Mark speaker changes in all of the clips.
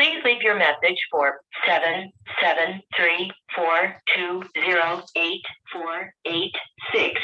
Speaker 1: Please leave your message for 773-420-8486.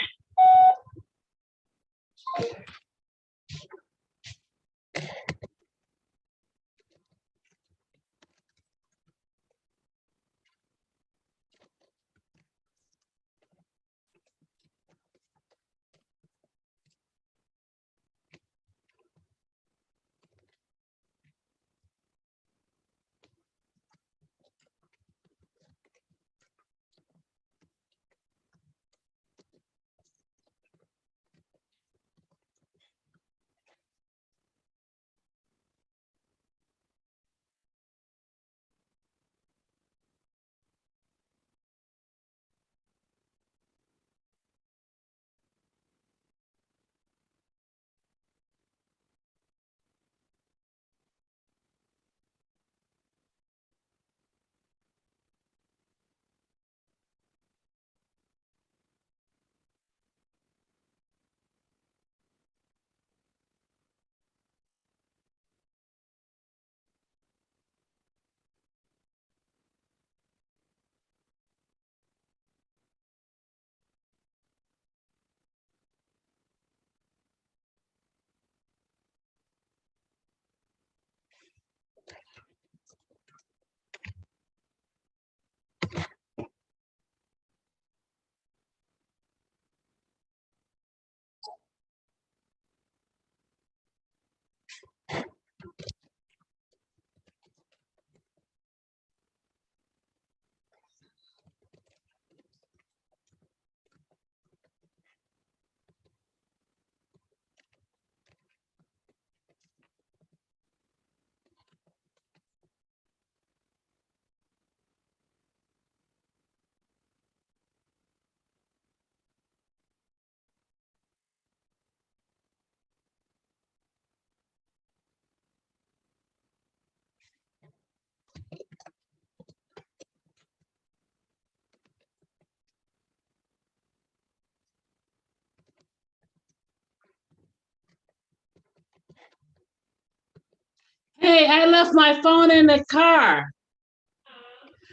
Speaker 2: Hey, I left my phone in the car.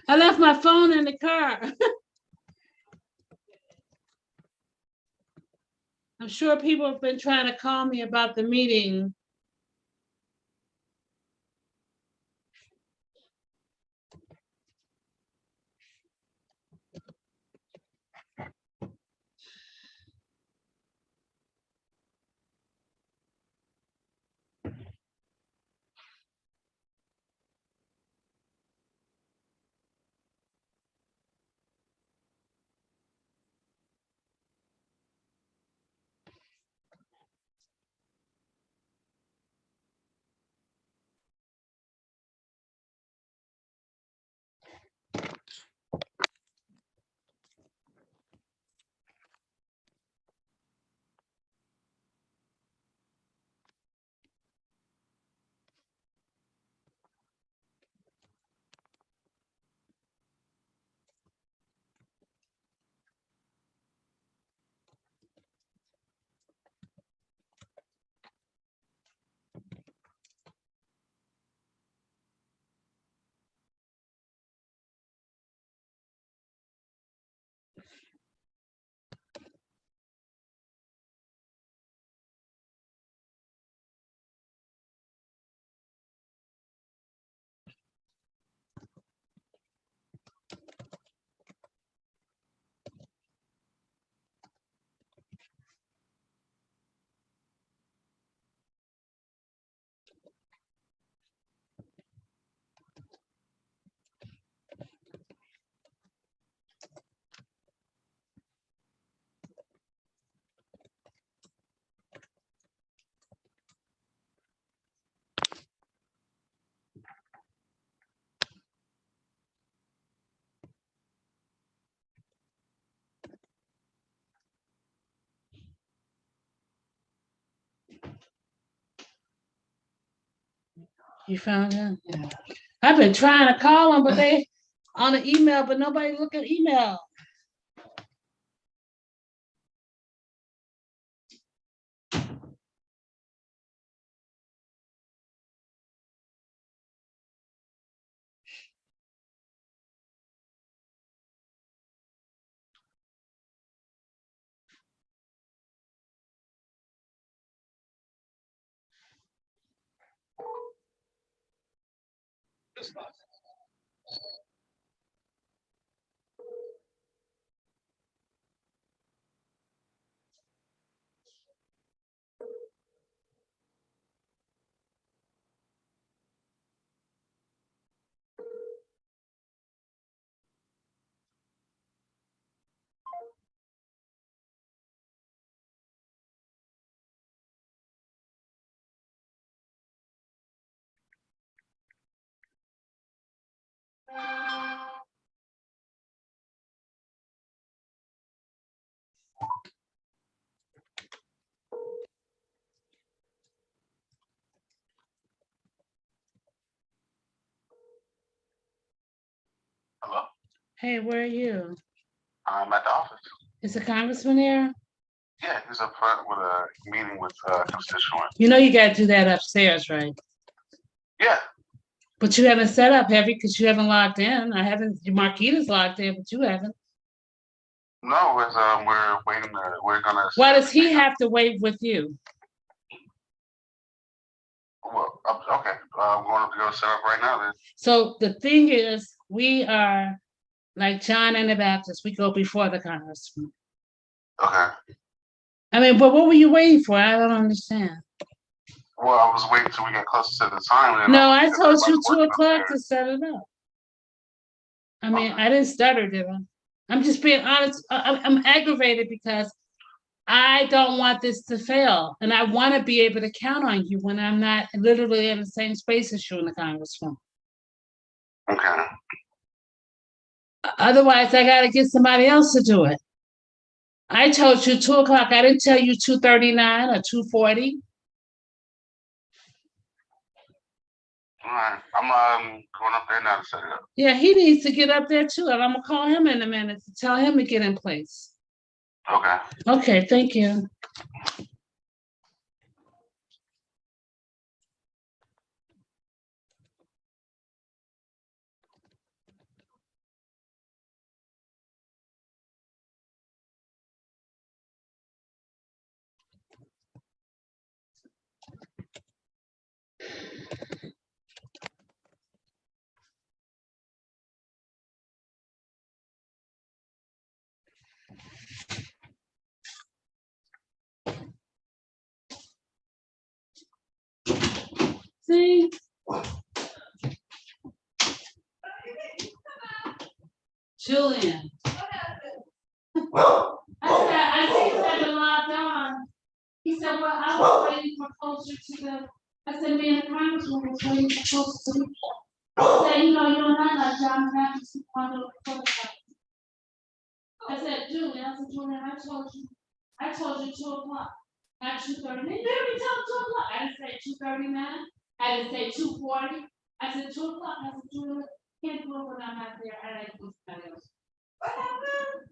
Speaker 2: I left my phone in the car. I'm sure people have been trying to call me about the meeting. You found him? Yeah. I've been trying to call them, but they on the email, but nobody look at email.
Speaker 3: Hello?
Speaker 2: Hey, where are you?
Speaker 3: I'm at the office.
Speaker 2: Is the congressman there?
Speaker 3: Yeah, he's up front with a meeting with constituents.
Speaker 2: You know you gotta do that upstairs, right?
Speaker 3: Yeah,
Speaker 2: But you haven't set up, have you? Because you haven't logged in. I haven't, Marquita's logged in, but you haven't.
Speaker 3: no, it's, we're waiting. We're gonna.
Speaker 2: Why does he have to wait with you?
Speaker 3: Well, okay. I'm going to go set up right now. Then.
Speaker 2: So the thing is, we are like John and the Baptist, we go before the congressman.
Speaker 3: Okay.
Speaker 2: I mean, but what were you waiting for? I don't understand.
Speaker 3: Well, I was waiting till we get closer to the time. And
Speaker 2: No, I told you
Speaker 3: everybody's
Speaker 2: 2
Speaker 3: working
Speaker 2: o'clock
Speaker 3: up
Speaker 2: to set it up. I mean,
Speaker 3: Okay.
Speaker 2: I didn't stutter, did I? I'm just being honest. I'm aggravated because I don't want this to fail. And I want to be able to count on you when I'm not literally in the same space as you in the congressman.
Speaker 3: Okay.
Speaker 2: Otherwise, I got to get somebody else to do it. I told you 2 o'clock. I didn't tell you 2:39 or 2:40.
Speaker 3: All right. I'm going up there now to set it up.
Speaker 2: Yeah, he needs to get up there too. And I'm going to call him in a minute to tell him to get in place.
Speaker 3: Okay.
Speaker 2: Okay, thank you. See? Julian. I think it's had a lot done. He said, well, I was waiting for closer to the, I said, me and the congressman was waiting for closer to the. I said, you know, you're not like John Baptist. I said, Julian, I told you 2 o'clock, not 2:30. They didn't tell 2 o'clock. I didn't say 2:39. I didn't say 2:40. I said 2 o'clock. I said, Julian, can't do it when I'm not there. I like to do somebody else. What happened?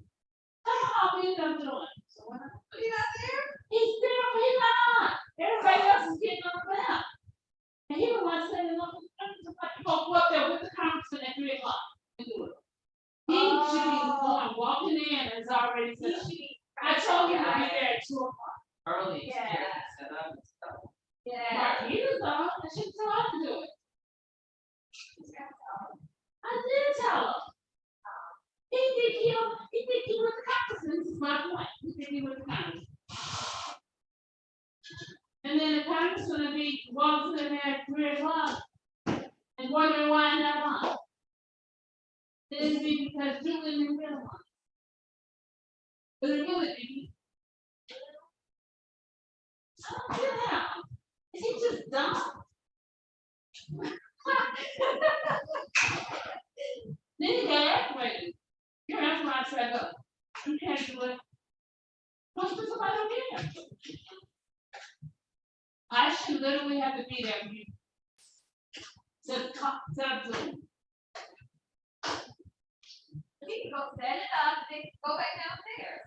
Speaker 2: How we done doing? So what happened? He not there? He's there, but he's not. Everybody else is getting on the map. And he don't want to say, look, go up there with the congressman at 3 o'clock and do it. He should be going, walking in, and it's already set up. I told him to be there at 2 o'clock. Early. Yeah. Set up and stuff. Yeah. He was on, I should tell him to do it. I did tell him. He think he was the congressman, this is my point. He think he was the congressman. And then the congressman will be walking in there at 3 o'clock and wondering why I'm not on. It'd be because Julian didn't get one. But it really be. I don't get how. Is he just dumb? Then he got activated. You're asking why I said up. You can't do it. Most people I don't care. I should literally have to be there for you. Set up Zoom. He can go set it up, then go back downstairs.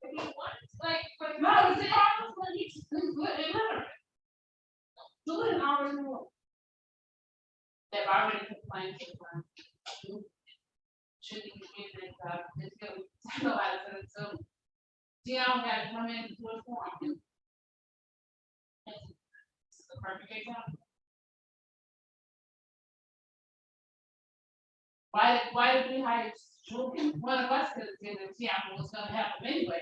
Speaker 2: If he wants, like, but no, it's the problem when he's literally. Julian already knew. They've already complained to them. Should be communicated about it's good. No, I said it so. Dion got to come in to a form. It's the perfect example. Why did we hire children? One of us could have been in Seattle, what's gonna happen anyway.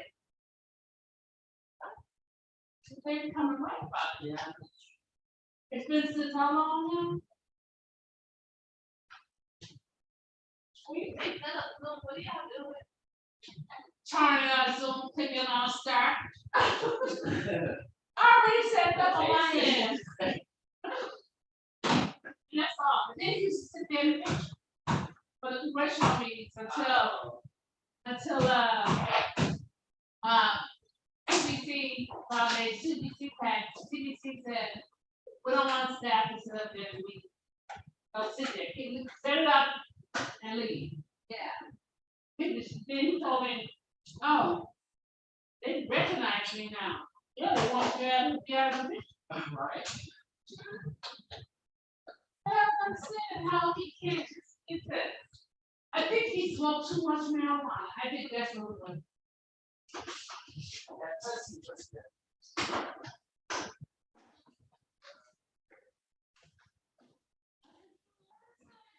Speaker 2: They becoming right about it. Yeah. It's been since how long now? We picked that up, so what do y'all do? Turning on Zoom, clicking on start. I already said that on my end. That's all. And then you sit there and finish. For the congressional meetings CDC, CDC said, we don't want staff to sit up there and we don't sit there. Can you set it up and leave? Yeah. Then he told me, oh, they recognize me now. Yeah, they want you to be out of the picture. Right. I don't understand how he can't just get that. I think he smoked too much marijuana. I think that's what it was. That's interesting.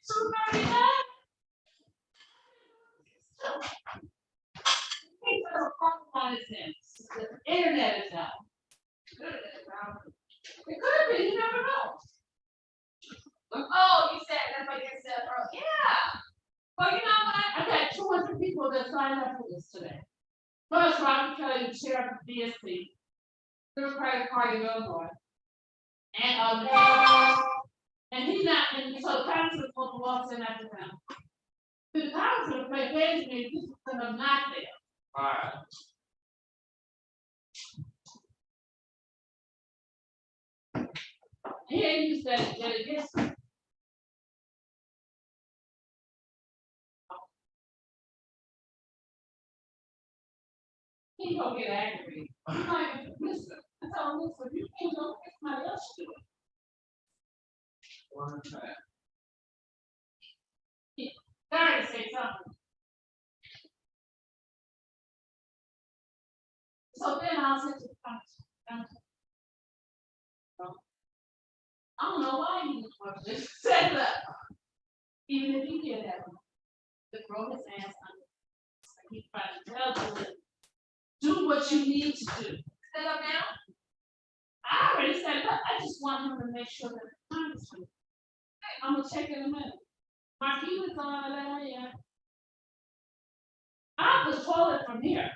Speaker 2: So very nice. He has a problem on his hands. The internet is out. It could be, you never know. Oh, you said that's what you said, bro. Yeah. Well, you know what? I got 200 people that signed up for this today. First, Robert Kelly, the chair of the DSC, Democratic Party of Illinois. And he's not, and so Congressman walks in after him. The Congressman pays me because I'm not there. All right. Here you said that it gets. He gonna get aggravated. I'm like, listen, I tell him, listen, you can't go get somebody else to do it. One time. He started to say something. So then I'll say to the council. I don't know why he was just set it up. Even if he did have to throw his ass under. He's trying to tell you, do what you need to do. Set up now? I already set it up. I just want him to make sure that the Congressman. I'm gonna check in a minute. My key is on that, yeah. I'll control it from here.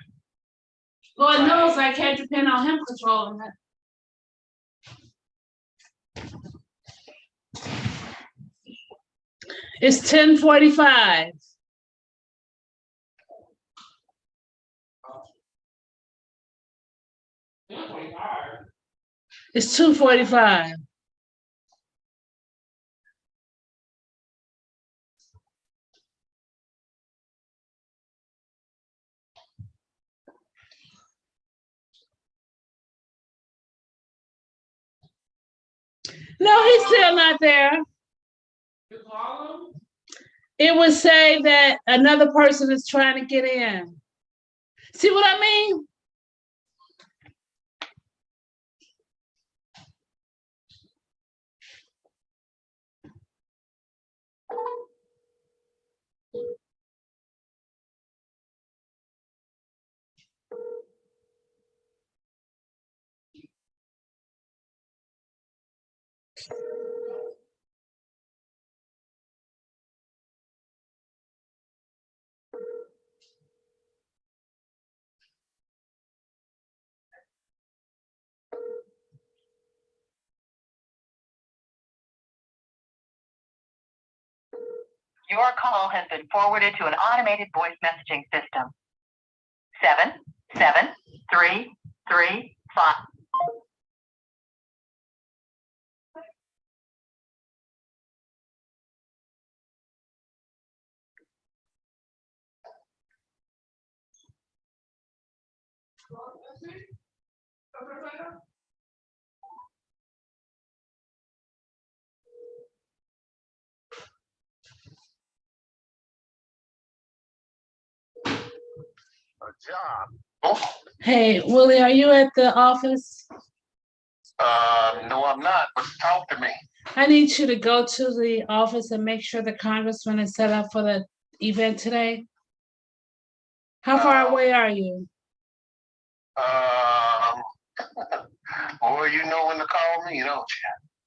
Speaker 2: Lord knows I can't depend on him controlling it. It's 10:45. It's 2:45. No, he's still not there. It would say that another person is trying to get in. See what I mean?
Speaker 1: Your call has been forwarded to an automated voice messaging system. 77335.
Speaker 3: John.
Speaker 2: Hey, Willie, are you at the office?
Speaker 3: No, I'm not, but talk to me.
Speaker 2: I need you to go to the office and make sure the congressman is set up for the event today. How far away are you?
Speaker 3: Boy, you know when to call me, don't you?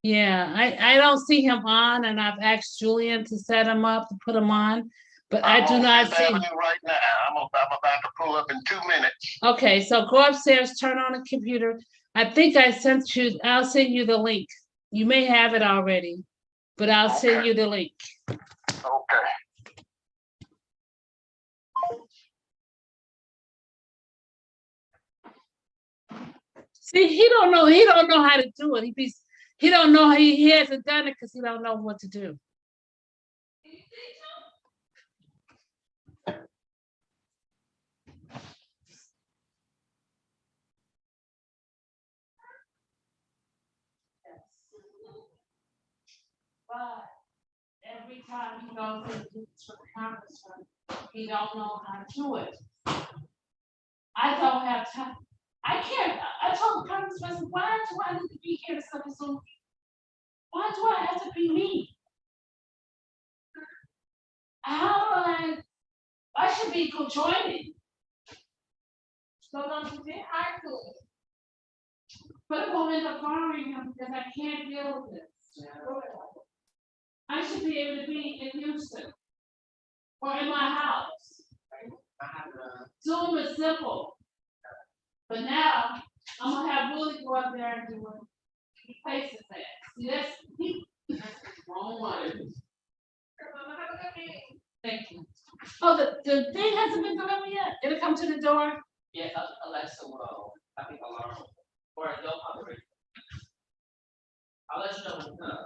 Speaker 2: Yeah, I don't see him on, and I've asked Julian to set him up, to put him on, but I do not see.
Speaker 3: Avenue right now. I'm about to pull up in 2 minutes.
Speaker 2: Okay, so go upstairs, turn on the computer. I think I sent you, I'll send you the link. You may have it already, but I'll send you the link.
Speaker 3: Okay.
Speaker 2: See, he don't know how to do it. He don't know he hasn't done it because he don't know what to do. But every time he goes and do this for the congressman, he don't know how to do it. I don't have time. I can't. I told the congressman, why do I need to be here to set this on? Why do I have to be me? How do I should be joining. So don't forget I could. But it won't end up firing him because I can't deal with this. I should be able to be in Houston or in my house. Zoom is simple. But now I'm gonna have Willie go up there and do it. Faces that. See, that's the wrong one. Thank you. Oh, the thing hasn't been delivered yet? It'll come to the door?
Speaker 4: Yes, Alexa will, I think alarm, or they'll operate. I'll let you know when it's done.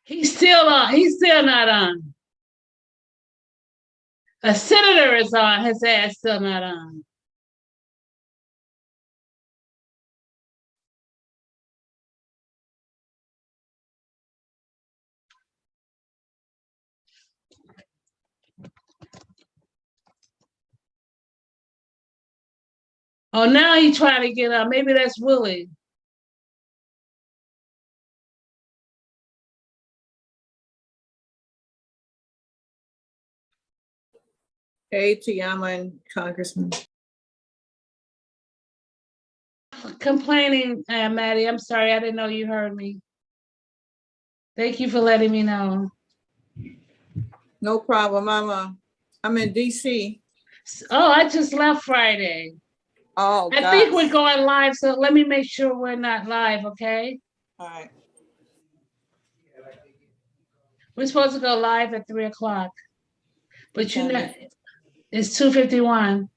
Speaker 2: He's still not on. A senator is on, his ass still not on. Oh, now he's trying to get up. Maybe that's Willie.
Speaker 5: Hey, Tiama and Congressman.
Speaker 2: Complaining, Maddie. I'm sorry, I didn't know you heard me. Thank you for letting me know.
Speaker 5: No problem. I'm in DC.
Speaker 2: Oh, I just left Friday.
Speaker 5: Oh,
Speaker 2: I think we're going live, so let me make sure we're not live, okay?
Speaker 5: All right.
Speaker 2: We're supposed to go live at 3:00, but you know, it's 2:51.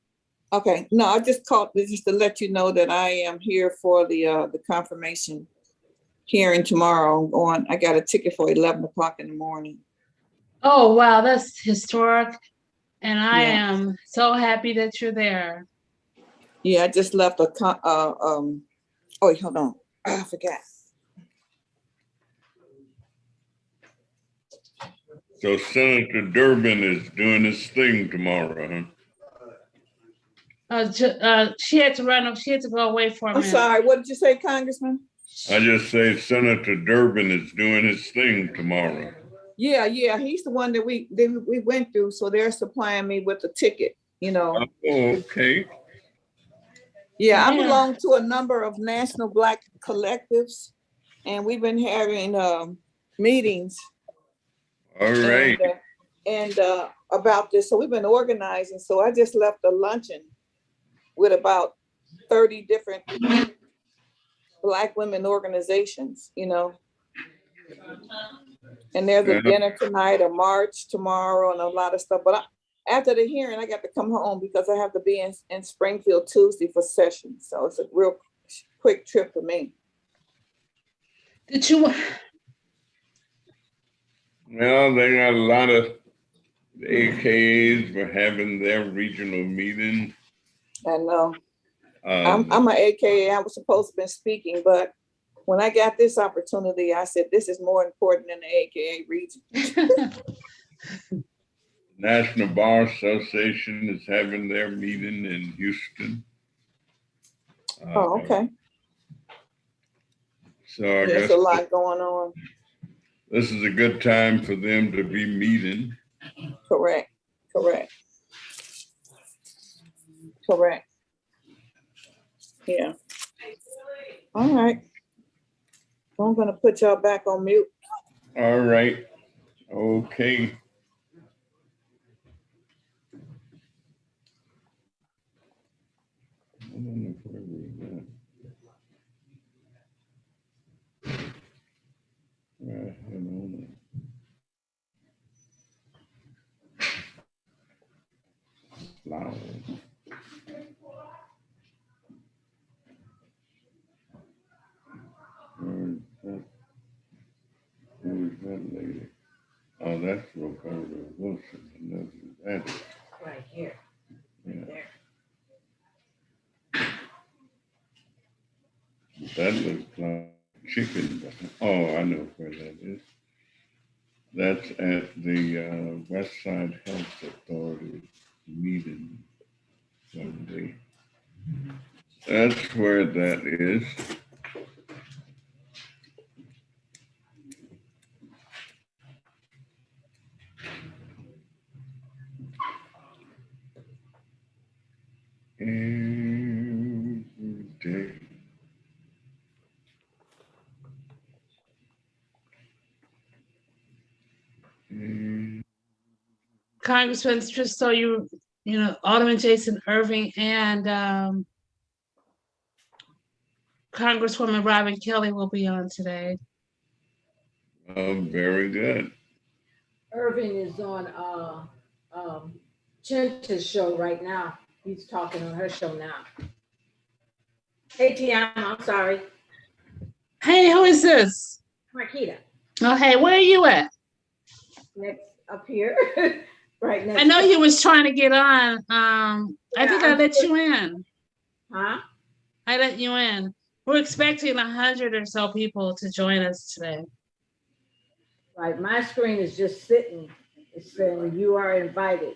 Speaker 5: Okay. No, I just called just to let you know that I am here for the confirmation hearing tomorrow. I got a ticket for 11:00 in the morning.
Speaker 2: Oh, wow, that's historic. And I
Speaker 5: Yeah.
Speaker 2: am so happy that you're there.
Speaker 5: Yeah, I just left oh, wait, hold on. I forgot.
Speaker 6: So Senator Durbin is doing his thing tomorrow,
Speaker 2: She had to run. She had to go away for a
Speaker 5: I'm
Speaker 2: minute.
Speaker 5: sorry. What did you say, Congressman?
Speaker 6: huh? I just say Senator Durbin is doing his thing tomorrow.
Speaker 5: Yeah, he's the one that we went through. So they're supplying me with a ticket, you know.
Speaker 6: Oh, okay.
Speaker 5: Yeah, I belong to a number of national Black collectives, and we've been having meetings.
Speaker 6: All right.
Speaker 5: And about this, so we've been organizing. So I just left a luncheon with about 30 different Black women organizations, you know. And there's a dinner tonight, a march tomorrow, and a lot of stuff. But after the hearing, I got to come home because I have to be in Springfield Tuesday for session. So it's a real quick trip for me.
Speaker 2: Did you,
Speaker 6: Well, they got a lot of AKAs for having their regional meeting.
Speaker 5: I know.
Speaker 6: Um,
Speaker 5: I'm an AKA. I was supposed to be speaking, but when I got this opportunity, I said, this is more important than the AKA region.
Speaker 6: National Bar Association is having their meeting in Houston.
Speaker 5: Oh, okay.
Speaker 6: So I
Speaker 5: There's
Speaker 6: guess
Speaker 5: a lot going on.
Speaker 6: this is a good time for them to be meeting.
Speaker 5: Correct. Yeah. All right. I'm gonna put y'all back on mute.
Speaker 6: All right. Okay. I don't know where we're at. Right, hang on. Flowers. Who's that lady? Oh, that's Roberta Wilson. That's
Speaker 7: Right here,
Speaker 6: yeah.
Speaker 7: there.
Speaker 6: That looks like chicken. Oh, I know where that is. That's at the West Side Health Authority meeting Sunday. That's where that is. Every day.
Speaker 2: Congressman, just so you know, Alderman Jason Irving and Congresswoman Robin Kelly will be on today.
Speaker 6: Oh, very good.
Speaker 7: Irving is on Chinta's show right now. He's talking on her show now. Hey, Tiana, I'm sorry.
Speaker 2: Hey, who is this?
Speaker 7: Marquita,
Speaker 2: Oh, hey, where are you at?
Speaker 7: next up here, right next.
Speaker 2: I know you was trying to get on. I think I
Speaker 7: I'm
Speaker 2: let
Speaker 7: still-
Speaker 2: you in.
Speaker 7: Huh?
Speaker 2: I let you in. We're expecting 100 or so people to join us today.
Speaker 7: Right, my screen is just sitting. It's saying you are invited.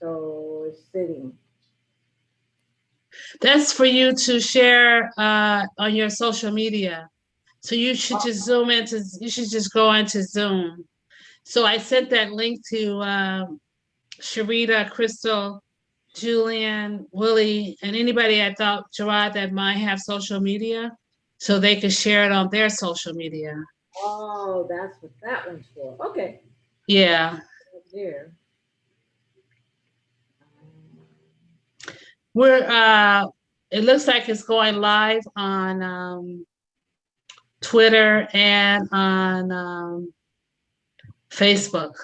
Speaker 7: So it's sitting.
Speaker 2: That's for you to share on your social media. So you should just zoom into, you should just go into Zoom. So I sent that link to Sharita, Crystal, Julian, Willie, and anybody I thought, Gerard, that might have social media, so they could share it on their social media.
Speaker 7: Oh, that's what that one's for. Okay.
Speaker 2: Yeah.
Speaker 7: Right there.
Speaker 2: We're it looks like it's going live on Twitter and on Facebook.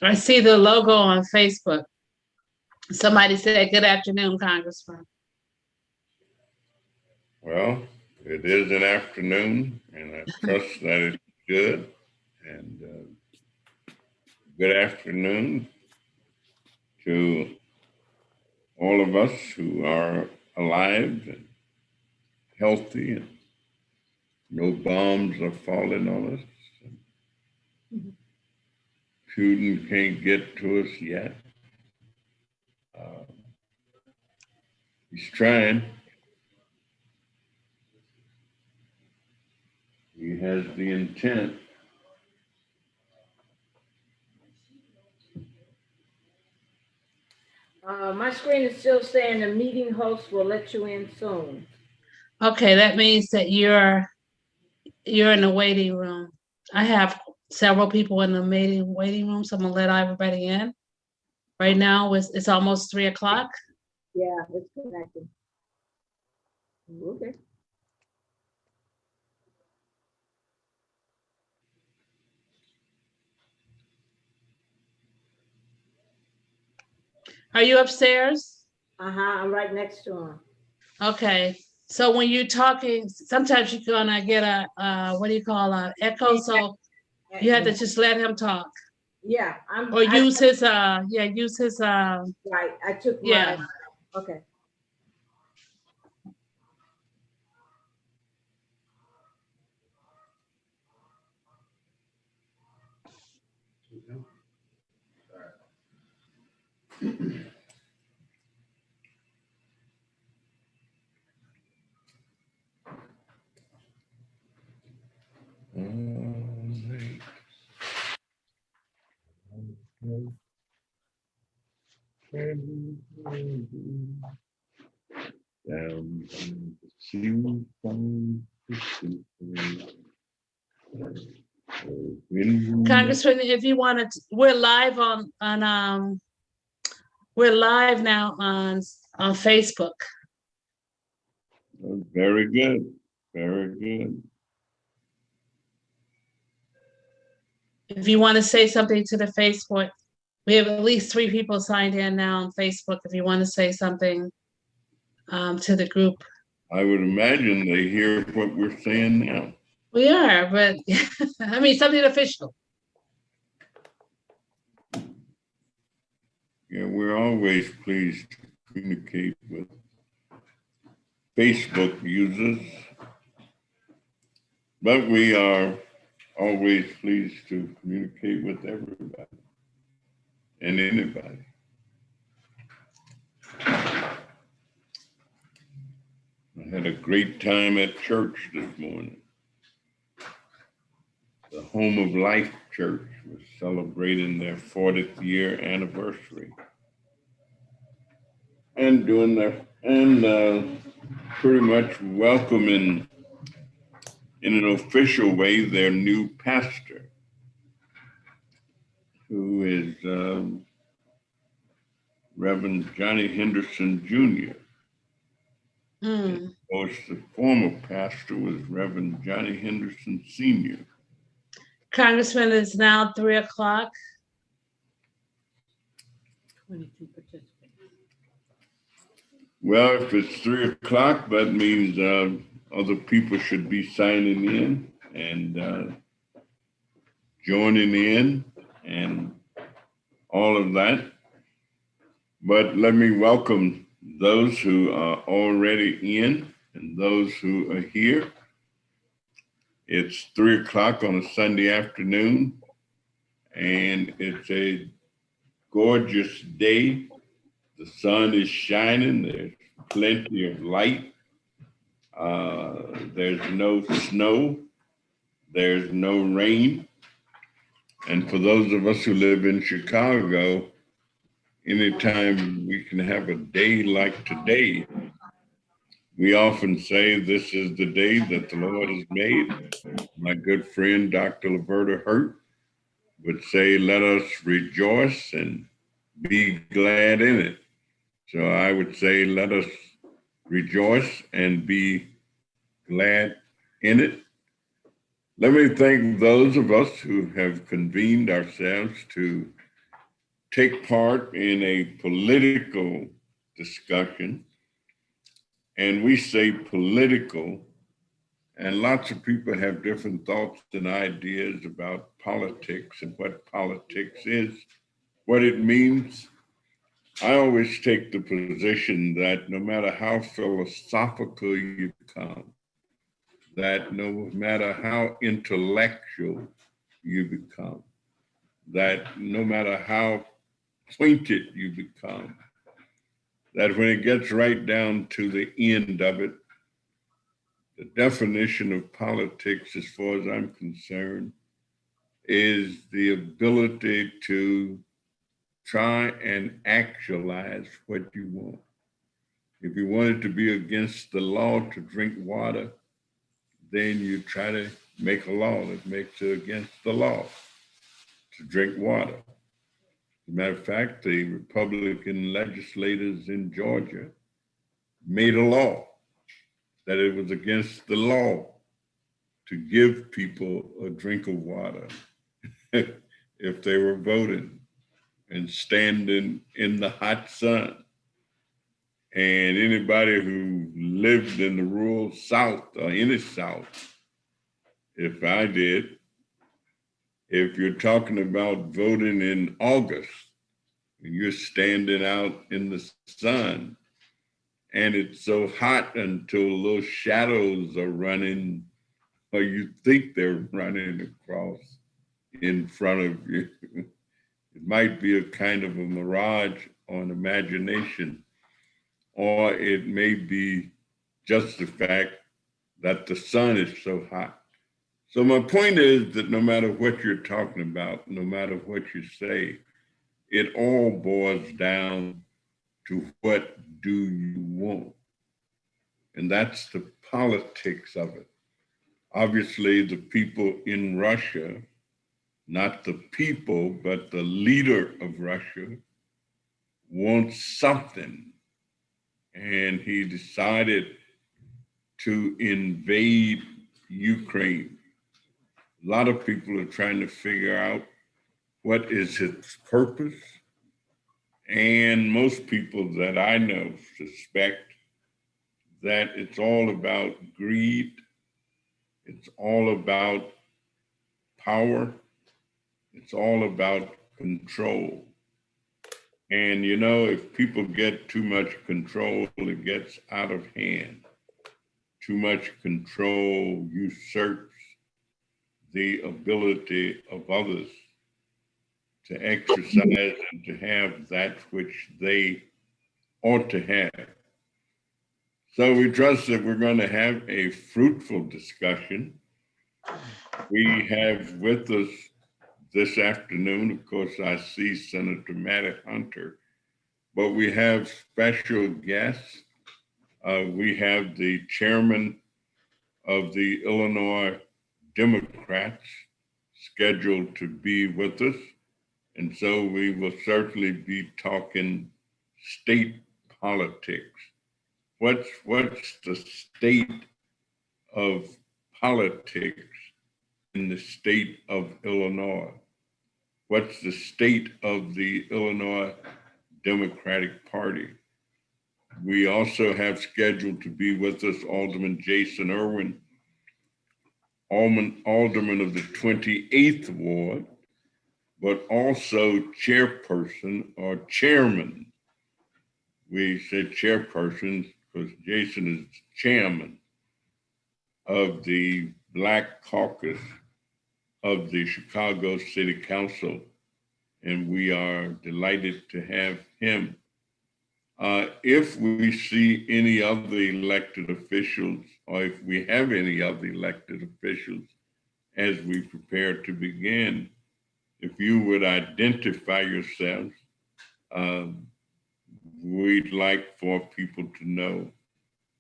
Speaker 2: I see the logo on Facebook. Somebody said, "Good afternoon, Congressman."
Speaker 6: Well, it is an afternoon, and I trust that it's good. And good afternoon to all of us who are alive and healthy, and no bombs are falling on us. Putin can't get to us yet. He's trying. He has the intent.
Speaker 7: My screen is still saying the meeting host will let you in soon.
Speaker 2: Okay, that means that you're in the waiting room. I have several people in the waiting room, so I'm gonna let everybody in. Right now, it's almost 3 o'clock.
Speaker 7: Yeah, it's connected. Okay.
Speaker 2: Are you upstairs?
Speaker 7: I'm right next to him.
Speaker 2: Okay. So when you're talking, sometimes you're gonna get a what do you call a echo? So you have to just let him talk.
Speaker 7: Yeah,
Speaker 2: Or use his use his
Speaker 7: right. I took
Speaker 2: yeah.
Speaker 7: my, okay.
Speaker 2: Congressman, if you wanted to, we're live on we're live now on Facebook.
Speaker 6: Very good. Very good.
Speaker 2: If you want to say something to the Facebook, we have at least 3 people signed in now on Facebook. If you want to say something to the group.
Speaker 6: I would imagine they hear what we're saying now.
Speaker 2: We are, but I mean something official.
Speaker 6: Yeah, we're always pleased to communicate with Facebook users, but we are always pleased to communicate with everybody and anybody. I had a great time at church this morning. The Home of Life Church was celebrating their 40th year anniversary. And doing their, and pretty much welcoming in an official way their new pastor, who is Reverend Johnny Henderson Jr.
Speaker 2: Mm.
Speaker 6: Of course, the former pastor was Reverend Johnny Henderson Sr.
Speaker 2: Congressman, it's now 3:00.
Speaker 7: 22 participants.
Speaker 6: Well, if it's 3:00, that means other people should be signing in and joining in and all of that. But let me welcome those who are already in and those who are here. It's 3:00 on a Sunday afternoon, and it's a gorgeous day. The sun is shining. There's plenty of light. There's no snow. There's no rain. And for those of us who live in Chicago, anytime we can have a day like today, we often say this is the day that the Lord has made. My good friend, Dr. Laverta Hurt, would say, let us rejoice and be glad in it. So I would say, let us rejoice and be glad in it. Let me thank those of us who have convened ourselves to take part in a political discussion. And we say political, and lots of people have different thoughts and ideas about politics and what politics is, what it means. I always take the position that no matter how philosophical you become, that no matter how intellectual you become, that no matter how pointed you become, that when it gets right down to the end of it, the definition of politics, as far as I'm concerned, is the ability to try and actualize what you want. If you wanted to be against the law to drink water, then you try to make a law that makes it against the law to drink water. As a matter of fact, the Republican legislators in Georgia made a law that it was against the law to give people a drink of water if they were voting. and standing in the hot sun. And anybody who lived in the rural South or any South, if I did, if you're talking about voting in August, and you're standing out in the sun, and it's so hot until those shadows are running, or you think they're running across in front of you. It might be a kind of a mirage or an imagination, or it may be just the fact that the sun is so hot. So my point is that no matter what you're talking about, no matter what you say, it all boils down to what do you want? And that's the politics of it. Obviously, the people in Russia, not the people, but the leader of Russia, wants something. And he decided to invade Ukraine. A lot of people are trying to figure out what is its purpose. And most people that I know suspect that it's all about greed, it's all about power, it's all about control. And you know, if people get too much control, it gets out of hand. Too much control usurps the ability of others to exercise and to have that which they ought to have. So we trust that we're going to have a fruitful discussion. We have with us this afternoon, of course, I see Senator Matty Hunter, but we have special guests. We have the chairman of the Illinois Democrats scheduled to be with us. And so we will certainly be talking state politics. What's the state of politics in the state of Illinois? What's the state of the Illinois Democratic Party? We also have scheduled to be with us Alderman Jason Irwin, alderman of the 28th Ward, but also chairperson or chairman. We said chairperson because Jason is chairman of the Black Caucus of the Chicago City Council, and we are delighted to have him. If we see any other elected officials, or if we have any other elected officials as we prepare to begin, if you would identify yourselves, we'd like for people to know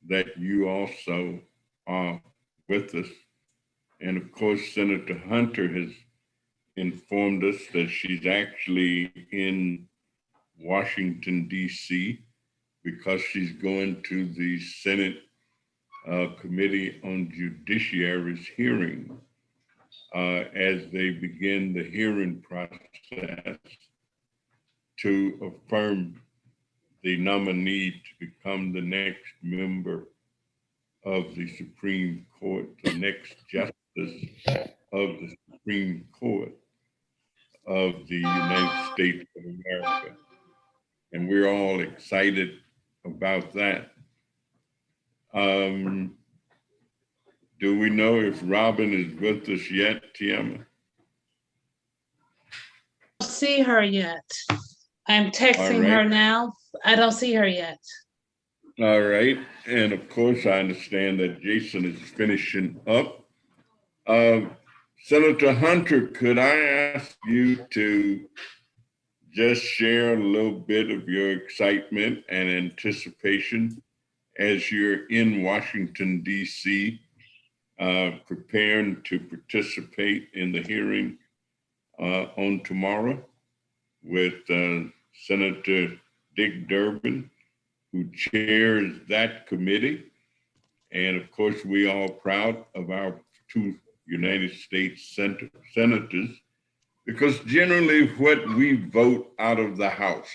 Speaker 6: that you also are with us. And of course, Senator Hunter has informed us that she's actually in Washington, D.C., because she's going to the Senate Committee on Judiciary's hearing as they begin the hearing process to affirm the nominee to become the next member of the Supreme Court, the next justice of the Supreme Court of the United States of America. And we're all excited about that. Do we know if Robin is with us yet, Tiama?
Speaker 2: I don't see her yet. I'm texting her now. I don't see her yet.
Speaker 6: All right. And of course, I understand that Jason is finishing up. Senator Hunter, could I ask you to just share a little bit of your excitement and anticipation as you're in Washington, D.C., preparing to participate in the hearing on tomorrow with Senator Dick Durbin, who chairs that committee. And of course, we are proud of our two United States senators Because generally what we vote out of the House,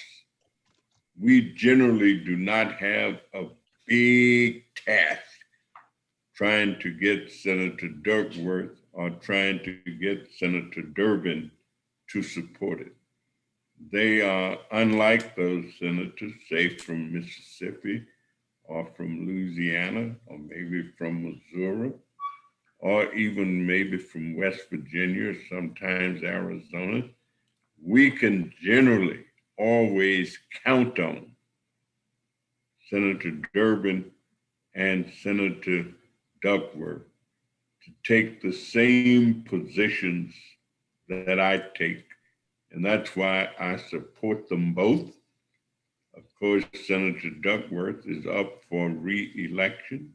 Speaker 6: we generally do not have a big task trying to get Senator Duckworth or trying to get Senator Durbin to support it. They are unlike those senators, say from Mississippi or from Louisiana or maybe from Missouri or even maybe from West Virginia, sometimes Arizona. We can generally always count on Senator Durbin and Senator Duckworth to take the same positions that I take. And that's why I support them both. Of course, Senator Duckworth is up for re-election,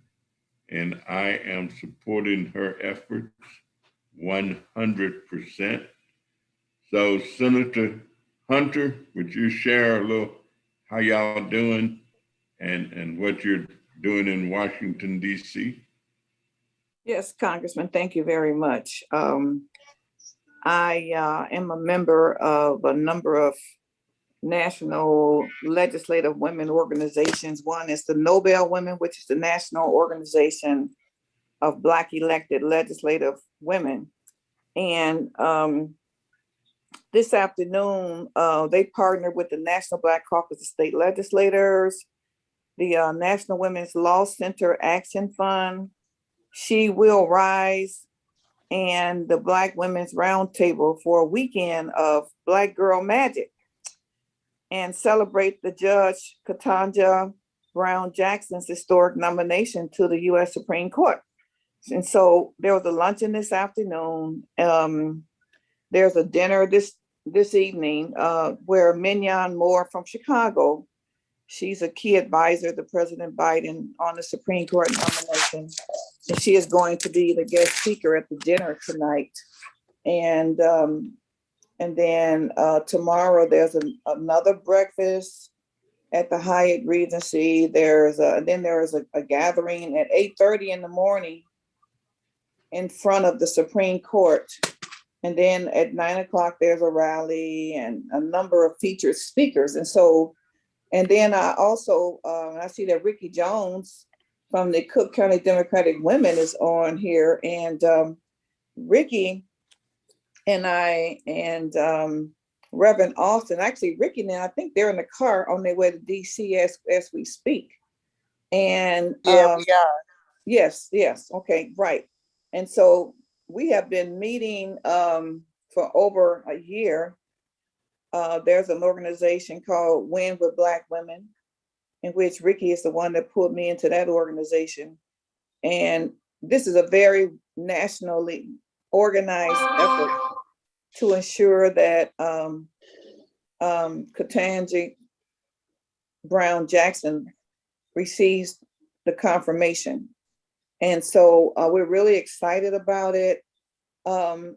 Speaker 6: and I am supporting her efforts 100%. So Senator Hunter, would you share a little how y'all doing and what you're doing in Washington, D.C.?
Speaker 5: Yes, Congressman, thank you very much. I am a member of a number of national legislative women organizations. One is the Nobel Women, which is the national organization of Black elected legislative women. And this afternoon, they partnered with the National Black Caucus of State Legislators, the National Women's Law Center Action Fund, She Will Rise, and the Black Women's Roundtable for a weekend of Black Girl Magic and celebrate the Judge Ketanji Brown Jackson's historic nomination to the U.S. Supreme Court. And so there was a luncheon this afternoon. There's a dinner this evening where Mignon Moore from Chicago, she's a key advisor to President Biden on the Supreme Court nomination. And she is going to be the guest speaker at the dinner tonight. And then tomorrow there's another breakfast at the Hyatt Regency. There is a gathering at 8:30 in the morning in front of the Supreme Court. And then at 9 o'clock, there's a rally and a number of featured speakers. And then I also, I see that Ricky Jones from the Cook County Democratic Women is on here. And Ricky and I and Reverend Austin, actually Ricky now, I think they're in the car on their way to DC as we speak. And
Speaker 1: Yeah, we are.
Speaker 5: yes, okay, right. And so we have been meeting for over a year. There's an organization called Win with Black Women, in which Ricky is the one that pulled me into that organization. And this is a very nationally organized effort to ensure that Ketanji Brown Jackson receives the confirmation. And so we're really excited about it.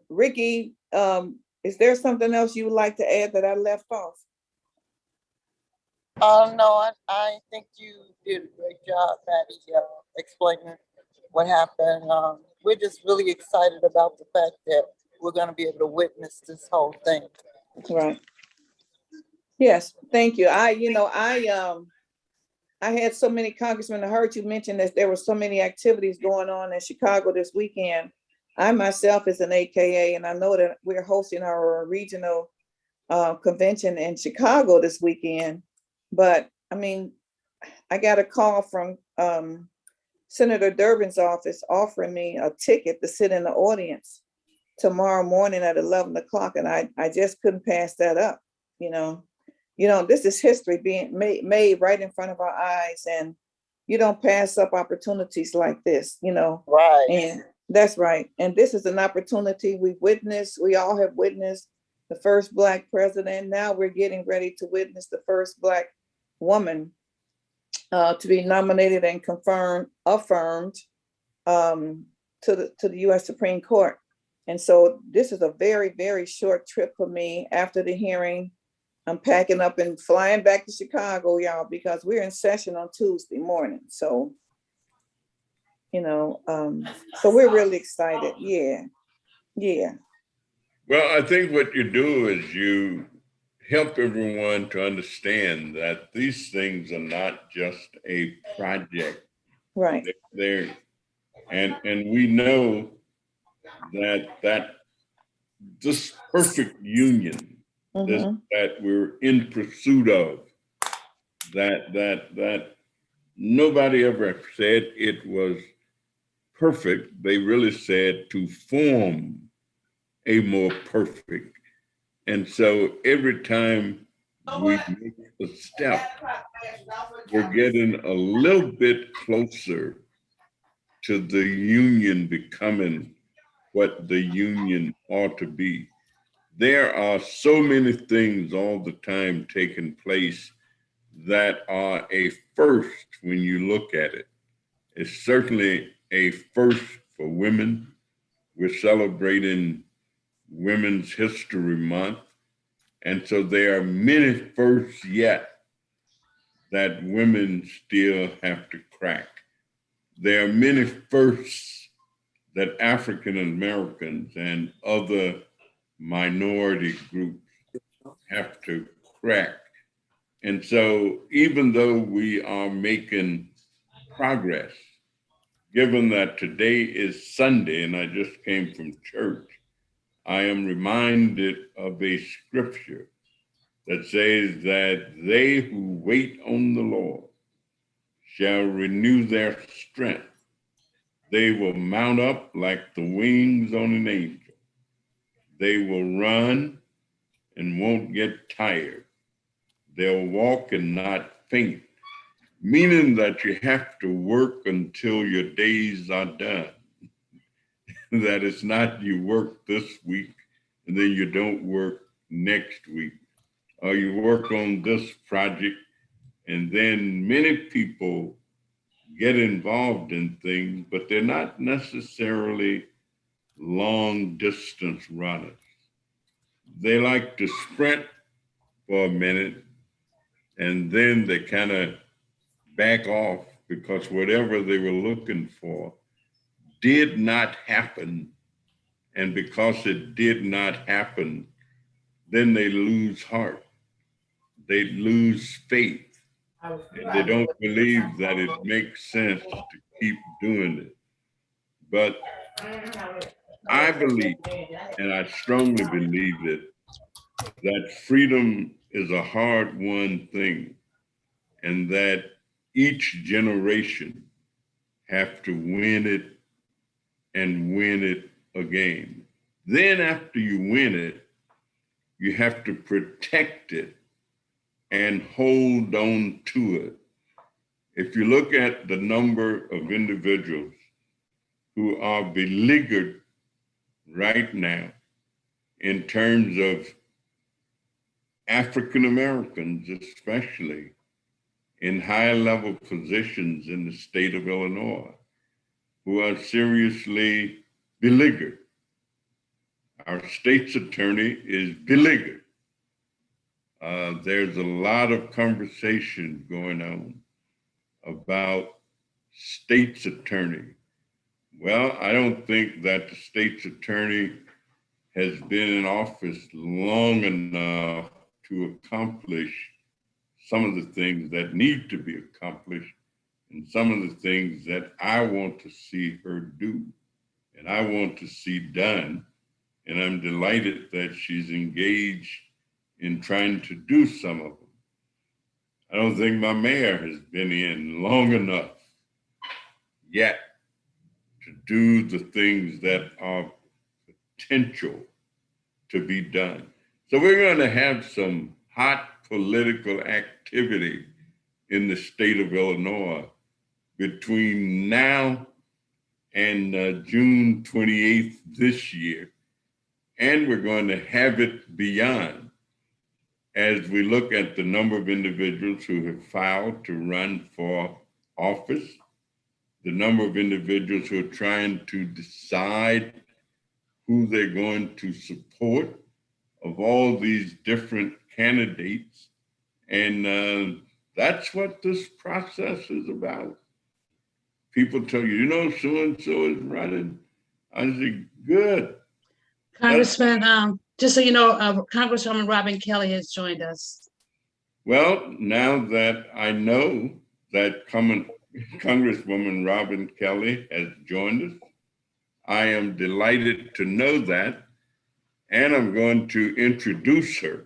Speaker 5: Ricky, is there something else you would like to add that I left off?
Speaker 1: No, I think you did a great job, Patty, explaining what happened. We're just really excited about the fact that we're going to be able to witness this whole thing.
Speaker 5: Right. Yes, thank you. I had so many congressmen. I heard you mention that there were so many activities going on in Chicago this weekend. I myself is an AKA, and I know that we're hosting our regional convention in Chicago this weekend. But I mean, I got a call from Senator Durbin's office offering me a ticket to sit in the audience tomorrow morning at 11 o'clock. And I just couldn't pass that up. This is history being made right in front of our eyes, and you don't pass up opportunities like this,
Speaker 1: Right.
Speaker 5: And that's right. And this is an opportunity we all have witnessed the first Black president. Now we're getting ready to witness the first Black woman to be nominated and affirmed to the U.S. Supreme Court. And so this is a very, very short trip for me. After the hearing, I'm packing up and flying back to Chicago, y'all, because we're in session on Tuesday morning. So, so we're really excited. Yeah.
Speaker 6: Well, I think what you do is you help everyone to understand that these things are not just a project.
Speaker 5: Right.
Speaker 6: They're and we know that this perfect union
Speaker 5: Mm-hmm.
Speaker 6: that we're in pursuit of, that nobody ever said it was perfect. They really said to form a more perfect. And so every time we make a step, we're getting a little bit closer to the union becoming what the union ought to be. There are so many things all the time taking place that are a first when you look at it. It's certainly a first for women. We're celebrating Women's History Month. And so there are many firsts yet that women still have to crack. There are many firsts that African Americans and other minority groups have to crack. And so even though we are making progress, given that today is Sunday and I just came from church, I am reminded of a scripture that says that they who wait on the Lord shall renew their strength. They will mount up like the wings on an angel. They will run and won't get tired. They'll walk and not faint, meaning that you have to work until your days are done. That it's not you work this week and then you don't work next week, or you work on this project and then many people get involved in things, but they're not necessarily long distance runners. They like to sprint for a minute and then they kind of back off because whatever they were looking for did not happen. And because it did not happen, then they lose heart. They lose faith. And they don't believe that it makes sense to keep doing it. But I believe, and I strongly believe it, that freedom is a hard-won thing, and that each generation have to win it and win it again. Then after you win it, you have to protect it and hold on to it. If you look at the number of individuals who are beleaguered right now in terms of African Americans, especially in high level positions in the state of Illinois, who are seriously beleaguered. Our state's attorney is beleaguered. There's a lot of conversation going on about state's attorney. Well, I don't think that the state's attorney has been in office long enough to accomplish some of the things that need to be accomplished and some of the things that I want to see her do and I want to see done. And I'm delighted that she's engaged in trying to do some of them. I don't think my mayor has been in long enough yet to do the things that are potential to be done. So we're going to have some hot political activity in the state of Illinois between now and June 28th this year. And we're going to have it beyond as we look at the number of individuals who have filed to run for office, the number of individuals who are trying to decide who they're going to support of all these different candidates. And that's what this process is about. People tell you, you know, so-and-so is running. I say, good.
Speaker 2: Congressman, just so you know, Congresswoman Robin Kelly has joined us.
Speaker 6: Well, now that I know that Congresswoman Robin Kelly has joined us, I am delighted to know that, and I'm going to introduce her.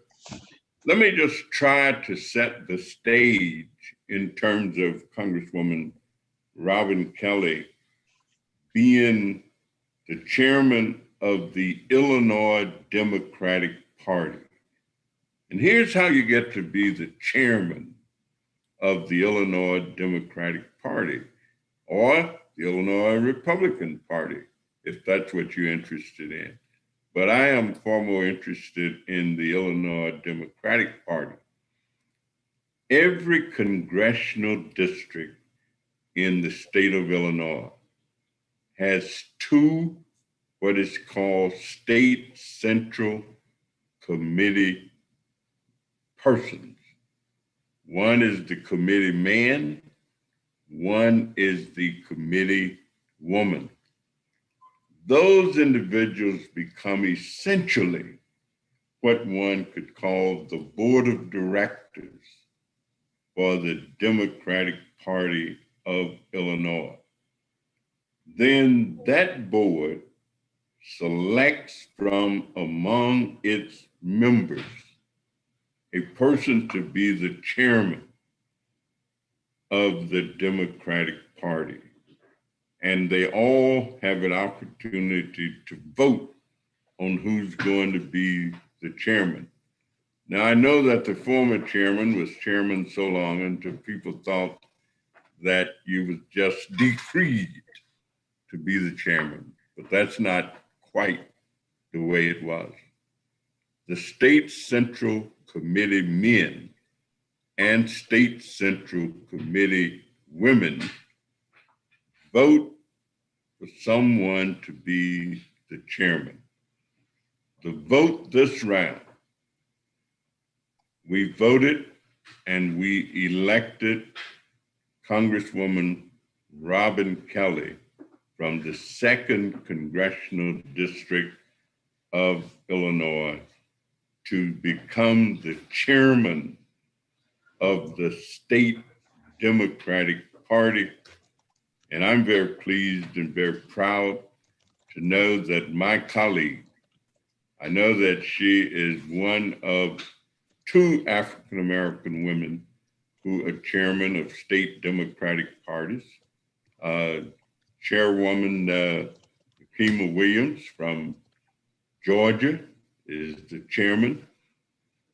Speaker 6: Let me just try to set the stage in terms of Congresswoman Robin Kelly being the chairman of the Illinois Democratic Party. And here's how you get to be the chairman of the Illinois Democratic Party or the Illinois Republican Party, if that's what you're interested in. But I am far more interested in the Illinois Democratic Party. Every congressional district in the state of Illinois has two what is called state central committee persons. One is the committee man, one is the committee woman. Those individuals become essentially what one could call the board of directors for the Democratic Party of Illinois. Then that board selects from among its members a person to be the chairman of the Democratic Party. And they all have an opportunity to vote on who's going to be the chairman. Now, I know that the former chairman was chairman so long until people thought that you was just decreed to be the chairman, but that's not quite the way it was. The state central committee men and state central committee women vote for someone to be the chairman. The vote this round, we voted and we elected Congresswoman Robin Kelly from the 2nd Congressional District of Illinois to become the chairman of the state Democratic Party. And I'm very pleased and very proud to know that my colleague, I know that she is one of 2 African-American women who are chairman of state Democratic parties. Chairwoman Akima Williams from Georgia is the chairman,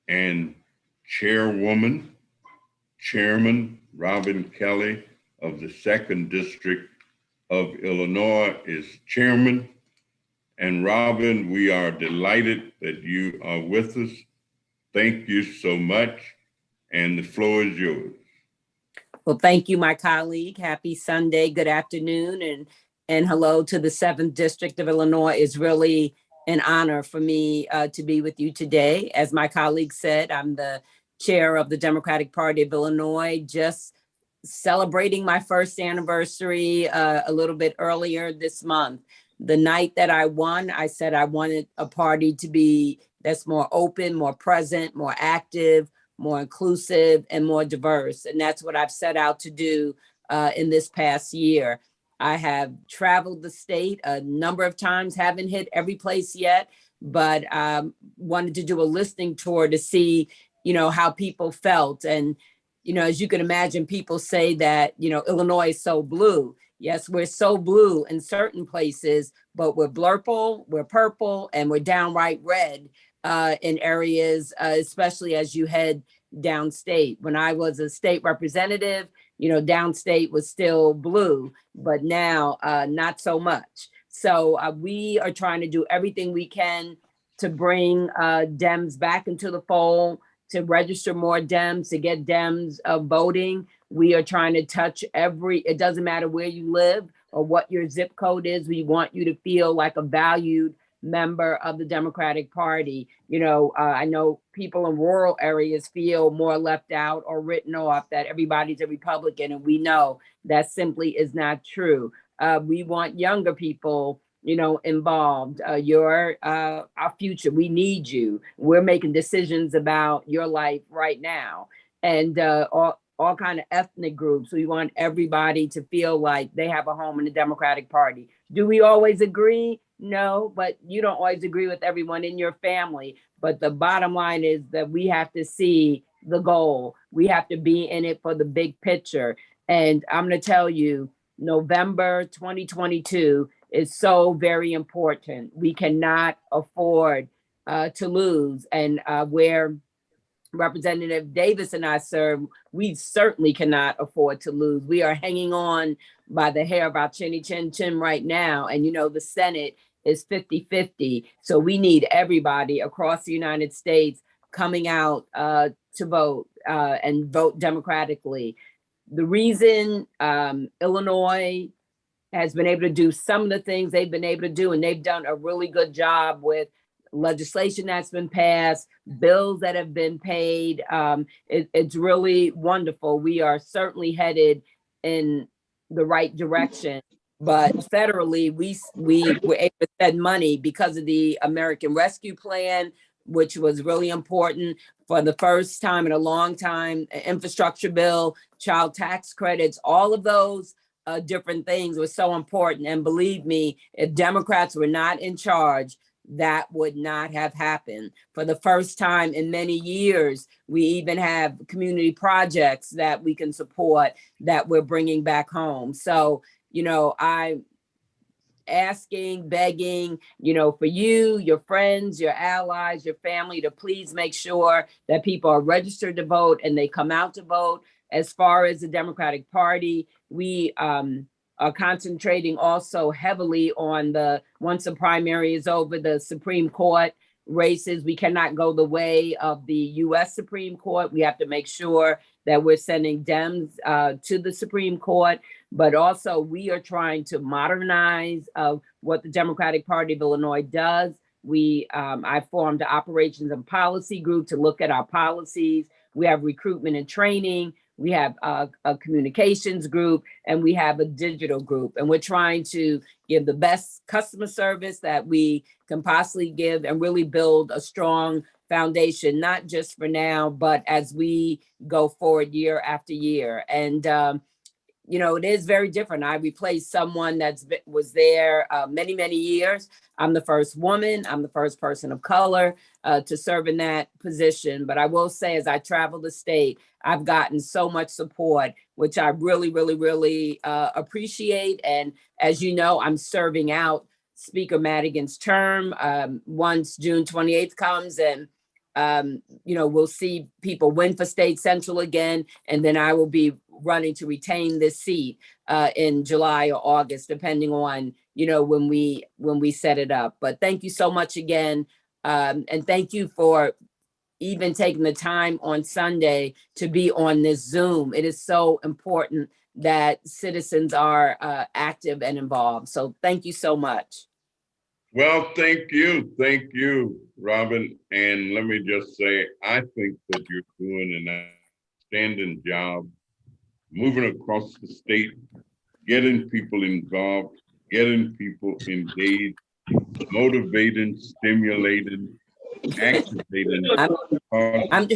Speaker 6: and Chairman Robin Kelly of the 2nd District of Illinois is chairman. And Robin, we are delighted that you are with us. Thank you so much. And the floor is yours.
Speaker 8: Well, thank you, my colleague. Happy Sunday. Good afternoon. And hello to the 7th District of Illinois. It's really an honor for me to be with you today. As my colleague said, I'm the chair of the Democratic Party of Illinois, just celebrating my 1st anniversary a little bit earlier this month. The night that I won, I said I wanted a party to be that's more open, more present, more active, more inclusive, and more diverse. And that's what I've set out to do in this past year. I have traveled the state a number of times, haven't hit every place yet, but wanted to do a listening tour to see, how people felt. And, as you can imagine, people say that, Illinois is so blue. Yes, we're so blue in certain places, but we're blurple, we're purple, and we're downright red in areas, especially as you head downstate. When I was a state representative, downstate was still blue, but now not so much. So we are trying to do everything we can to bring Dems back into the fold, to register more Dems, to get Dems voting. We are trying to touch it doesn't matter where you live or what your zip code is. We want you to feel like a valued member of the Democratic Party. I know people in rural areas feel more left out or written off, that everybody's a Republican, and we know that simply is not true. We want younger people involved. You're our future. We need you. We're making decisions about your life right now. And all kind of ethnic groups. We want everybody to feel like they have a home in the Democratic Party. Do we always agree? No, but you don't always agree with everyone in your family. But the bottom line is that we have to see the goal. We have to be in it for the big picture. And I'm going to tell you, November 2022 is so very important. We cannot afford to lose. And where Representative Davis and I serve, we certainly cannot afford to lose. We are hanging on by the hair of our chinny chin chin right now. And the Senate is 50-50. So we need everybody across the United States coming out to vote and vote democratically. The reason Illinois has been able to do some of the things they've been able to do, and they've done a really good job with legislation that's been passed, bills that have been paid. It's really wonderful. We are certainly headed in the right direction. But federally, we were able to spend money because of the American Rescue Plan, which was really important for the first time in a long time. Infrastructure bill, child tax credits, all of those different things were so important. And believe me, if Democrats were not in charge, that would not have happened. For the first time in many years, we even have community projects that we can support that we're bringing back home. So, I asking, begging, for you, your friends, your allies, your family to please make sure that people are registered to vote and they come out to vote. As far as the Democratic Party, we are concentrating also heavily on once the primary is over, the Supreme Court races. We cannot go the way of the US Supreme Court. We have to make sure that we're sending Dems to the Supreme Court, but also we are trying to modernize what the Democratic Party of Illinois does. I formed an operations and policy group to look at our policies. We have recruitment and training. We have a communications group, and we have a digital group. And we're trying to give the best customer service that we can possibly give and really build a strong foundation, not just for now, but as we go forward year after year. And it is very different. I replaced someone was there many, many years. I'm the first woman. I'm the first person of color to serve in that position. But I will say, as I travel the state, I've gotten so much support, which I really, really, really appreciate. And as you know, I'm serving out Speaker Madigan's term once June 28th comes, and we'll see people win for State Central again, and then I will be running to retain this seat in July or August, depending on when we set it up. But thank you so much again, and thank you for even taking the time on Sunday to be on this Zoom. It is so important that citizens are active and involved. So thank you so much.
Speaker 6: Well, thank you, Robin. And let me just say, I think that you're doing an outstanding job moving across the state, getting people involved, getting people engaged, motivating, stimulating, activating.
Speaker 8: I'm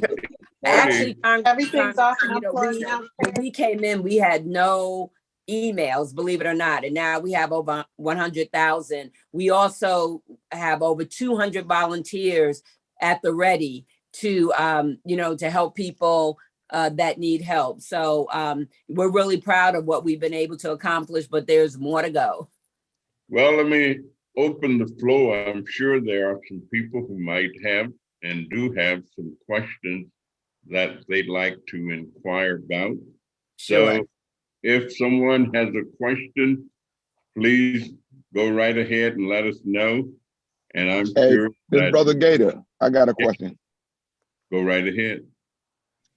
Speaker 8: actually,
Speaker 5: Everything's off and I'm closing out.
Speaker 8: when we came in, we had no emails, believe it or not, and now we have over 100,000. We also have over 200 volunteers at the ready to to help people that need help. So we're really proud of what we've been able to accomplish, but there's more to go.
Speaker 6: Well, let me open the floor. I'm sure there are some people who might have and do have some questions that they'd like to inquire about.
Speaker 8: Sure.
Speaker 6: So if someone has a question, please go right ahead and let us know. And I'm sure that
Speaker 9: Brother Gator, I got a question.
Speaker 6: Go right ahead.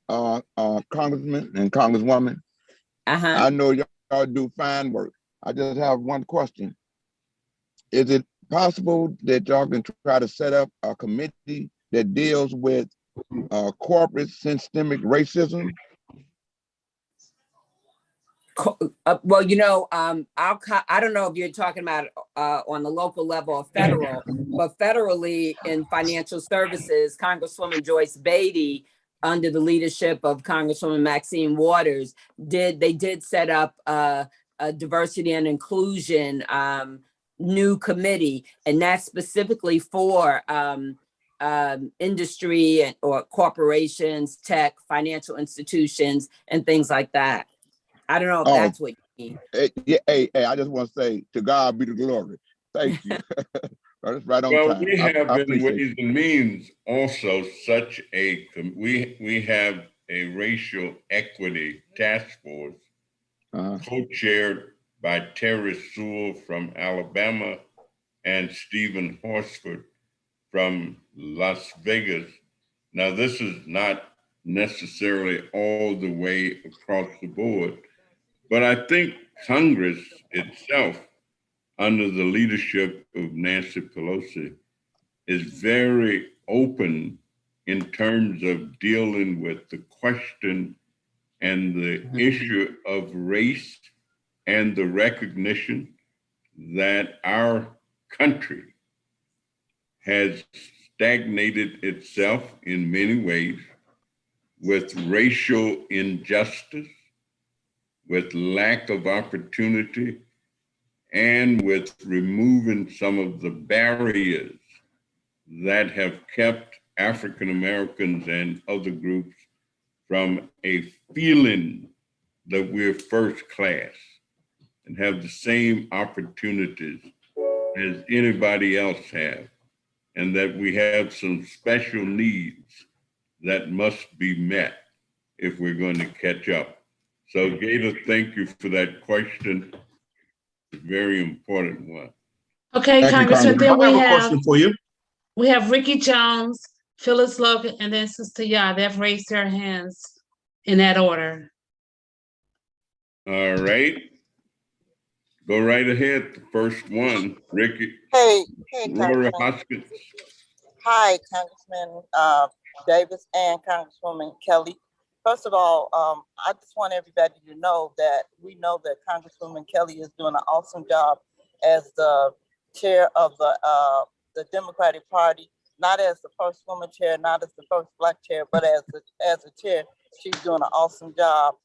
Speaker 9: Congressman and Congresswoman, I know y'all do fine work. I just have one question. Is it possible that y'all can try to set up a committee that deals with corporate systemic racism?
Speaker 8: Well, I don't know if you're talking about on the local level or federal, but federally in financial services, Congresswoman Joyce Beatty, under the leadership of Congresswoman Maxine Waters, did set up a diversity and inclusion new committee, and that's specifically for industry or corporations, tech, financial institutions, and things like that. I don't know if that's what you mean.
Speaker 9: Hey, I just want to say, to God be the glory. Thank you. That's right on time.
Speaker 6: We have
Speaker 9: I
Speaker 6: in
Speaker 9: appreciate
Speaker 6: Ways and Means also we have a racial equity task force co-chaired by Terry Sewell from Alabama and Stephen Horsford from Las Vegas. Now, this is not necessarily all the way across the board, but I think Congress itself, under the leadership of Nancy Pelosi, is very open in terms of dealing with the question and the issue of race and the recognition that our country has stagnated itself in many ways with racial injustice, with lack of opportunity, and with removing some of the barriers that have kept African Americans and other groups from a feeling that we're first class and have the same opportunities as anybody else have, and that we have some special needs that must be met if we're going to catch up. So Gator, thank you for that question. Very important one.
Speaker 2: Okay,
Speaker 9: Thank you,
Speaker 2: Congressman, then
Speaker 10: I have a question for you.
Speaker 2: we have Ricky Jones, Phyllis Logan, and then Sister Yah. They've raised their hands in that order.
Speaker 6: All right. Go right ahead. The first one, Ricky.
Speaker 1: Hey,
Speaker 6: Rory
Speaker 1: Congressman.
Speaker 6: Hoskins.
Speaker 1: Hi, Congressman Davis and Congresswoman Kelly. First of all, I just want everybody to know that we know that Congresswoman Kelly is doing an awesome job as the chair of the Democratic Party, not as the first woman chair, not as the first Black chair, but as a chair. She's doing an awesome job.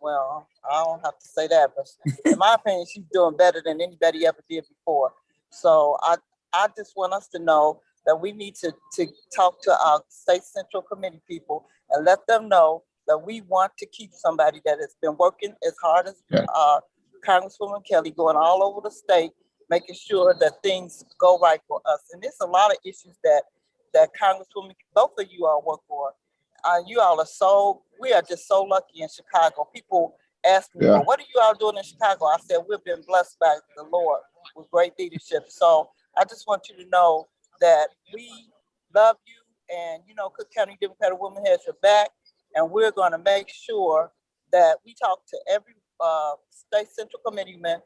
Speaker 1: Well, I don't have to say that, but in my opinion, she's doing better than anybody ever did before. So I just want us to know that we need to talk to our state central committee people and let them know that we want to keep somebody that has been working as hard as Congresswoman Kelly, going all over the state, making sure that things go right for us. And there's a lot of issues that Congresswoman, both of you all work for. We are just so lucky in Chicago. People ask me, well, what are you all doing in Chicago? I said, we've been blessed by the Lord with great leadership. So I just want you to know that we love you, and Cook County Democratic Women has your back, and we're going to make sure that we talk to every state central committeeman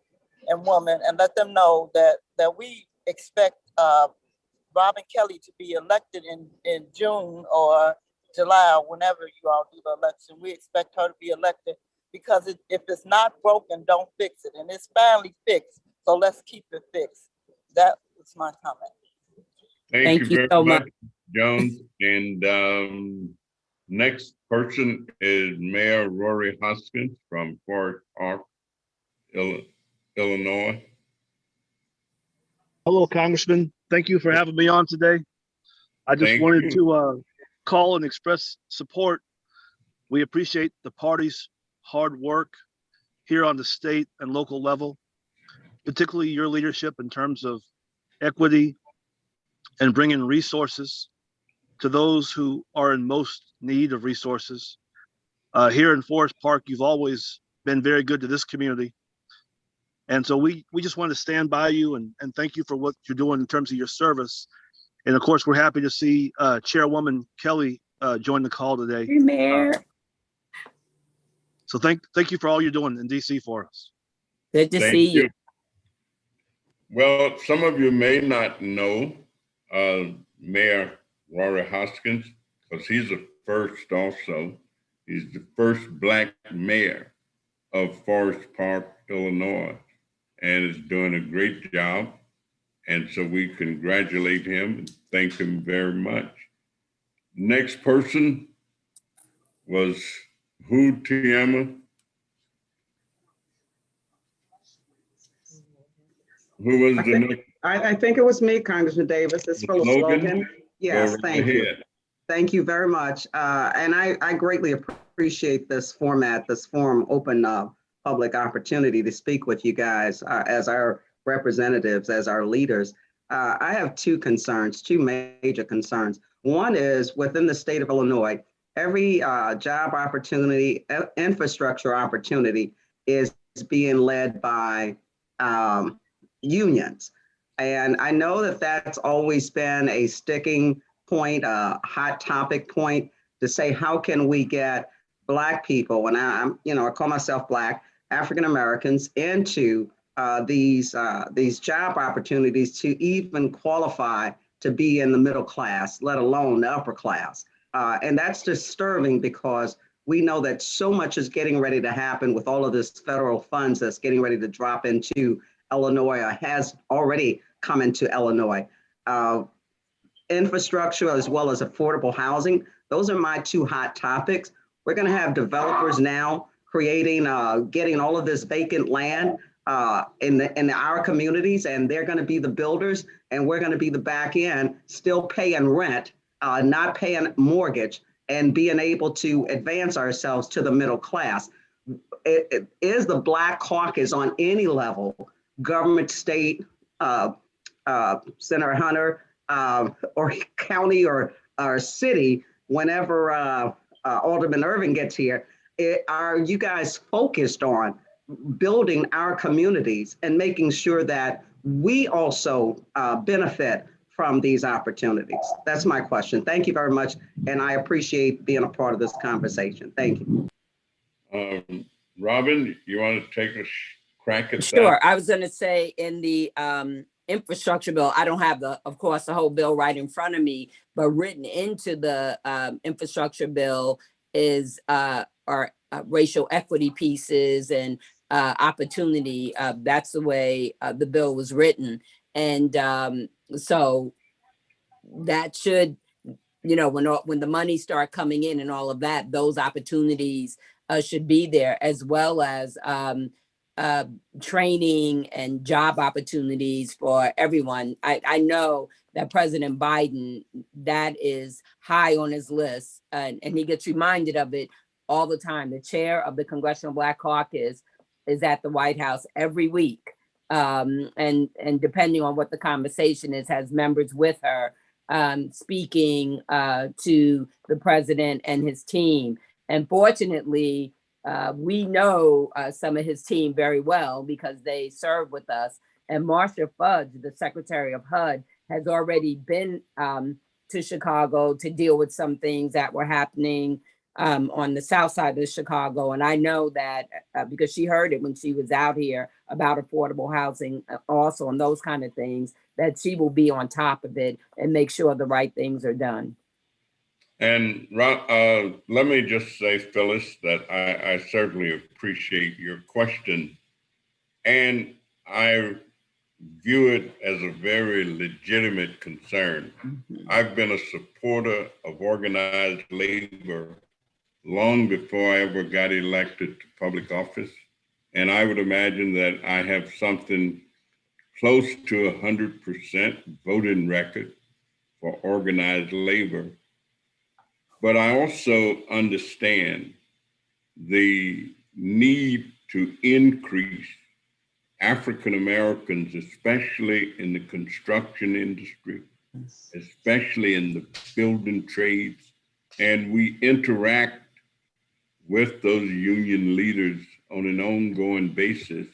Speaker 1: and woman and let them know that we expect Robin Kelly to be elected in June or July, or whenever you all do the election. We expect her to be elected because if it's not broken, don't fix it. And it's finally fixed, so let's keep it fixed. That was my comment.
Speaker 6: Thank you very much, Jones. And next person is Mayor Rory Hoskins from Forest Park, Illinois.
Speaker 10: Hello, Congressman. Thank you for having me on today. I just wanted to call and express support. We appreciate the party's hard work here on the state and local level, particularly your leadership in terms of equity and bringing resources to those who are in most need of resources. Here in Forest Park, you've always been very good to this community. And so we just want to stand by you and thank you for what you're doing in terms of your service. And of course, we're happy to see Chairwoman Kelly join the call today.
Speaker 8: Hey, Mayor.
Speaker 10: So thank you for all you're doing in DC for us.
Speaker 8: Good to see you.
Speaker 6: Well, some of you may not know Mayor Rory Hoskins, because he's the first also. He's the first Black mayor of Forest Park, Illinois, and is doing a great job. And so we congratulate him and thank him very much. Next person was Hu Tiama. Who was the next?
Speaker 11: I think it was me, Congressman Davis. It's for Logan. Yes, thank you. Thank you very much. And I greatly appreciate this format, this forum, open public opportunity to speak with you guys as our representatives, as our leaders. I have two major concerns. One is within the state of Illinois, every job opportunity, infrastructure opportunity is being led by unions. And I know that that's always been a sticking point, a hot topic point to say, how can we get Black people, and I call myself Black, African Americans, into these job opportunities to even qualify to be in the middle class, let alone the upper class. And that's disturbing because we know that so much is getting ready to happen with all of this federal funds that's getting ready to drop into Illinois, or has already come into Illinois. Infrastructure as well as affordable housing. Those are my two hot topics. We're going to have developers now creating, getting all of this vacant land in our communities, and they're going to be the builders, and we're going to be the back end, still paying rent, not paying mortgage, and being able to advance ourselves to the middle class. It is the Black Caucus on any level, government, state, Senator Hunter, or county or city, whenever Alderman Irvin gets here, are you guys focused on building our communities and making sure that we also benefit from these opportunities? That's my question. Thank you very much. And I appreciate being a part of this conversation. Thank you.
Speaker 6: Robin, you want to take a crack at that?
Speaker 8: Sure. I was going to say in the infrastructure bill, I don't have of course, the whole bill right in front of me, but written into the infrastructure bill is our racial equity pieces and opportunity. That's the way the bill was written. And so that should, when the money start coming in and all of that, those opportunities should be there, as well as training and job opportunities for everyone. I know that President Biden, that is high on his list, and he gets reminded of it all the time. The chair of the Congressional Black Caucus is at the White House every week. And depending on what the conversation is, has members with her speaking to the president and his team. And fortunately, we know some of his team very well because they serve with us. And Marsha Fudge, the Secretary of HUD, has already been to Chicago to deal with some things that were happening on the south side of Chicago. And I know that because she heard it when she was out here about affordable housing also, and those kind of things, that she will be on top of it and make sure the right things are done.
Speaker 6: And let me just say, Phyllis, that I certainly appreciate your question. And I view it as a very legitimate concern. Mm-hmm. I've been a supporter of organized labor long before I ever got elected to public office. And I would imagine that I have something close to 100% voting record for organized labor. But I also understand the need to increase African Americans, especially in the construction industry, especially in the building trades. And we interact with those union leaders on an ongoing basis,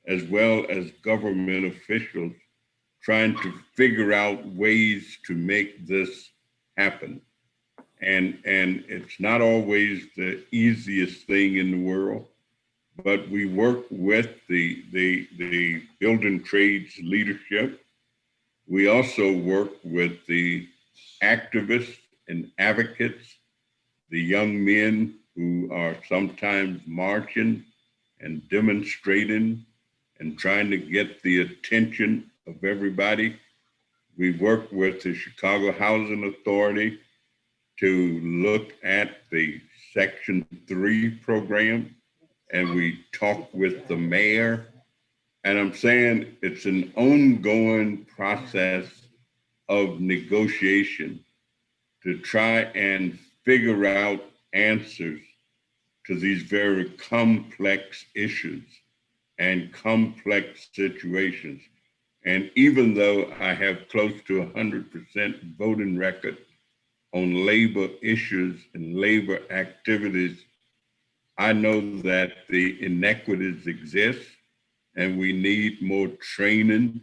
Speaker 6: as well as government officials, trying to figure out ways to make this happen. And it's not always the easiest thing in the world, but we work with the building trades leadership. We also work with the activists and advocates, the young men who are sometimes marching and demonstrating and trying to get the attention of everybody. We work with the Chicago Housing Authority to look at the Section 3 program, and we talk with the mayor. And I'm saying it's an ongoing process of negotiation to try and figure out answers to these very complex issues and complex situations. And even though I have close to 100% voting record on labor issues and labor activities, I know that the inequities exist and we need more training.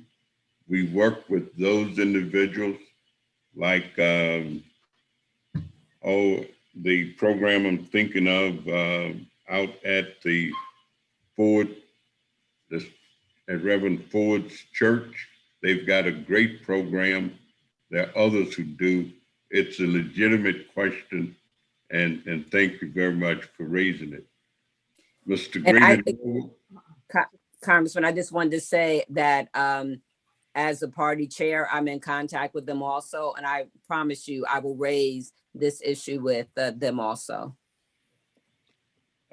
Speaker 6: We work with those individuals like, the program I'm thinking of out at the Ford, at Reverend Ford's church. They've got a great program. There are others who do. It's a legitimate question, and thank you very much for raising it. Mr. Green.
Speaker 8: Congressman, I just wanted to say that as a party chair, I'm in contact with them also, and I promise you I will raise this issue with them also.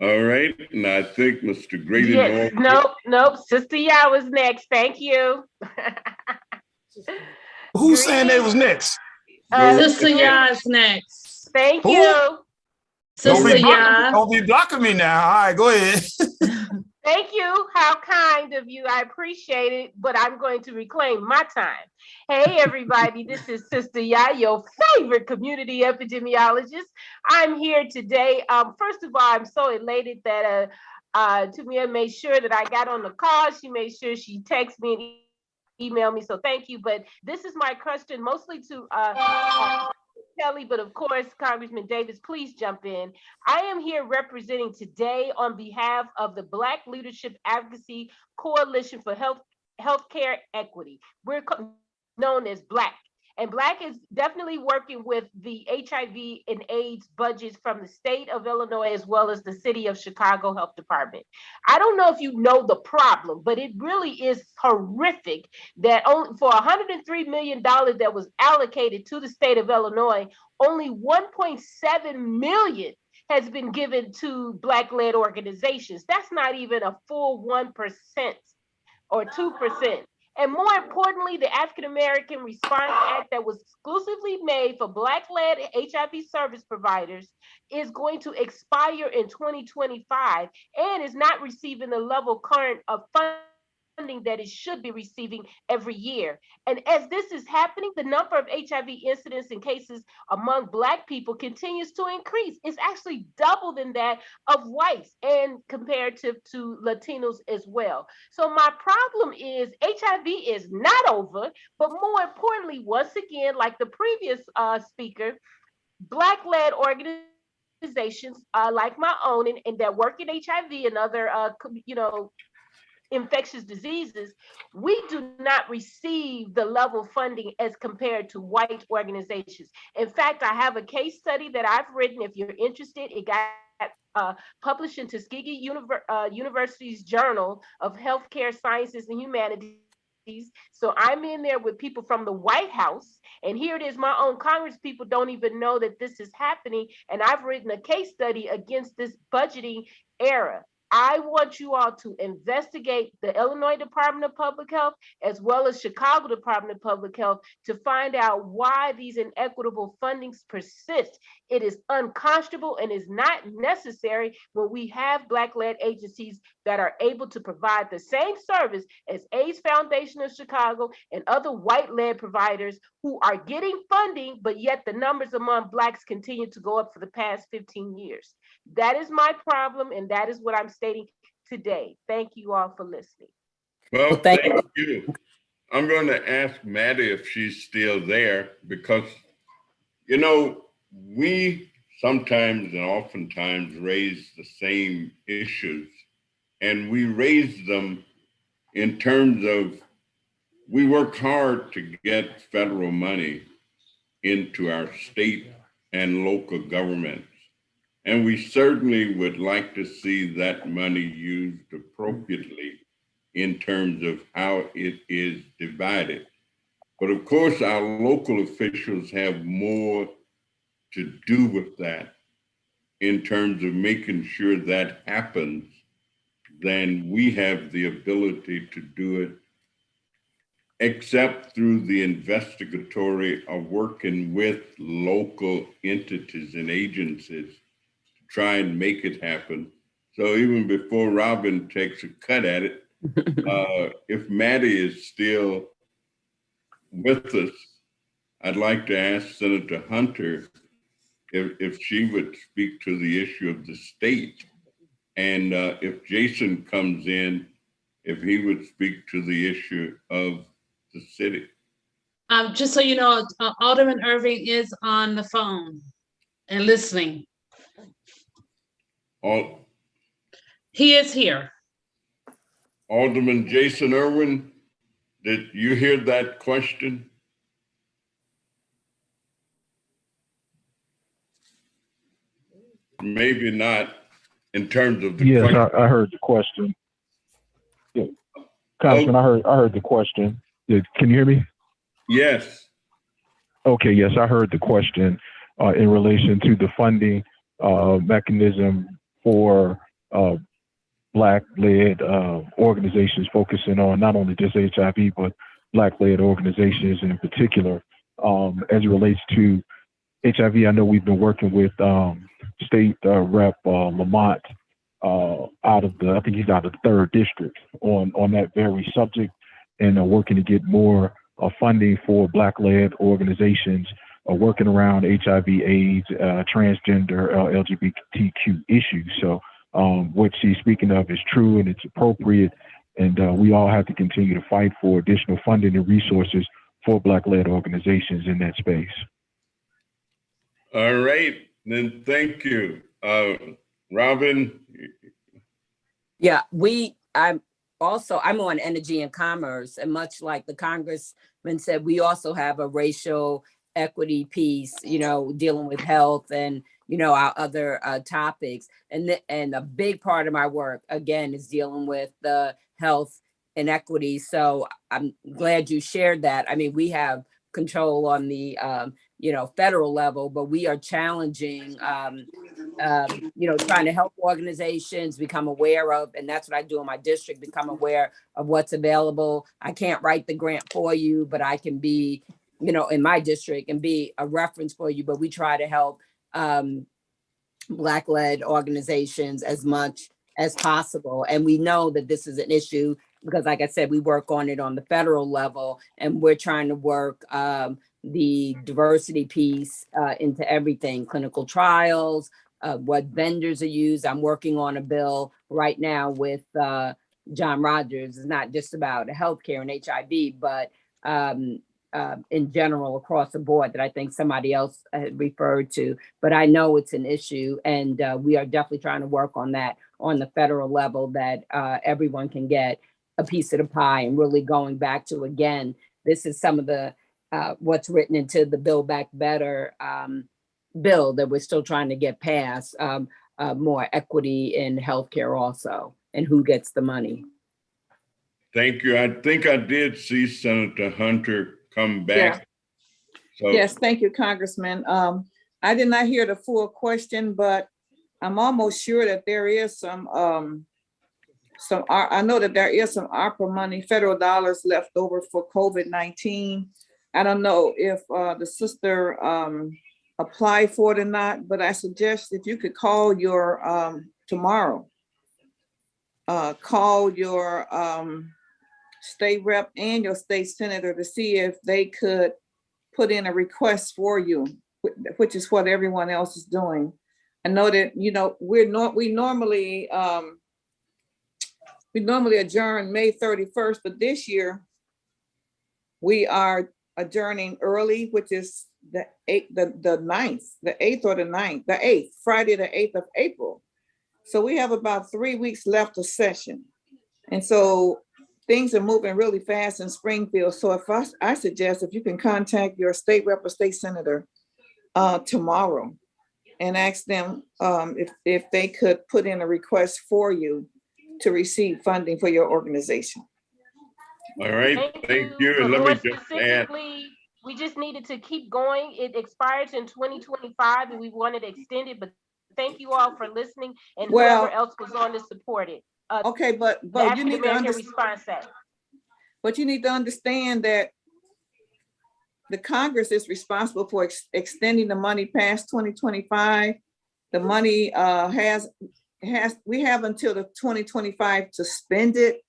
Speaker 6: All right, and I think Mr. Grady.
Speaker 12: Yes, nope. Sister Ya was next. Thank you.
Speaker 13: Who's saying they was next?
Speaker 2: Sister Ya is next.
Speaker 12: Thank
Speaker 13: Who?
Speaker 12: you.
Speaker 2: Sister Ya.
Speaker 13: Don't be blocking me now. All right, go ahead.
Speaker 12: Thank you. How kind of you. I appreciate it, but I'm going to reclaim my time. Hey, everybody. This is Sister Ya, your favorite community epidemiologist. I'm here today. First of all, I'm so elated that Tamia made sure that I got on the call. She made sure she texted me and emailed me. So thank you. But this is my question mostly to Kelly, but of course, Congressman Davis, please jump in. I am here representing today on behalf of the Black Leadership Advocacy Coalition for Healthcare Equity. We're known as Black. And Black is definitely working with the HIV and AIDS budgets from the state of Illinois as well as the city of Chicago Health Department. I don't know if you know the problem, but it really is horrific that only for $103 million that was allocated to the state of Illinois, only 1.7 million has been given to Black-led organizations. That's not even a full 1% or 2%. And more importantly, the African American Response Act that was exclusively made for Black-led HIV service providers is going to expire in 2025 and is not receiving the level current of funding that it should be receiving every year. And as this is happening, the number of HIV incidents and cases among Black people continues to increase. It's actually double than that of whites and comparative to Latinos as well. So my problem is HIV is not over, but more importantly, once again, like the previous speaker, Black-led organizations like my own and that work in HIV and other, infectious diseases, we do not receive the level funding as compared to white organizations. In fact, I have a case study that I've written. If you're interested, it got published in Tuskegee University's Journal of Healthcare Sciences and Humanities. So I'm in there with people from the White House, and here it is, my own Congress people don't even know that this is happening, and I've written a case study against this budgeting era. I want you all to investigate the Illinois Department of Public Health as well as Chicago Department of Public Health to find out why these inequitable fundings persist. It is unconscionable and is not necessary when we have Black-led agencies that are able to provide the same service as AIDS Foundation of Chicago and other white-led providers who are getting funding, but yet the numbers among Blacks continue to go up for the past 15 years. That is my problem, and that is what I'm stating today. Thank you all for listening.
Speaker 6: Well, thank you. I'm going to ask Maddie if she's still there because, we sometimes and oftentimes raise the same issues, and we raise them in terms of we work hard to get federal money into our state and local governments. And we certainly would like to see that money used appropriately in terms of how it is divided. But of course, our local officials have more to do with that in terms of making sure that happens than we have the ability to do it, except through the investigatory or working with local entities and agencies to try and make it happen. So even before Robin takes a cut at it, if Maddie is still with us, I'd like to ask Senator Hunter if she would speak to the issue of the state. And if Jason comes in, if he would speak to the issue of the city.
Speaker 2: Just so you know, Alderman Irving is on the phone and listening. He is here.
Speaker 6: Alderman Jason Irwin, did you hear that question? Maybe not in terms of the question.
Speaker 14: Yes, I heard the question. Yeah. Congressman, I heard the question. Yeah, can you hear me?
Speaker 6: Yes.
Speaker 14: Okay, yes, I heard the question in relation to the funding mechanism for Black-led organizations focusing on not only just HIV, but Black-led organizations in particular. As it relates to HIV, I know we've been working with State Rep Lamont out of I think he's out of the 3rd district on that very subject, and working to get more funding for Black-led organizations working around HIV, AIDS, transgender, LGBTQ issues. So what she's speaking of is true and it's appropriate, and we all have to continue to fight for additional funding and resources for Black-led organizations in that space.
Speaker 6: All right, then thank you. Robin?
Speaker 8: Yeah, I'm on energy and commerce, and much like the Congressman said, we also have a racial equity piece, dealing with health and, our other topics. And a big part of my work, again, is dealing with the health and equity. So I'm glad you shared that. I mean, we have control on the, federal level, but we are challenging, trying to help organizations become aware of, and that's what I do in my district, become aware of what's available. I can't write the grant for you, but I can be, in my district and be a reference for you, but we try to help Black-led organizations as much as possible. And we know that this is an issue because, like I said, we work on it on the federal level, and we're trying to work the diversity piece into everything, clinical trials, what vendors are used. I'm working on a bill right now with John Rogers. It's not just about healthcare and HIV, but in general across the board that I think somebody else had referred to. But I know it's an issue, and we are definitely trying to work on that on the federal level, that everyone can get a piece of the pie. And really going back to, again, this is some of the what's written into the Build Back Better bill that we're still trying to get passed, more equity in healthcare also, and who gets the money.
Speaker 6: Thank you. I think I did see Senator Hunter come back.
Speaker 5: Yeah.
Speaker 6: So,
Speaker 5: yes, thank you, Congressman. I did not hear the full question, but I'm almost sure that there is some I know that there is some ARPA money, federal dollars left over for COVID-19. I don't know if the sister applied for it or not, but I suggest if you could call your tomorrow, call your state rep and your state senator to see if they could put in a request for you, which is what everyone else is doing. I know that, we normally adjourn May 31st, but this year we are adjourning early, which is the 8th, Friday, the 8th of April. So we have about 3 weeks left of session. And so things are moving really fast in Springfield. So I suggest if you can contact your state rep or state senator tomorrow and ask them if they could put in a request for you to receive funding for your organization.
Speaker 6: All right, thank you.
Speaker 12: But
Speaker 6: And let
Speaker 12: more
Speaker 6: me just add,
Speaker 12: specifically, we just needed to keep going. It expires in 2025 and we wanted to extend it, but thank you all for listening and whoever
Speaker 5: Well,
Speaker 12: else was on to support it.
Speaker 5: okay, but
Speaker 12: The
Speaker 5: you
Speaker 12: African
Speaker 5: need to
Speaker 12: American
Speaker 5: understand.
Speaker 12: Response Act.
Speaker 5: But you need to understand that the Congress is responsible for extending the money past 2025. The money we have until the 2025 to spend it.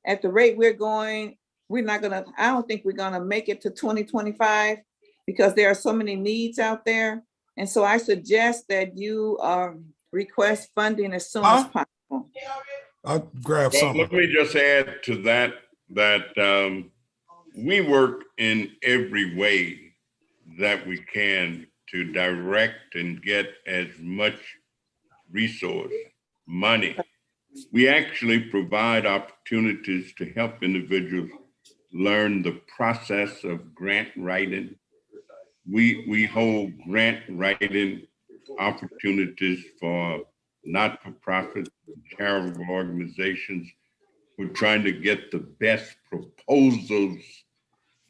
Speaker 5: At the rate we're going, I don't think we're gonna make it to 2025 because there are so many needs out there. And so I suggest that you request funding as soon as possible.
Speaker 13: I'll grab
Speaker 6: well,
Speaker 13: something.
Speaker 6: let me just add to that we work in every way that we can to direct and get as much resource, money. We actually provide opportunities to help individuals learn the process of grant writing. We hold grant writing opportunities for not-for-profit charitable organizations. We're trying to get the best proposals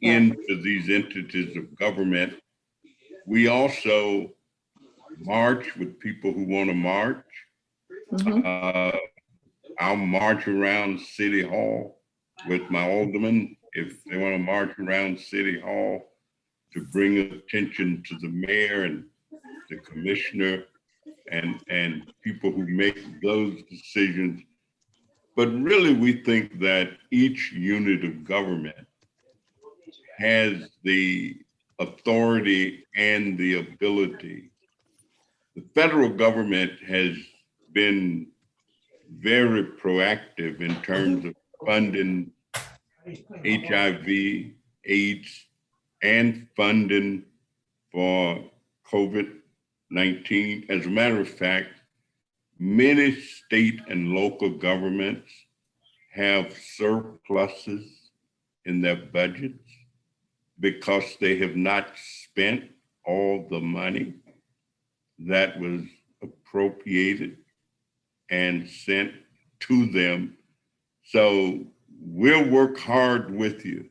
Speaker 6: into these entities of government. We also march with people who want to march. I'll march around City Hall with my aldermen if they want to march around City Hall to bring attention to the mayor and the commissioner and people who make those decisions. But really, we think that each unit of government has the authority and the ability. The federal government has been very proactive in terms of funding HIV, AIDS, and funding for COVID-19. As a matter of fact, many state and local governments have surpluses in their budgets because they have not spent all the money that was appropriated and sent to them. So we'll work hard with you.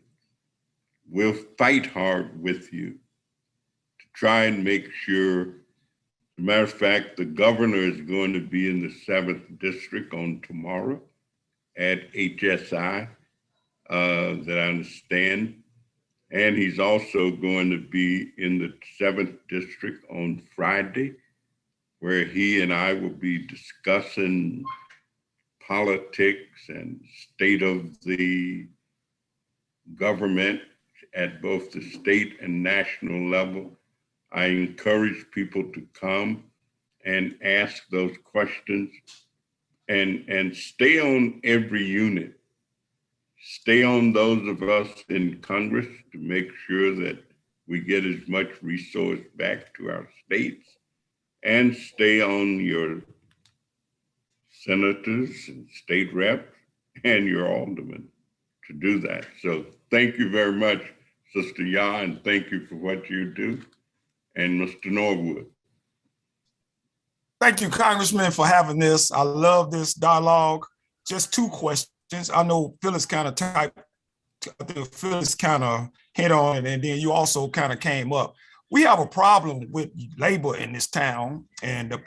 Speaker 6: We'll fight hard with you to try and make sure. As a matter of fact, the governor is going to be in the 7th district on tomorrow at HSI, that I understand. And he's also going to be in the 7th district on Friday, where he and I will be discussing politics and state of the government at both the state and national level. I encourage people to come and ask those questions and stay on every unit. Stay on those of us in Congress to make sure that we get as much resource back to our states, and stay on your senators and state reps and your aldermen to do that. So thank you very much, Sister Ya, and thank you for what you do. And Mr. Norwood.
Speaker 13: Thank you, Congressman, for having this. I love this dialogue. Just 2 questions. I know Phyllis kind of hit on it, and then you also kind of came up. We have a problem with labor in this town, and the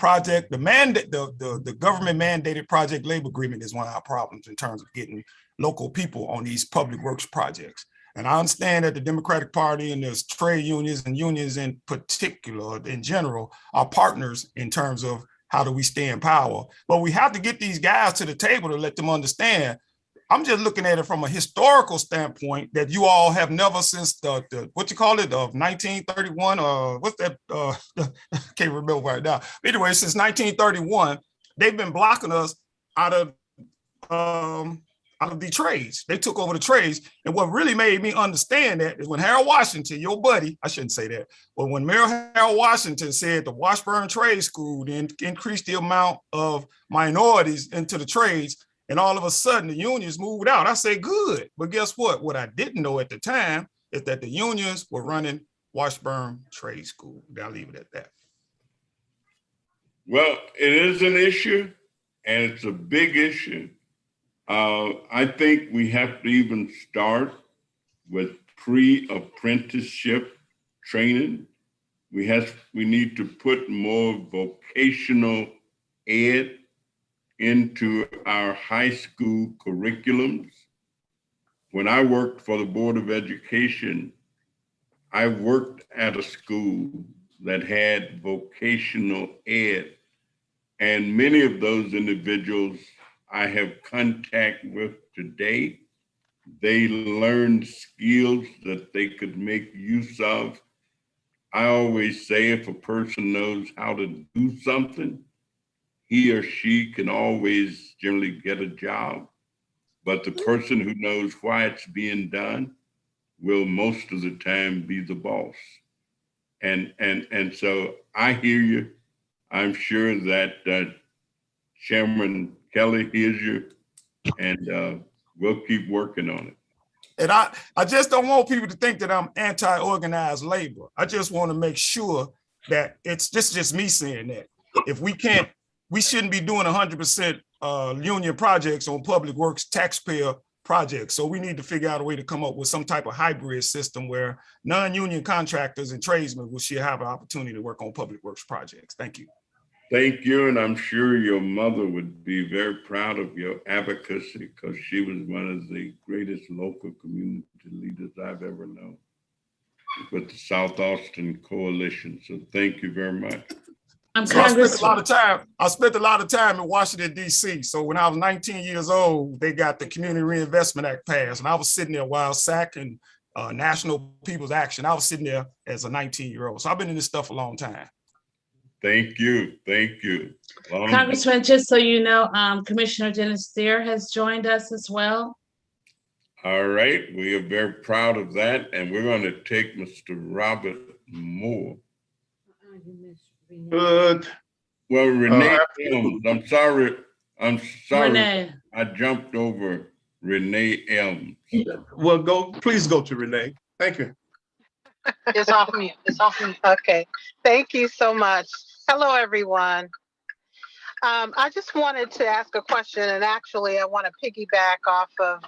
Speaker 13: government mandated project labor agreement is one of our problems in terms of getting local people on these public works projects. And I understand that the Democratic Party and there's trade unions and unions in particular, in general, are partners in terms of how do we stay in power. But we have to get these guys to the table to let them understand. I'm just looking at it from a historical standpoint that you all have never since the what you call it, of 1931, what's that, can't remember right now. Anyway, since 1931, they've been blocking us out of the trades. They took over the trades. And what really made me understand that is when Harold Washington, your buddy, I shouldn't say that, but when Mayor Harold Washington said the Washburn Trade School increased the amount of minorities into the trades, and all of a sudden the unions moved out. I say, good. But guess what? What I didn't know at the time is that the unions were running Washburn Trade School. I'll leave it at that.
Speaker 6: Well, it is an issue, and it's a big issue. I think we have to even start with pre-apprenticeship training. We need to put more vocational ed into our high school curriculums. When I worked for the Board of Education, I worked at a school that had vocational ed, and many of those individuals I have contact with today. They learned skills that they could make use of. I always say if a person knows how to do something, he or she can always generally get a job. But the person who knows why it's being done will most of the time be the boss. And so I hear you. I'm sure that Chairman Kelly hears you, and we'll keep working on it.
Speaker 13: And I just don't want people to think that I'm anti-organized labor. I just want to make sure that it's just me saying that. If we shouldn't be doing 100% union projects on public works taxpayer projects. So we need to figure out a way to come up with some type of hybrid system where non-union contractors and tradesmen will have an opportunity to work on public works projects. Thank you.
Speaker 6: Thank you, and I'm sure your mother would be very proud of your advocacy because she was one of the greatest local community leaders I've ever known with the South Austin Coalition. So thank you very much.
Speaker 13: So I spent a lot of time in Washington, D.C. So when I was 19 years old, they got the Community Reinvestment Act passed, and I was sitting there while SAC and National People's Action. I was sitting there as a 19-year-old. So I've been in this stuff a long time.
Speaker 6: Thank you. Thank you.
Speaker 2: Congressman, just so you know, Commissioner Dennis Steer has joined us as well.
Speaker 6: All right. We are very proud of that. And we're going to take Mr. Robert Moore.
Speaker 15: Good.
Speaker 6: Well, Renee Elms. I'm sorry.
Speaker 2: Renee.
Speaker 6: I jumped over Renee Elms.
Speaker 15: Well, please go to Renee. Thank you.
Speaker 16: It's off mute. It's off mute. Okay. Thank you so much. Hello, everyone. I just wanted to ask a question, and actually I want to piggyback off of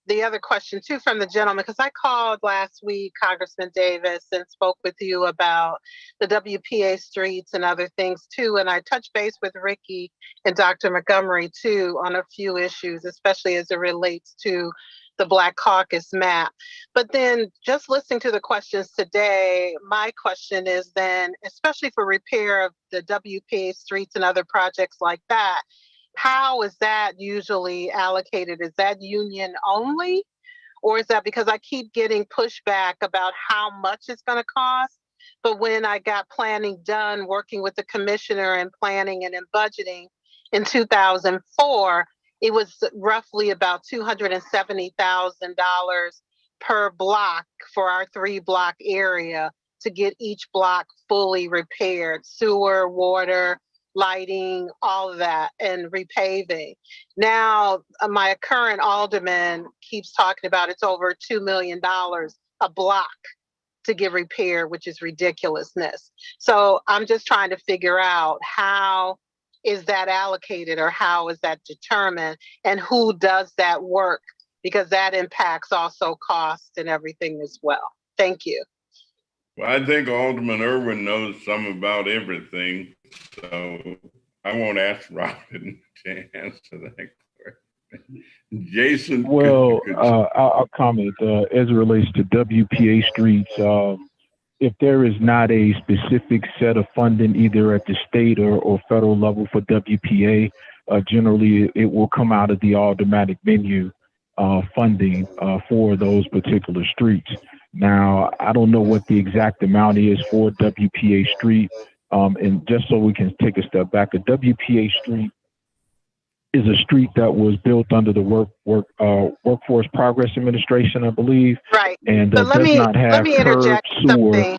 Speaker 16: the other question too from the gentleman, because I called last week, Congressman Davis, and spoke with you about the WPA streets and other things too. And I touched base with Ricky and Dr. Montgomery too on a few issues, especially as it relates to the Black Caucus map. But then just listening to the questions today, my question is then, especially for repair of the WPA streets and other projects like that, how is that usually allocated? Is that union only? Or is that because I keep getting pushback about how much it's going to cost? But when I got planning done, working with the commissioner and planning and in budgeting in 2004, it was roughly about $270,000 per block for our 3-block area to get each block fully repaired, sewer, water, lighting, all of that, and repaving. Now, my current alderman keeps talking about it's over $2 million a block to get repaired, which is ridiculousness. So I'm just trying to figure out how is that allocated or how is that determined and who does that work, because that impacts also cost and everything as well. Thank you.
Speaker 6: Well, I think Alderman Irwin knows some about everything, so I won't ask Robin to answer that question. Jason?
Speaker 14: Well, I'll comment as it relates to WPA streets. If there is not a specific set of funding either at the state or federal level for WPA, generally it will come out of the automatic menu funding for those particular streets. Now, I don't know what the exact amount is for WPA street. And just so we can take a step back, a WPA street is a street that was built under the Workforce Progress Administration, I believe.
Speaker 16: Right.
Speaker 14: And
Speaker 16: but let me
Speaker 14: interject
Speaker 16: something.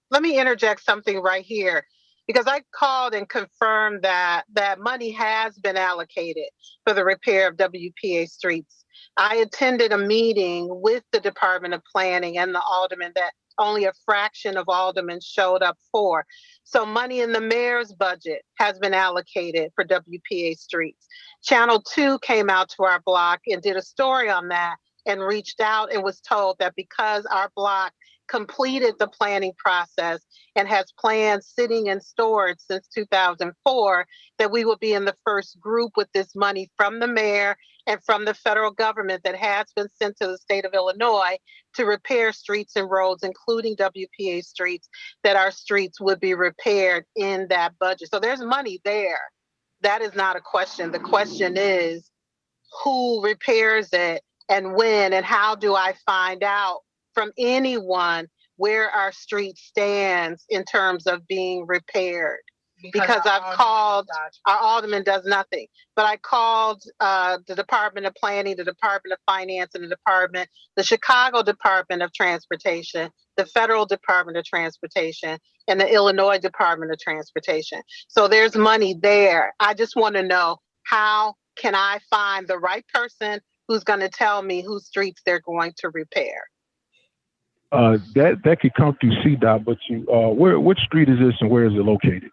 Speaker 16: Let me interject something right here, because I called and confirmed that money has been allocated for the repair of WPA streets. I attended a meeting with the Department of Planning and the alderman that only a fraction of aldermen showed up for. So money in the mayor's budget has been allocated for WPA streets. Channel 2 came out to our block and did a story on that and reached out and was told that because our block completed the planning process and has plans sitting in storage since 2004, that we will be in the first group with this money from the mayor and from the federal government that has been sent to the state of Illinois to repair streets and roads, including WPA streets, that our streets would be repaired in that budget. So there's money there. That is not a question. The question is who repairs it and when, and how do I find out from anyone where our street stands in terms of being repaired? Because I've called, our alderman does nothing, but I called the Department of Planning, the Department of Finance, and the Chicago Department of Transportation, the Federal Department of Transportation, and the Illinois Department of Transportation. So there's money there. I just want to know, how can I find the right person who's going to tell me whose streets they're going to repair?
Speaker 14: That could come through CDOT, but which street is this and where is it located?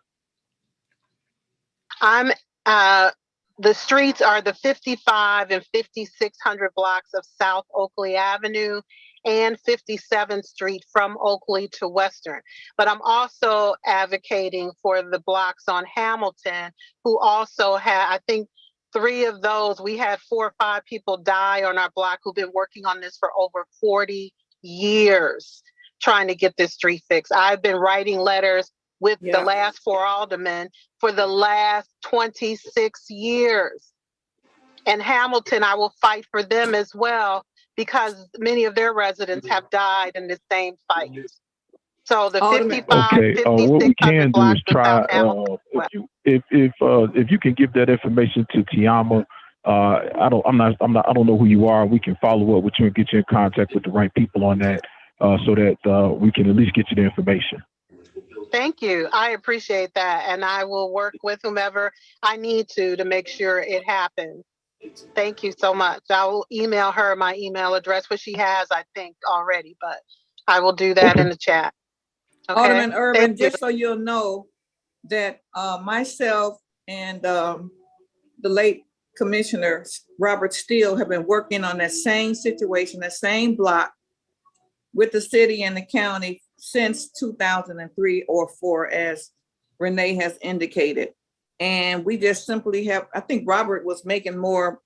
Speaker 16: The streets are the 55 and 5600 blocks of South Oakley Avenue and 57th Street from Oakley to Western. But I'm also advocating for the blocks on Hamilton, who also had, I think, 3 of those. We had 4 or 5 people die on our block who've been working on this for over 40 years trying to get this street fixed. I've been writing letters with the last 4 aldermen for the last 26 years. And Hamilton, I will fight for them as well, because many of their residents have died in the same fight. So the 55,
Speaker 14: okay. What we can do is try, if you can give that information to Tiama. I don't know who you are. We can follow up with you and get you in contact with the right people on that, so that we can at least get you the information.
Speaker 16: Thank you. I appreciate that. And I will work with whomever I need to make sure it happens. Thank you so much. I will email her my email address, which she has, I think, already, but I will do that in the chat. Okay?
Speaker 5: Alderman Urban, just so you'll know that myself and the late Commissioner Robert Steele have been working on that same situation, that same block with the city and the county since 2003 or 4, as Renee has indicated. And we just simply have, I think Robert was making more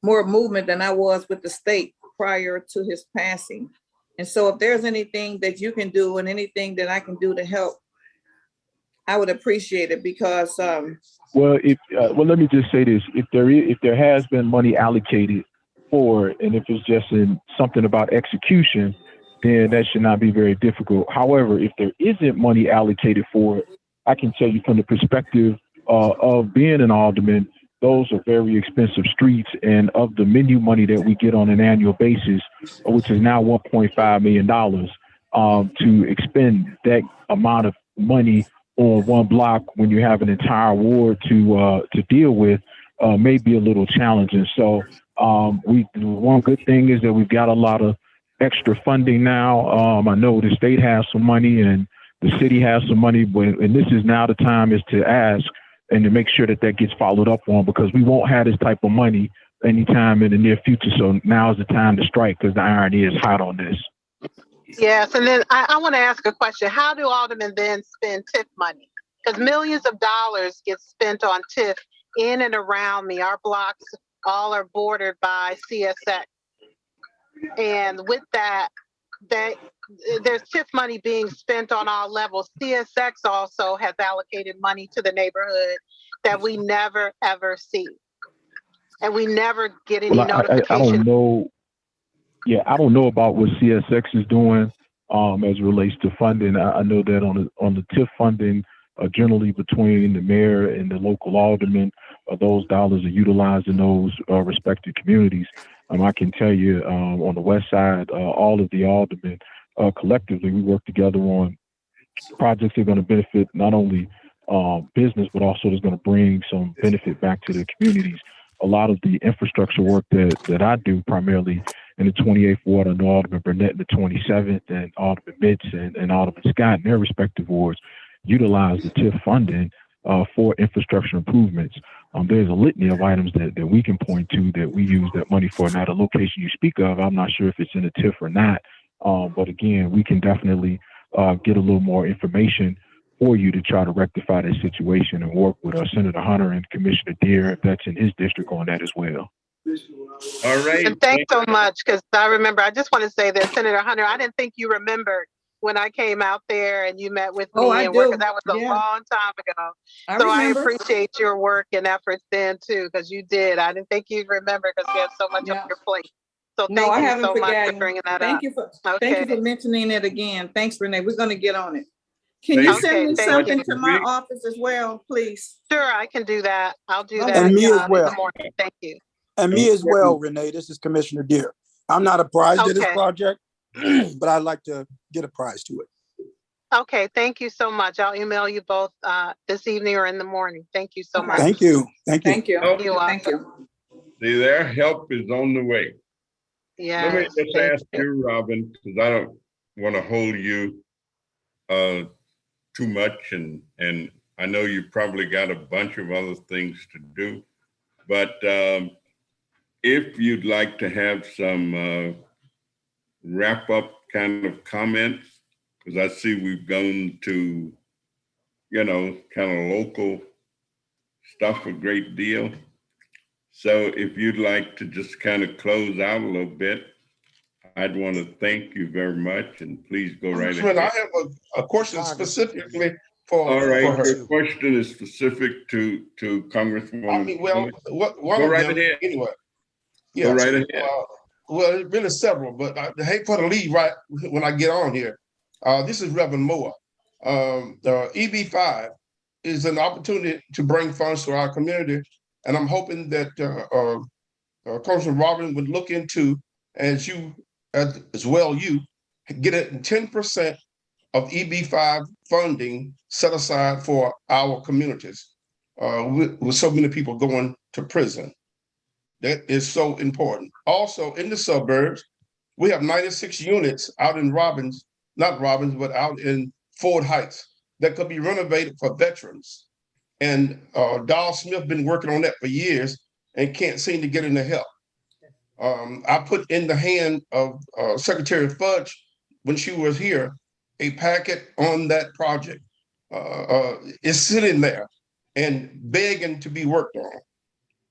Speaker 5: movement than I was with the state prior to his passing. And so if there's anything that you can do and anything that I can do to help, I would appreciate it, because
Speaker 14: well, let me just say this: if there has been money allocated for it, and if it's just in something about execution, then that should not be very difficult. However, if there isn't money allocated for it, I can tell you from the perspective of being an alderman, those are very expensive streets, and of the menu money that we get on an annual basis, which is now $1.5 million, to expend that amount of money on one block when you have an entire ward to deal with may be a little challenging. So one good thing is that we've got a lot of extra funding now. I know the state has some money and the city has some money, and this is now the time is to ask and to make sure that that gets followed up on, because we won't have this type of money anytime in the near future. So now is the time to strike, because the irony is hot on this.
Speaker 16: Yes, and then I want to ask a question. How do aldermen then spend TIF money? Because millions of dollars get spent on TIF in and around me. Our blocks all are bordered by CSX. And with that, there's TIF money being spent on all levels. CSX also has allocated money to the neighborhood that we never, ever see. And we never get any notification.
Speaker 14: I don't know. Yeah, I don't know about what CSX is doing as it relates to funding. I know that on the TIF funding, generally between the mayor and the local aldermen, those dollars are utilized in those respective communities. I can tell you on the west side, all of the aldermen collectively, we work together on projects that are going to benefit not only business, but also is going to bring some benefit back to the communities. A lot of the infrastructure work that I do primarily in the 28th Ward. I know Alderman Burnett in the 27th, and Alderman Mitts and Alderman Scott in their respective wards utilize the TIF funding for infrastructure improvements. There's a litany of items that we can point to that we use that money for. Now, the location you speak of, I'm not sure if it's in the TIF or not, but again, we can definitely get a little more information for you to try to rectify that situation and work with Senator Hunter and Commissioner Deere if that's in his district on that as well.
Speaker 6: All right.
Speaker 16: And thanks so much, because I remember, I just want to say that Senator Hunter, I didn't think you remembered when I came out there and you met with me and work, because that was a long time ago. I appreciate your work and efforts then too, because you did. I didn't think you'd remember because you had so much on your plate. So
Speaker 5: No, I
Speaker 16: thank you
Speaker 5: haven't
Speaker 16: so much
Speaker 5: forgotten.
Speaker 16: for bringing that
Speaker 5: Thank
Speaker 16: up.
Speaker 5: you for
Speaker 16: Okay.
Speaker 5: thank you for mentioning it again. Thanks, Renee. We're going to get on it. Can you send me
Speaker 16: thank
Speaker 5: something
Speaker 16: you.
Speaker 5: to my office as well, please?
Speaker 16: Sure, I can do that. I'll do
Speaker 5: Okay.
Speaker 16: that
Speaker 17: And me as
Speaker 16: in
Speaker 17: well.
Speaker 16: the morning. Thank you.
Speaker 17: And me as well, Renee. This is Commissioner Deere. I'm not apprised of this
Speaker 16: Okay.
Speaker 17: project, but I'd like to get apprised to it.
Speaker 16: Okay, thank you so much. I'll email you both this evening or in the morning. Thank you so much.
Speaker 17: Thank you. Thank you.
Speaker 5: Thank you.
Speaker 16: You're welcome.
Speaker 5: Thank you.
Speaker 6: See there, help is on the way. Let me
Speaker 16: Yes,
Speaker 6: just
Speaker 16: thank
Speaker 6: ask you, Robin, because I don't want to hold you too much, and I know you probably got a bunch of other things to do, but if you'd like to have some wrap up kind of comments, because I see we've gone to, you know, kind of local stuff a great deal. So if you'd like to just kind of close out a little bit, I'd want to thank you very much, and please go right ahead.
Speaker 15: I have a question specifically for.
Speaker 6: All right,
Speaker 15: for her.
Speaker 6: your question is specific to Congresswoman.
Speaker 15: I mean, well, one
Speaker 6: Go
Speaker 15: of
Speaker 6: right
Speaker 15: them,
Speaker 6: ahead.
Speaker 15: anyway.
Speaker 6: Go right ahead.
Speaker 15: Well, really several, but I hate for the lead right when I get on here. This is Reverend Moore. The EB5 is an opportunity to bring funds to our community, and I'm hoping that Congressman Robin would look into, as well you get it 10% of EB5 funding set aside for our communities with so many people going to prison. That is so important. Also, in the suburbs, we have 96 units out in but out in Ford Heights that could be renovated for veterans. And Doll Smith been working on that for years and can't seem to get any help. I put in the hand of Secretary Fudge when she was here a packet on that project. It's sitting there and begging to be worked on.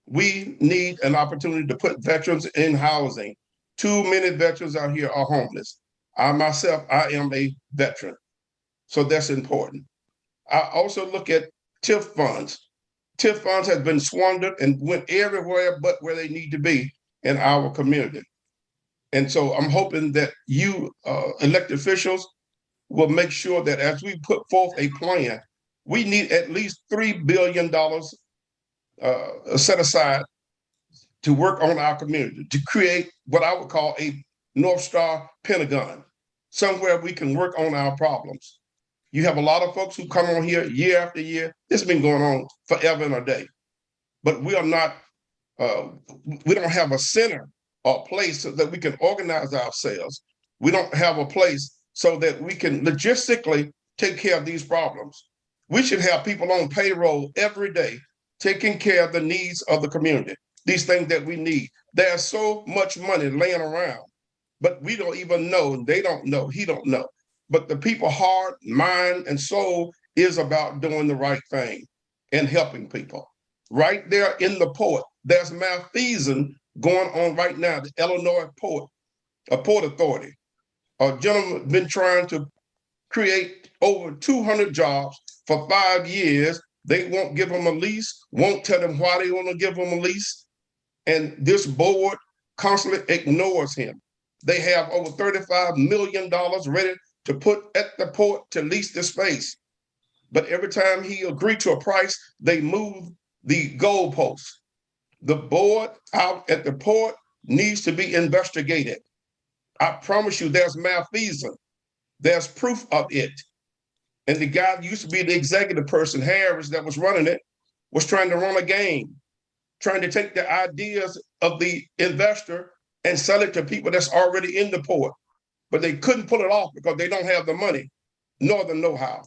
Speaker 15: We need an opportunity to put veterans in housing. Too many veterans out here are homeless. I myself, I am a veteran, so that's important. I also look at TIF funds. TIF funds have been squandered and went everywhere but where they need to be in our community. And so I'm hoping that you elected officials will make sure that as we put forth a plan, we need at least $3 billion set aside to work on our community, to create what I would call a North Star Pentagon, somewhere we can work on our problems. You have a lot of folks who come on here year after year. This has been going on forever and a day, but we are not, we don't have a center or place so that we can organize ourselves. We don't have a place so that we can logistically take care of these problems. We should have people on payroll every day taking care of the needs of the community, these things that we need. There's so much money laying around, but we don't even know, they don't know, he don't know. But the people heart, mind, and soul is about doing the right thing and helping people. Right there in the port, there's malfeasance going on right now, the Illinois Port Authority. A gentleman been trying to create over 200 jobs for 5 years. They won't give them a lease, won't tell them why they want to give them a lease. And this board constantly ignores him. They have over $35 million ready to put at the port to lease the space. But every time he agreed to a price, they move the goalposts. The board out at the port needs to be investigated. I promise you there's malfeasance. There's proof of it. And the guy that used to be the executive person, Harris, that was running it, was trying to run a game, trying to take the ideas of the investor and sell it to people that's already in the port. But they couldn't pull it off because they don't have the money nor the know-how.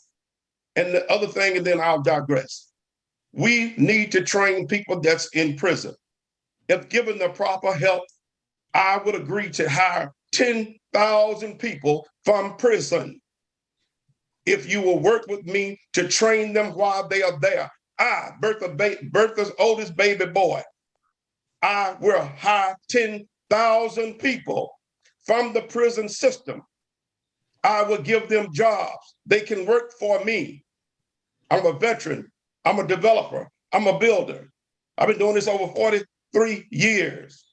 Speaker 15: And the other thing, and then I'll digress. We need to train people that's in prison. If given the proper help, I would agree to hire 10,000 people from prison. If you will work with me to train them while they are there. I, Bertha's oldest baby boy, I will hire 10,000 people from the prison system. I will give them jobs. They can work for me. I'm a veteran. I'm a developer. I'm a builder. I've been doing this over 43 years.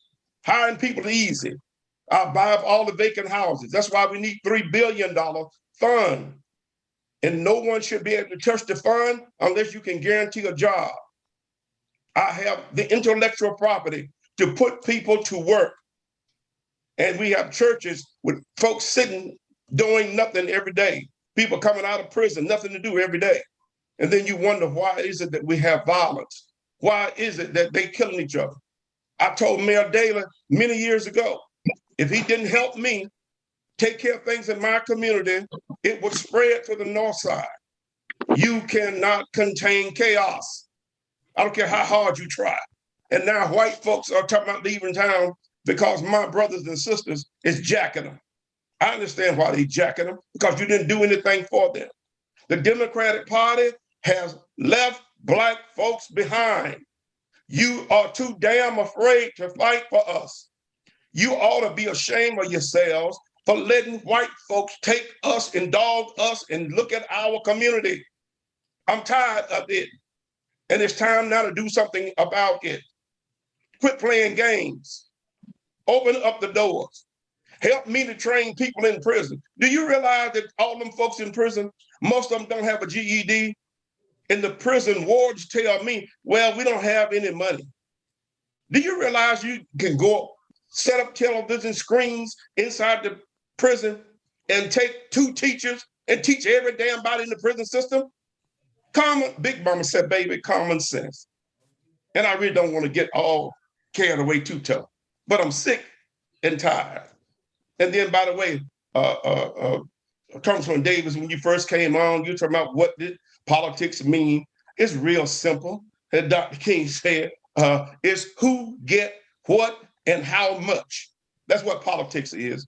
Speaker 15: Hiring people is easy. I'll buy up all the vacant houses. That's why we need $3 billion fund. And no one should be able to touch the fund unless you can guarantee a job. I have the intellectual property to put people to work. And we have churches with folks sitting doing nothing every day. People coming out of prison, nothing to do every day. And then you wonder, why is it that we have violence? Why is it that they killing each other? I told Mayor Daley many years ago, if he didn't help me take care of things in my community, it would spread to the north side. You cannot contain chaos. I don't care how hard you try. And now white folks are talking about leaving town because my brothers and sisters is jacking them. I understand why they jacking them, because you didn't do anything for them. The Democratic Party has left Black folks behind. You are too damn afraid to fight for us. You ought to be ashamed of yourselves for letting white folks take us and dog us and look at our community. I'm tired of it. And it's time now to do something about it. Quit playing games. Open up the doors. Help me to train people in prison. Do you realize that all them folks in prison, most of them don't have a GED? And the prison wards tell me, well, we don't have any money. Do you realize you can go set up television screens inside the prison and take 2 teachers and teach every damn body in the prison system? Big Mama said, baby, common sense. And I really don't want to get all carried away too tough, but I'm sick and tired. And then, by the way, Congressman Davis, when you first came on, you were talking about what did politics mean. It's real simple. And Dr. King said, it's who get what and how much. That's what politics is.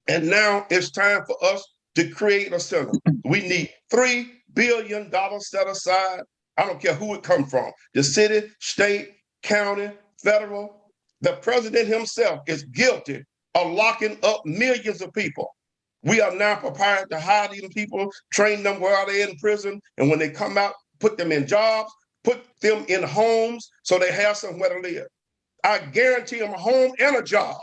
Speaker 15: And now it's time for us to create a center. We need $3 billion set aside. I don't care who it comes from, the city, state, county, federal. The president himself is guilty of locking up millions of people. We are now prepared to hire these people, train them while they're in prison, and when they come out, put them in jobs, put them in homes so they have somewhere to live. I guarantee them a home and a job.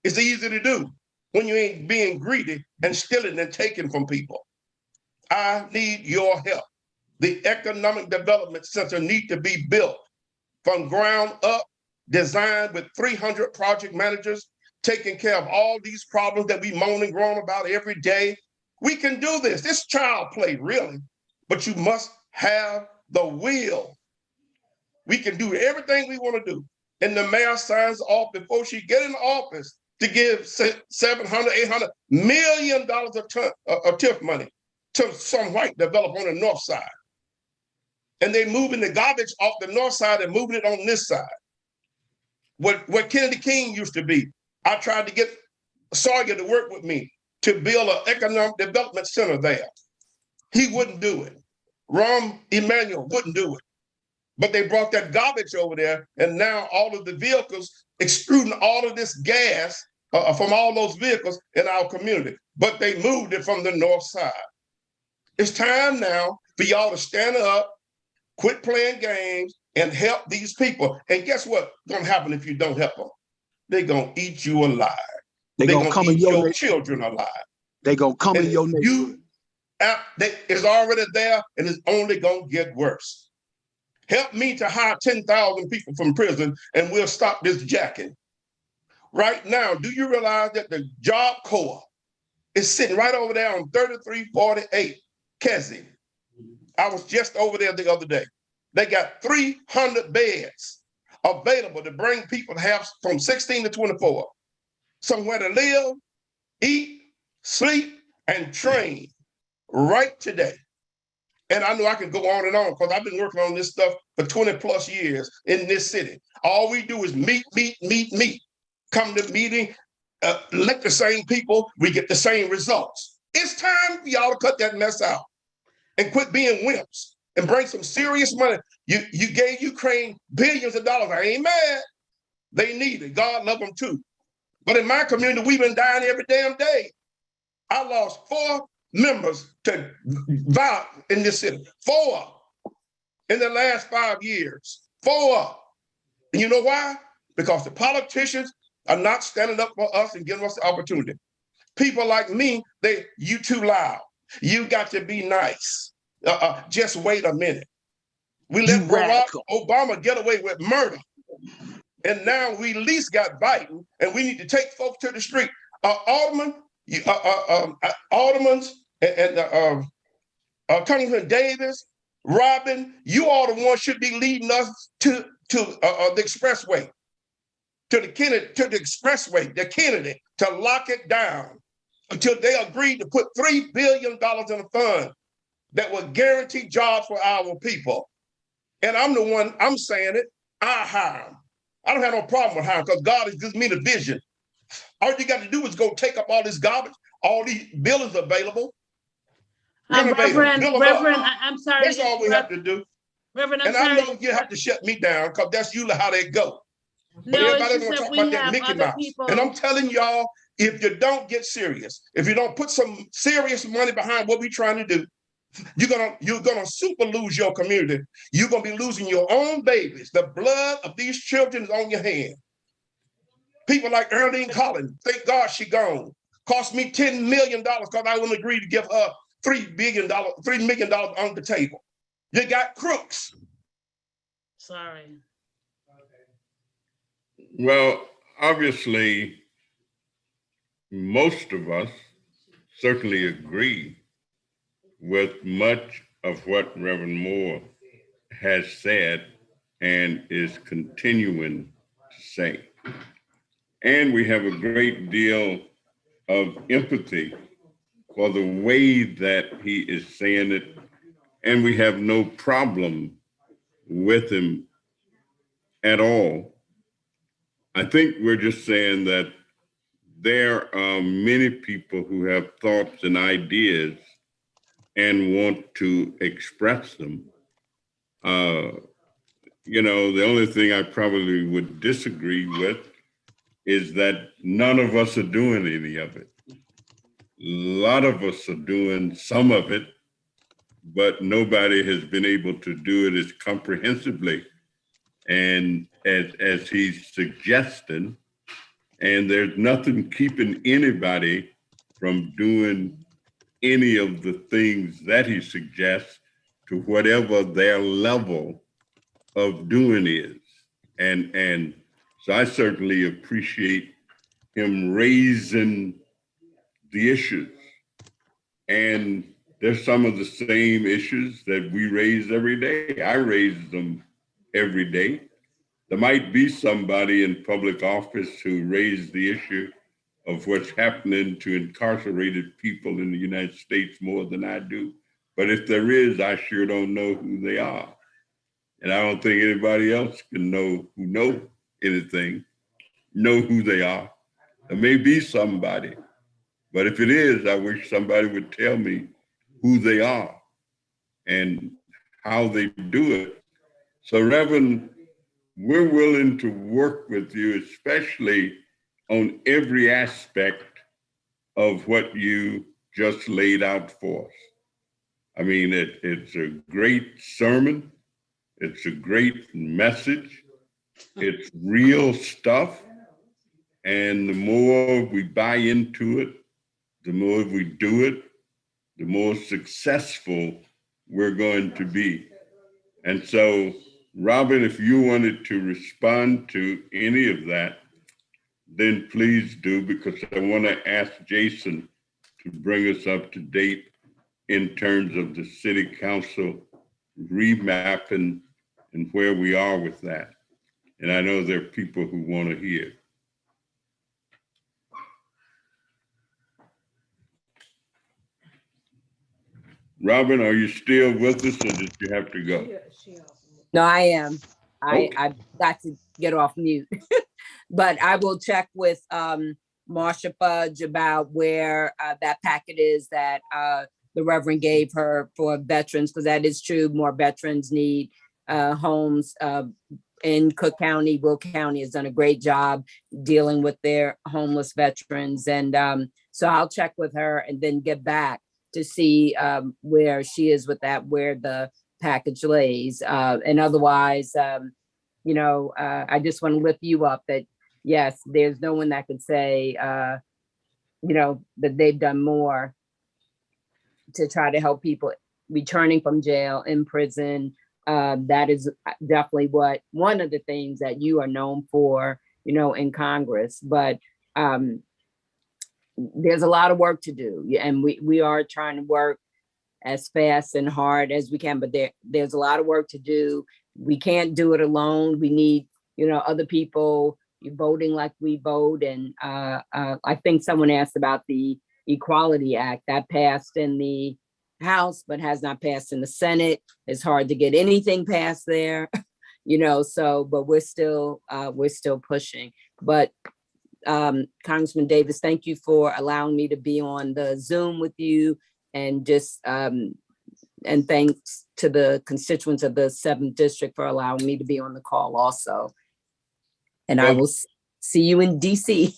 Speaker 15: It's easy to do when you ain't being greedy and stealing and taking from people. I need your help. The Economic Development Center needs to be built from ground up, designed with 300 project managers, taking care of all these problems that we moan and groan about every day. We can do this. This child play, really, but you must have the will. We can do everything we want to do. And the mayor signs off before she get in office to give $700, $800 million of TIF money to some white developer on the north side. And they moving the garbage off the north side and moving it on this side. Where Kennedy King used to be, I tried to get Sawyer to work with me to build an economic development center there. He wouldn't do it. Rahm Emanuel wouldn't do it. But they brought that garbage over there, and now all of the vehicles extruding all of this gas from all those vehicles in our community. But they moved it from the north side. It's time now for y'all to stand up, quit playing games, and help these people. And guess what's gonna happen if you don't help them? They're gonna eat you alive. They're gonna come eat your children alive.
Speaker 17: They're gonna come in your neighborhood.
Speaker 15: It's already there, and it's only gonna get worse. Help me to hire 10,000 people from prison, and we'll stop this jacking. Right now, do you realize that the Job Corps is sitting right over there on 3348 Kesey? I was just over there the other day. They got 300 beds. available to bring people to have from 16 to 24, somewhere to live, eat, sleep, and train right today. And I know I can go on and on because I've been working on this stuff for 20 plus years in this city. All we do is meet. Come to meeting, elect the same people, we get the same results. It's time for y'all to cut that mess out and quit being wimps and bring some serious money. You gave Ukraine billions of dollars. I ain't mad. They need it. God love them too. But in my community, we've been dying every damn day. I lost 4 members to violence in this city. 4 in the last 5 years. 4. And you know why? Because the politicians are not standing up for us and giving us the opportunity. People like me, you too loud. You got to be nice. Just wait a minute. We let Barack Obama get away with murder. And now we at least got Biden, and we need to take folks to the street. Aldermans and Congressman Davis, Robin, you all the ones should be leading us to the expressway. To the expressway, the Kennedy, to lock it down until they agreed to put $3 billion in a fund that will guarantee jobs for our people. And I'm the one, I'm saying it, I hire them. I don't have no problem with hiring because God has given me the vision. All you got to do is go take up all this garbage, all these buildings available.
Speaker 2: Reverend, I'm sorry.
Speaker 15: That's all we have to do.
Speaker 2: Reverend, I'm
Speaker 15: and
Speaker 2: sorry.
Speaker 15: I know you have to shut me down because that's usually how they go. But
Speaker 2: No,
Speaker 15: everybody
Speaker 2: it's
Speaker 15: want
Speaker 2: just
Speaker 15: to
Speaker 2: that
Speaker 15: talk
Speaker 2: we
Speaker 15: about that
Speaker 2: have
Speaker 15: Mickey
Speaker 2: other
Speaker 15: Mouse.
Speaker 2: people.
Speaker 15: And I'm telling y'all, if you don't get serious, if you don't put some serious money behind what we're trying to do, you're gonna super lose your community. You're gonna be losing your own babies. The blood of these children is on your hand. People like Earlene Collins, thank God she gone. Cost me $10 million because I wouldn't agree to give her $3 million on the table. You got crooks.
Speaker 2: Sorry.
Speaker 6: Well, obviously, most of us certainly agree with much of what Reverend Moore has said and is continuing to say. And we have a great deal of empathy for the way that he is saying it, and we have no problem with him at all. I think we're just saying that there are many people who have thoughts and ideas and want to express them. The only thing I probably would disagree with is that none of us are doing any of it. A lot of us are doing some of it, but nobody has been able to do it as comprehensively and as he's suggesting. And there's nothing keeping anybody from doing any of the things that he suggests to whatever their level of doing is. And so I certainly appreciate him raising the issues. And there's some of the same issues that we raise every day. I raise them every day. There might be somebody in public office who raised the issue of what's happening to incarcerated people in the United States more than I do. But if there is, I sure don't know who they are. And I don't think anybody else can know anything, know who they are. There may be somebody, but if it is, I wish somebody would tell me who they are and how they do it. So Reverend, we're willing to work with you, especially on every aspect of what you just laid out for us. I mean, it's a great sermon. It's a great message. It's real stuff. And the more we buy into it, the more we do it, the more successful we're going to be. And so, Robin, if you wanted to respond to any of that, then please do, because I want to ask Jason to bring us up to date in terms of the city council remapping and where we are with that. And I know there are people who want to hear. Robin, are you still with us or did you have to go?
Speaker 8: No, I am.
Speaker 6: Okay.
Speaker 8: I got to get off mute. But I will check with Marsha Fudge about where that packet is that the Reverend gave her for veterans, because that is true. More veterans need homes in Cook County. Will County has done a great job dealing with their homeless veterans. And so I'll check with her and then get back to see where she is with that, where the package lays. And otherwise, you know, I just want to lift you up that, yes, there's no one that could say, you know, that they've done more to try to help people returning from jail, in prison. That is definitely one of the things that you are known for, you know, in Congress. But there's a lot of work to do. And we are trying to work as fast and hard as we can, but there's a lot of work to do. We can't do it alone. We need, you know, other people voting like we vote. And I think someone asked about the Equality Act that passed in the House, but has not passed in the Senate. It's hard to get anything passed there, you know, so, but we're still pushing. But Congressman Davis, thank you for allowing me to be on the Zoom with you, and just and thanks to the constituents of the 7th District for allowing me to be on the call also. And I will see you in DC.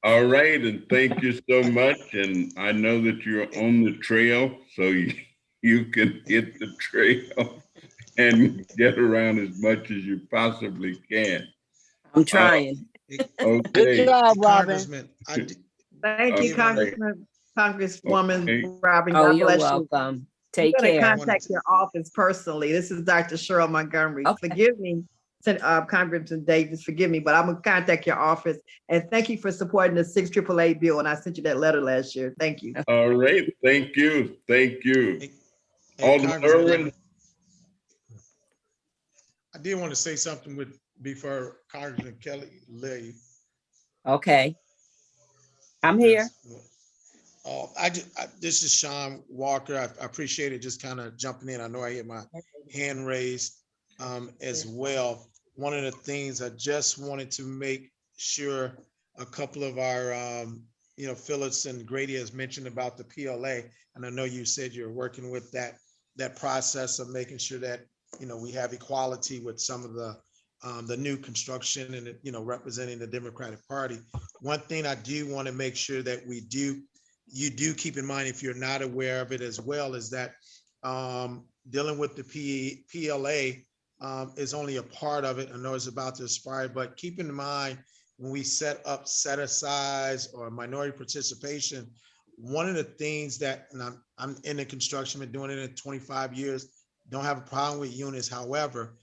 Speaker 6: All right, and thank you so much. And I know that you're on the trail, so you can hit the trail and get around as much as you possibly can.
Speaker 8: I'm trying.
Speaker 6: Okay.
Speaker 18: Good job, Robin.
Speaker 19: Congressman,
Speaker 18: Thank you, Congresswoman Robin.
Speaker 8: Oh,
Speaker 18: God
Speaker 8: you're
Speaker 18: bless
Speaker 8: welcome.
Speaker 18: you.
Speaker 8: Take
Speaker 18: I'm
Speaker 8: care.
Speaker 18: gonna contact your office personally. This is Dr. Cheryl Montgomery.
Speaker 8: Okay.
Speaker 18: Forgive me, Congressman Davis, forgive me, but I'm gonna contact your office. And thank you for supporting the 6 AAA bill. And I sent you that letter last year. Thank you.
Speaker 6: All right. Thank you. Thank you.
Speaker 19: Alderman
Speaker 6: Irwin.
Speaker 19: I did want to say something before Congressman Kelly leave.
Speaker 8: Okay. I'm here.
Speaker 19: This is Sean Walker. I appreciate it, just kind of jumping in. I know I had my hand raised as well. One of the things I just wanted to make sure a couple of our, Phyllis and Grady has mentioned about the PLA, and I know you said you're working with that process of making sure that, we have equality with some of the new construction and, representing the Democratic Party. One thing I do want to make sure that you do keep in mind, if you're not aware of it as well, is that dealing with the PLA is only a part of it. I know it's about to expire, but keep in mind when we set up set-asides or minority participation, one of the things that, and I'm in the construction, been doing it in 25 years, don't have a problem with units. However,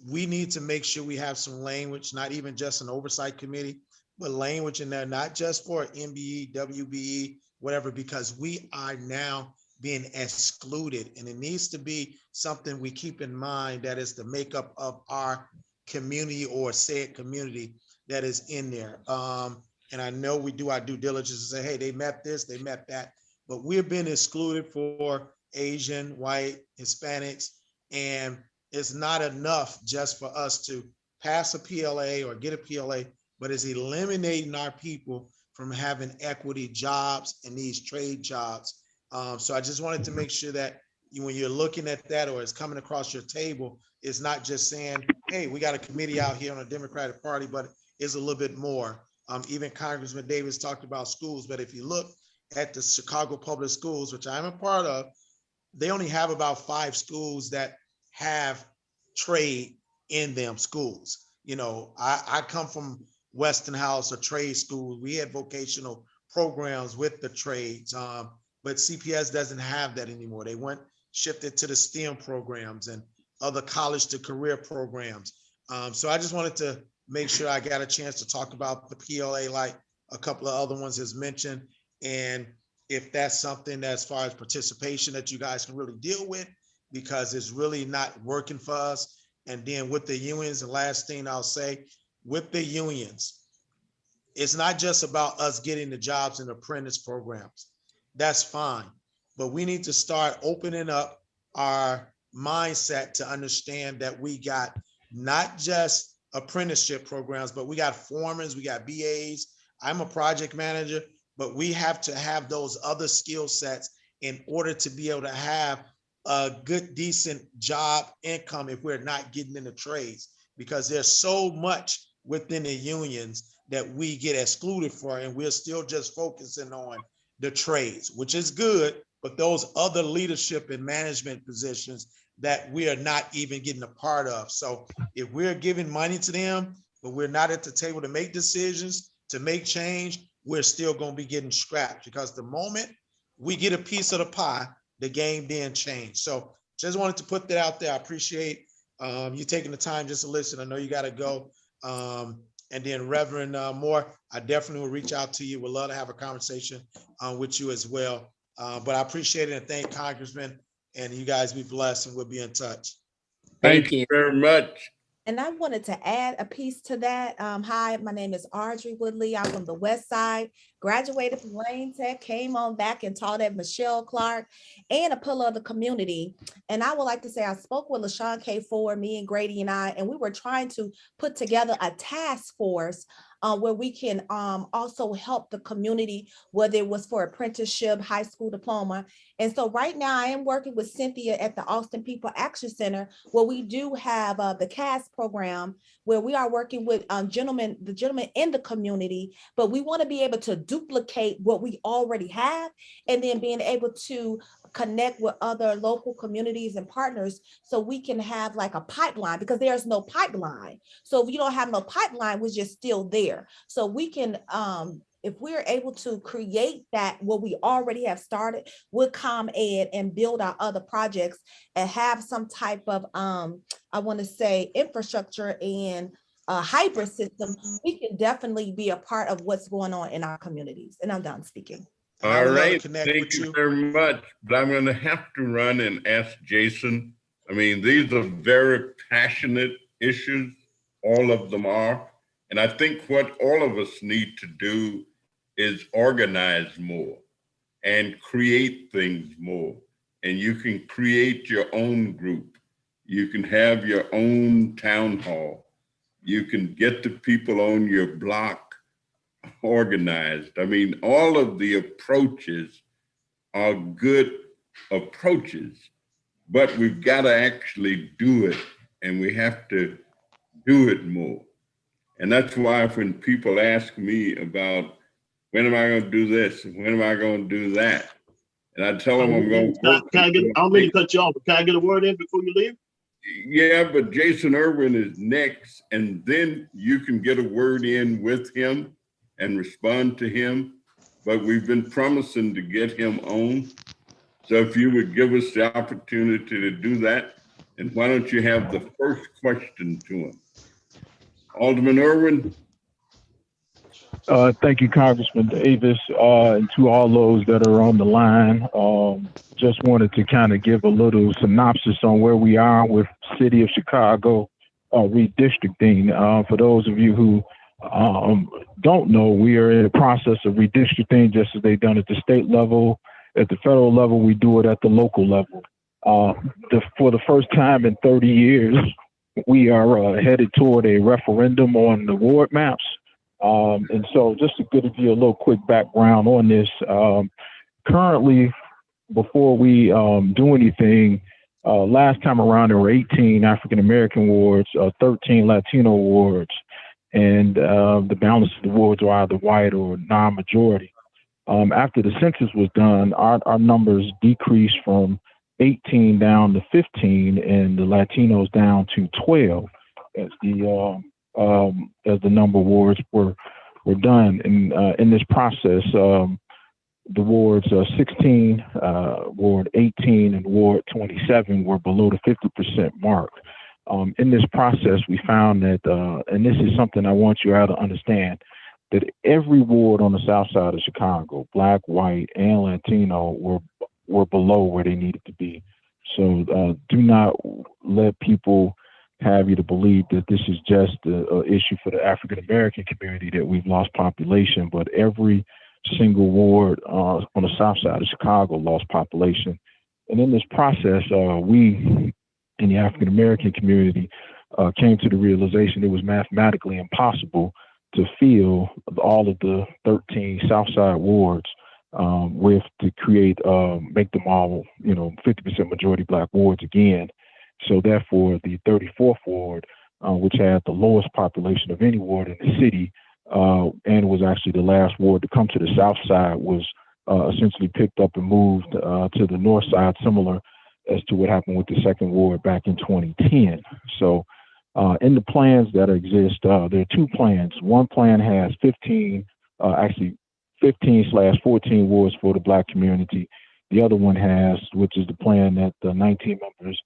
Speaker 19: we need to make sure we have some language, not even just an oversight committee, but language in there, not just for MBE, WBE, whatever, because we are now being excluded. And it needs to be something we keep in mind, that is the makeup of our community or said community that is in there. And I know we do our due diligence and say, hey, they met this, they met that, but we're being excluded for Asian, white, Hispanics, and it's not enough just for us to pass a PLA or get a PLA, but it's eliminating our people from having equity jobs and these trade jobs. So I just wanted to make sure that when you're looking at that or it's coming across your table, it's not just saying, hey, we got a committee out here on the Democratic Party, but it's a little bit more. Even Congressman Davis talked about schools, but if you look at the Chicago Public Schools, which I'm a part of, they only have about 5 schools that have trade in them schools. I come from Westinghouse, a trade school. We had vocational programs with the trades, but CPS doesn't have that anymore. They went shifted to the STEM programs and other college to career programs. So I just wanted to make sure I got a chance to talk about the PLA, like a couple of other ones has mentioned. And if that's something that, as far as participation, that you guys can really deal with, because it's really not working for us. And then with the unions, the last thing I'll say, with the unions, it's not just about us getting the jobs and apprentice programs. That's fine. But we need to start opening up our mindset to understand that we got not just apprenticeship programs, but we got foremans, we got BAs. I'm a project manager, but we have to have those other skill sets in order to be able to have a good, decent job income if we're not getting in the trades, because there's so much within the unions that we get excluded for, and we're still just focusing on the trades, which is good, but those other leadership and management positions that we are not even getting a part of. So if we're giving money to them, but we're not at the table to make decisions, to make change, we're still going to be getting scrapped, because the moment we get a piece of the pie, the game then changed. So just wanted to put that out there. I appreciate you taking the time just to listen. I know you got to go. And then Reverend Moore, I definitely will reach out to you. We'd love to have a conversation with you as well. But I appreciate it, and thank Congressman, and you guys be blessed, and we'll be in touch.
Speaker 6: Thank you very much.
Speaker 20: And I wanted to add a piece to that. Hi, my name is Audrey Woodley. I'm from the West Side, graduated from Lane Tech, came on back and taught at Michelle Clark, and a pillar of the community. And I would like to say I spoke with LaShawn K. Ford, me and Grady and I, and we were trying to put together a task force where we can also help the community, whether it was for apprenticeship, high school diploma. And so right now I am working with Cynthia at the Austin People Action Center, where we do have the CAS program, where we are working with the gentlemen in the community, but we want to be able to duplicate what we already have, and then being able to connect with other local communities and partners so we can have like a pipeline, because there's no pipeline. So if you don't have no pipeline, we're just still there. So we can, if we're able to create that, what we already have started with ComEd, and build our other projects and have some type of, I want to say, infrastructure and a hybrid system, we can definitely be a part of what's going on in our communities. And I'm done speaking.
Speaker 6: All right, thank you very much. But I'm going to have to run and ask Jason. I mean, these are very passionate issues. All of them are. And I think what all of us need to do is organize more and create things more. And you can create your own group. You can have your own town hall. You can get the people on your block organized. I mean, all of the approaches are good approaches, but we've got to actually do it, and we have to do it more. And that's why when people ask me about when am I going to do this, when am I going to do that, and I tell them I'm going to.
Speaker 21: I don't mean to cut you off, but can I get a word in before you leave?
Speaker 6: Yeah, but Jason Irwin is next, and then you can get a word in with him and respond to him. But we've been promising to get him on. So if you would give us the opportunity to do that, and why don't you have the first question to him? Alderman Irwin.
Speaker 14: Thank you, Congressman Davis, and to all those that are on the line. Just wanted to kind of give a little synopsis on where we are with City of Chicago redistricting. For those of you who don't know, we are in the process of redistricting, just as they've done at the state level. At the federal level, we do it at the local level. For the first time in 30 years, we are headed toward a referendum on the ward maps. And so just to give you a little quick background on this, currently, before we do anything, last time around, there were 18 African-American wards, 13 Latino wards, and the balance of the wards are either white or non-majority. After the census was done, our numbers decreased from 18 down to 15, and the Latinos down to 12 as the number of wards were done. And in this process, the wards 16, Ward 18, and Ward 27 were below the 50% mark. In this process, we found that, and this is something I want you all to understand, that every ward on the south side of Chicago, Black, white, and Latino, were below where they needed to be. So do not let people have you to believe that this is just an issue for the African American community, that we've lost population, but every single ward on the south side of Chicago lost population. And in this process, we in the African American community came to the realization it was mathematically impossible to fill all of the 13 south side wards to create, make them all, 50% majority Black wards again. So therefore, the 34th ward, which had the lowest population of any ward in the city, and was actually the last ward to come to the south side, was essentially picked up and moved to the north side, similar as to what happened with the second ward back in 2010. So in the plans that exist, there are two plans. One plan has 15/14 wards for the Black community. The other one has, which is the plan that the 19 members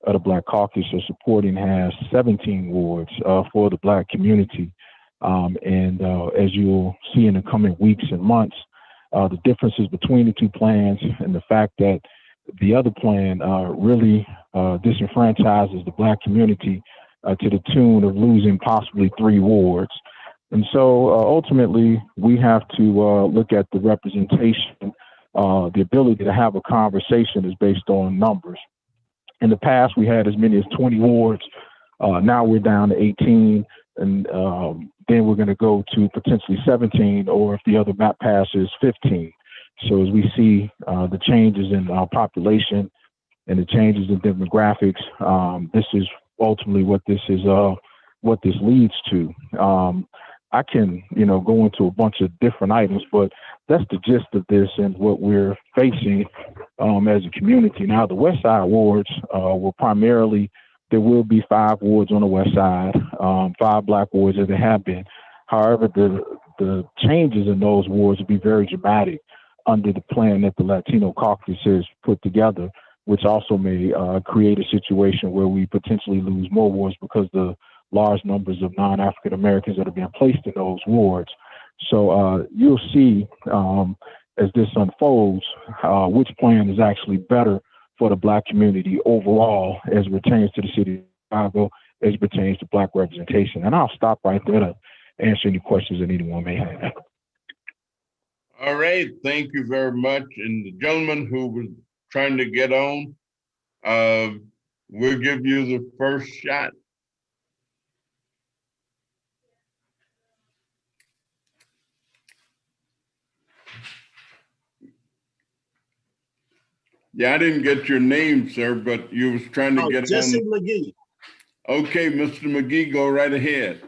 Speaker 14: of the Black Caucus are supporting, has 17 wards for the Black community. And as you'll see in the coming weeks and months, the differences between the two plans and the fact that the other plan really disenfranchises the Black community to the tune of losing possibly 3 wards. And so ultimately, we have to look at the representation. The ability to have a conversation is based on numbers. In the past, we had as many as 20 wards. Now we're down to 18, and then we're going to go to potentially 17, or if the other map passes, 15. So as we see the changes in our population and the changes in demographics, this is ultimately what this leads to. I can, go into a bunch of different items, but that's the gist of this and what we're facing as a community. Now, the West Side wards will primarily, there will be 5 wards on the West Side, 5 Black wards as there have been. However, the changes in those wards will be very dramatic under the plan that the Latino Caucus has put together, which also may create a situation where we potentially lose more wards because the large numbers of non-African Americans that are being placed in those wards. So you'll see as this unfolds which plan is actually better for the Black community overall as it pertains to the city of Chicago, as it pertains to Black representation. And I'll stop right there to answer any questions that anyone may have.
Speaker 6: All right, thank you very much. And the gentleman who was trying to get on, we'll give you the first shot. Yeah, I didn't get your name, sir, but you was trying to get
Speaker 21: Jesse
Speaker 6: on.
Speaker 21: McGee.
Speaker 6: Okay, Mr. McGee, go right ahead.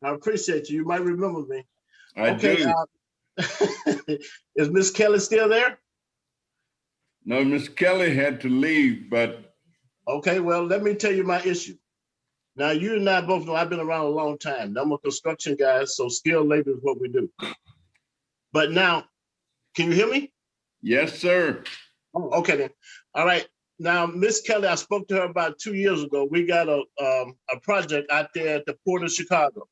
Speaker 21: I appreciate you. You might remember me.
Speaker 6: I do.
Speaker 21: Is Miss Kelly still there?
Speaker 6: No, Miss Kelly had to leave, but.
Speaker 21: Okay, well, let me tell you my issue. Now, you and I both know I've been around a long time. I'm a construction guy, so skilled labor is what we do. But now, can you hear me?
Speaker 6: Yes, sir.
Speaker 21: Oh, okay then. All right. Now, Miss Kelly, I spoke to her about 2 years ago. We got a project out there at the Port of Chicago.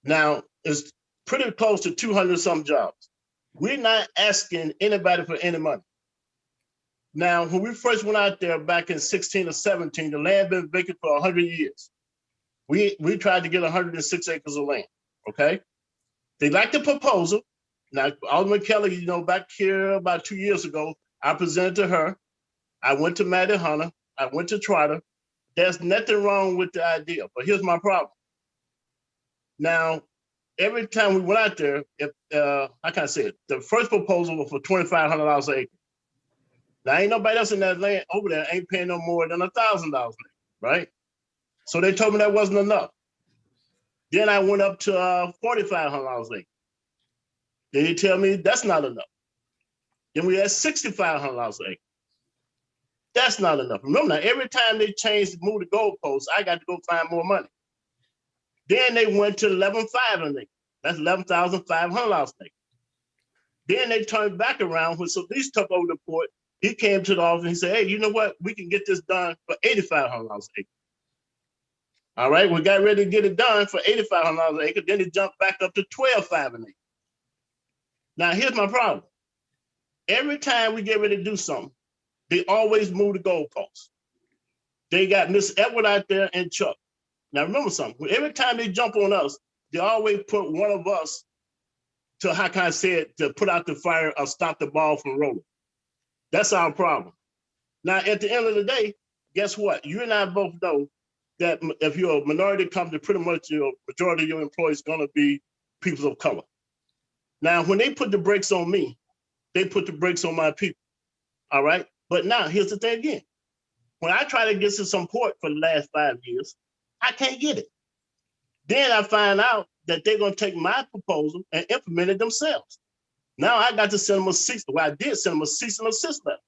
Speaker 21: Now, it's pretty close to 200 some jobs. We're not asking anybody for any money. Now, when we first went out there back in 16 or 17, the land been vacant for 100 years. We tried to get 106 acres of land, okay? They liked the proposal. Now, Alderman Kelly, back here about 2 years ago, I presented to her. I went to Maddie Hunter. I went to Trotter. There's nothing wrong with the idea, but here's my problem. Now, every time we went out there, I can't say it, the first proposal was for $2,500 an acre. Now, ain't nobody else in that land over there ain't paying no more than $1,000 an acre, right? So they told me that wasn't enough. Then I went up to $4,500 an acre. Then they tell me that's not enough. Then we had $6,500 an acre. That's not enough. Remember now, every time they move the goalposts, I got to go find more money. Then they went to $11,500 an acre. That's $11,500 an acre. Then they turned back around when Solis took over the port. He came to the office and he said, hey, you know what? We can get this done for $8,500 an acre. All right, we got ready to get it done for $8,500 an acre. Then it jumped back up to $12,500 an acre. Now, here's my problem. Every time we get ready to do something, they always move the goalposts. They got Miss Edward out there and Chuck. Now remember something, every time they jump on us, they always put one of us to, how can I say it, to put out the fire or stop the ball from rolling. That's our problem. Now, at the end of the day, guess what? You and I both know that if you're a minority company, pretty much your majority of your employees going to be people of color. Now, when they put the brakes on me, they put the brakes on my people, all right? But now, here's the thing again. When I try to get some support for the last 5 years, I can't get it. Then I find out that they're going to take my proposal and implement it themselves. Now I got to send them a cease. Well, I did send them a cease and desist letter.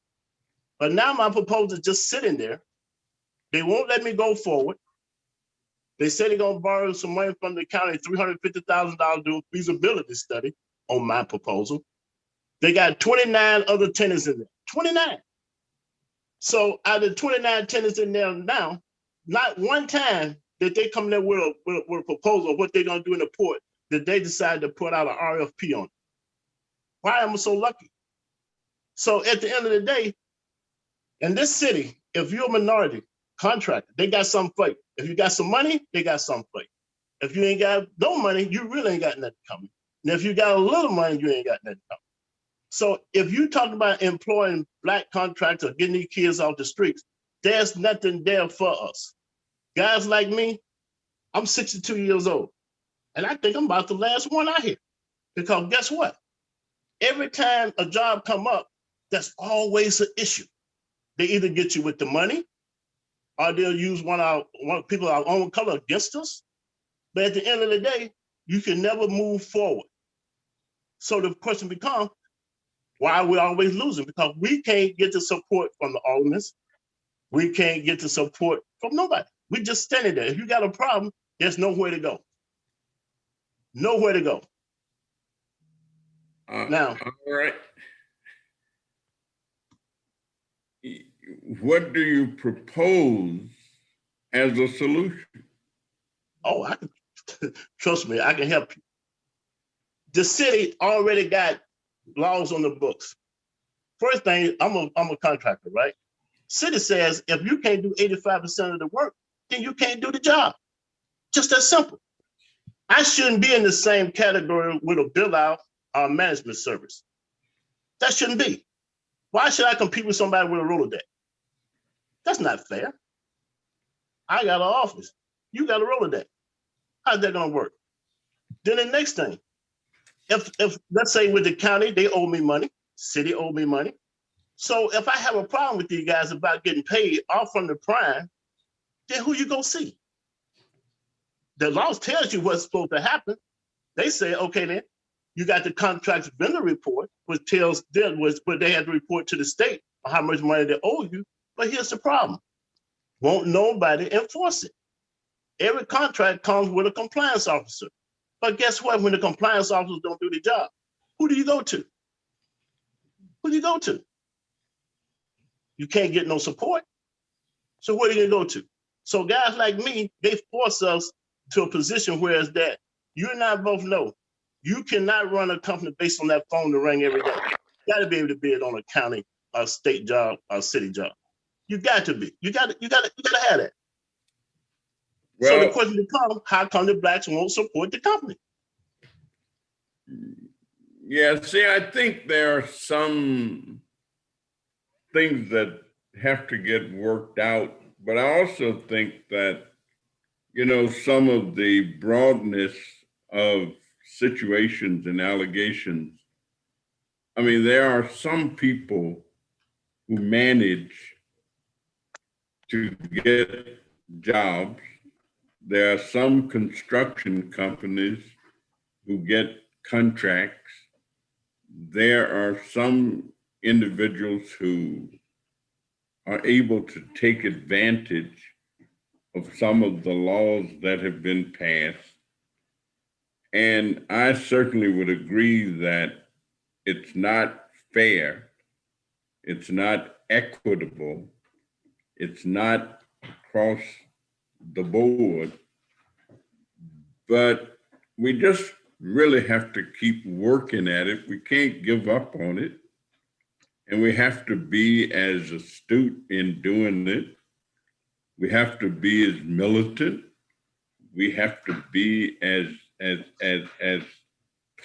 Speaker 21: But now my proposal is just sitting there. They won't let me go forward. They said they're going to borrow some money from the county, $350,000 doing feasibility study on my proposal. They got 29 other tenants in there, 29. So out of 29 tenants in there now, not one time did they come there with a proposal of what they're going to do in the port that they decided to put out an RFP on. Why am I so lucky? So at the end of the day, in this city, if you're a minority contractor, they got something for you. If you got some money, they got something for you. If you ain't got no money, you really ain't got nothing coming. And if you got a little money, you ain't got nothing coming. So if you talk about employing Black contractors, getting these kids off the streets, there's nothing there for us. Guys like me, I'm 62 years old, and I think I'm about the last one out here. Because guess what? Every time a job come up, that's always an issue. They either get you with the money, or they'll use one people of our own color against us. But at the end of the day, you can never move forward. So the question becomes, why are we always losing? Because we can't get the support from the aldermen. We can't get the support from nobody. We just standing there. If you got a problem, there's nowhere to go. Nowhere to go. Now,
Speaker 6: all right. What do you propose as a solution?
Speaker 21: Oh, I can, trust me, I can help you. The city already got laws on the books. First thing, I'm a contractor, right? City says if you can't do 85% of the work, then you can't do the job. Just that simple. I shouldn't be in the same category with a bill-out or management service. That shouldn't be. Why should I compete with somebody with a Rolodex? That's not fair. I got an office. You got a Rolodex. How's that gonna work? Then the next thing, if let's say with the county, they owe me money, city owe me money. So if I have a problem with these guys about getting paid off from the prime, then who you gonna see? The law tells you what's supposed to happen. They say, okay, then you got the contract vendor report, which tells them what they had to report to the state on how much money they owe you. But here's the problem. Won't nobody enforce it. Every contract comes with a compliance officer. But guess what? When the compliance officers don't do the job, who do you go to? Who do you go to? You can't get no support. So where are you gonna go to? So guys like me, they force us to a position where it's that you and I both know you cannot run a company based on that phone to ring every day. You gotta be able to bid on a county, a state job, a city job. You got to be. You gotta have that. Well, so the question becomes, how come the Blacks won't support the company?
Speaker 6: Yeah, see, I think there are some things that have to get worked out, but I also think that, you know, some of the broadness of situations and allegations, I mean, there are some people who manage to get jobs. There are some construction companies who get contracts. There are some individuals who are able to take advantage of some of the laws that have been passed. And I certainly would agree that it's not fair, it's not equitable, it's not across the board, but we just really have to keep working at it. We can't give up on it. And we have to be as astute in doing it. We have to be as militant. We have to be as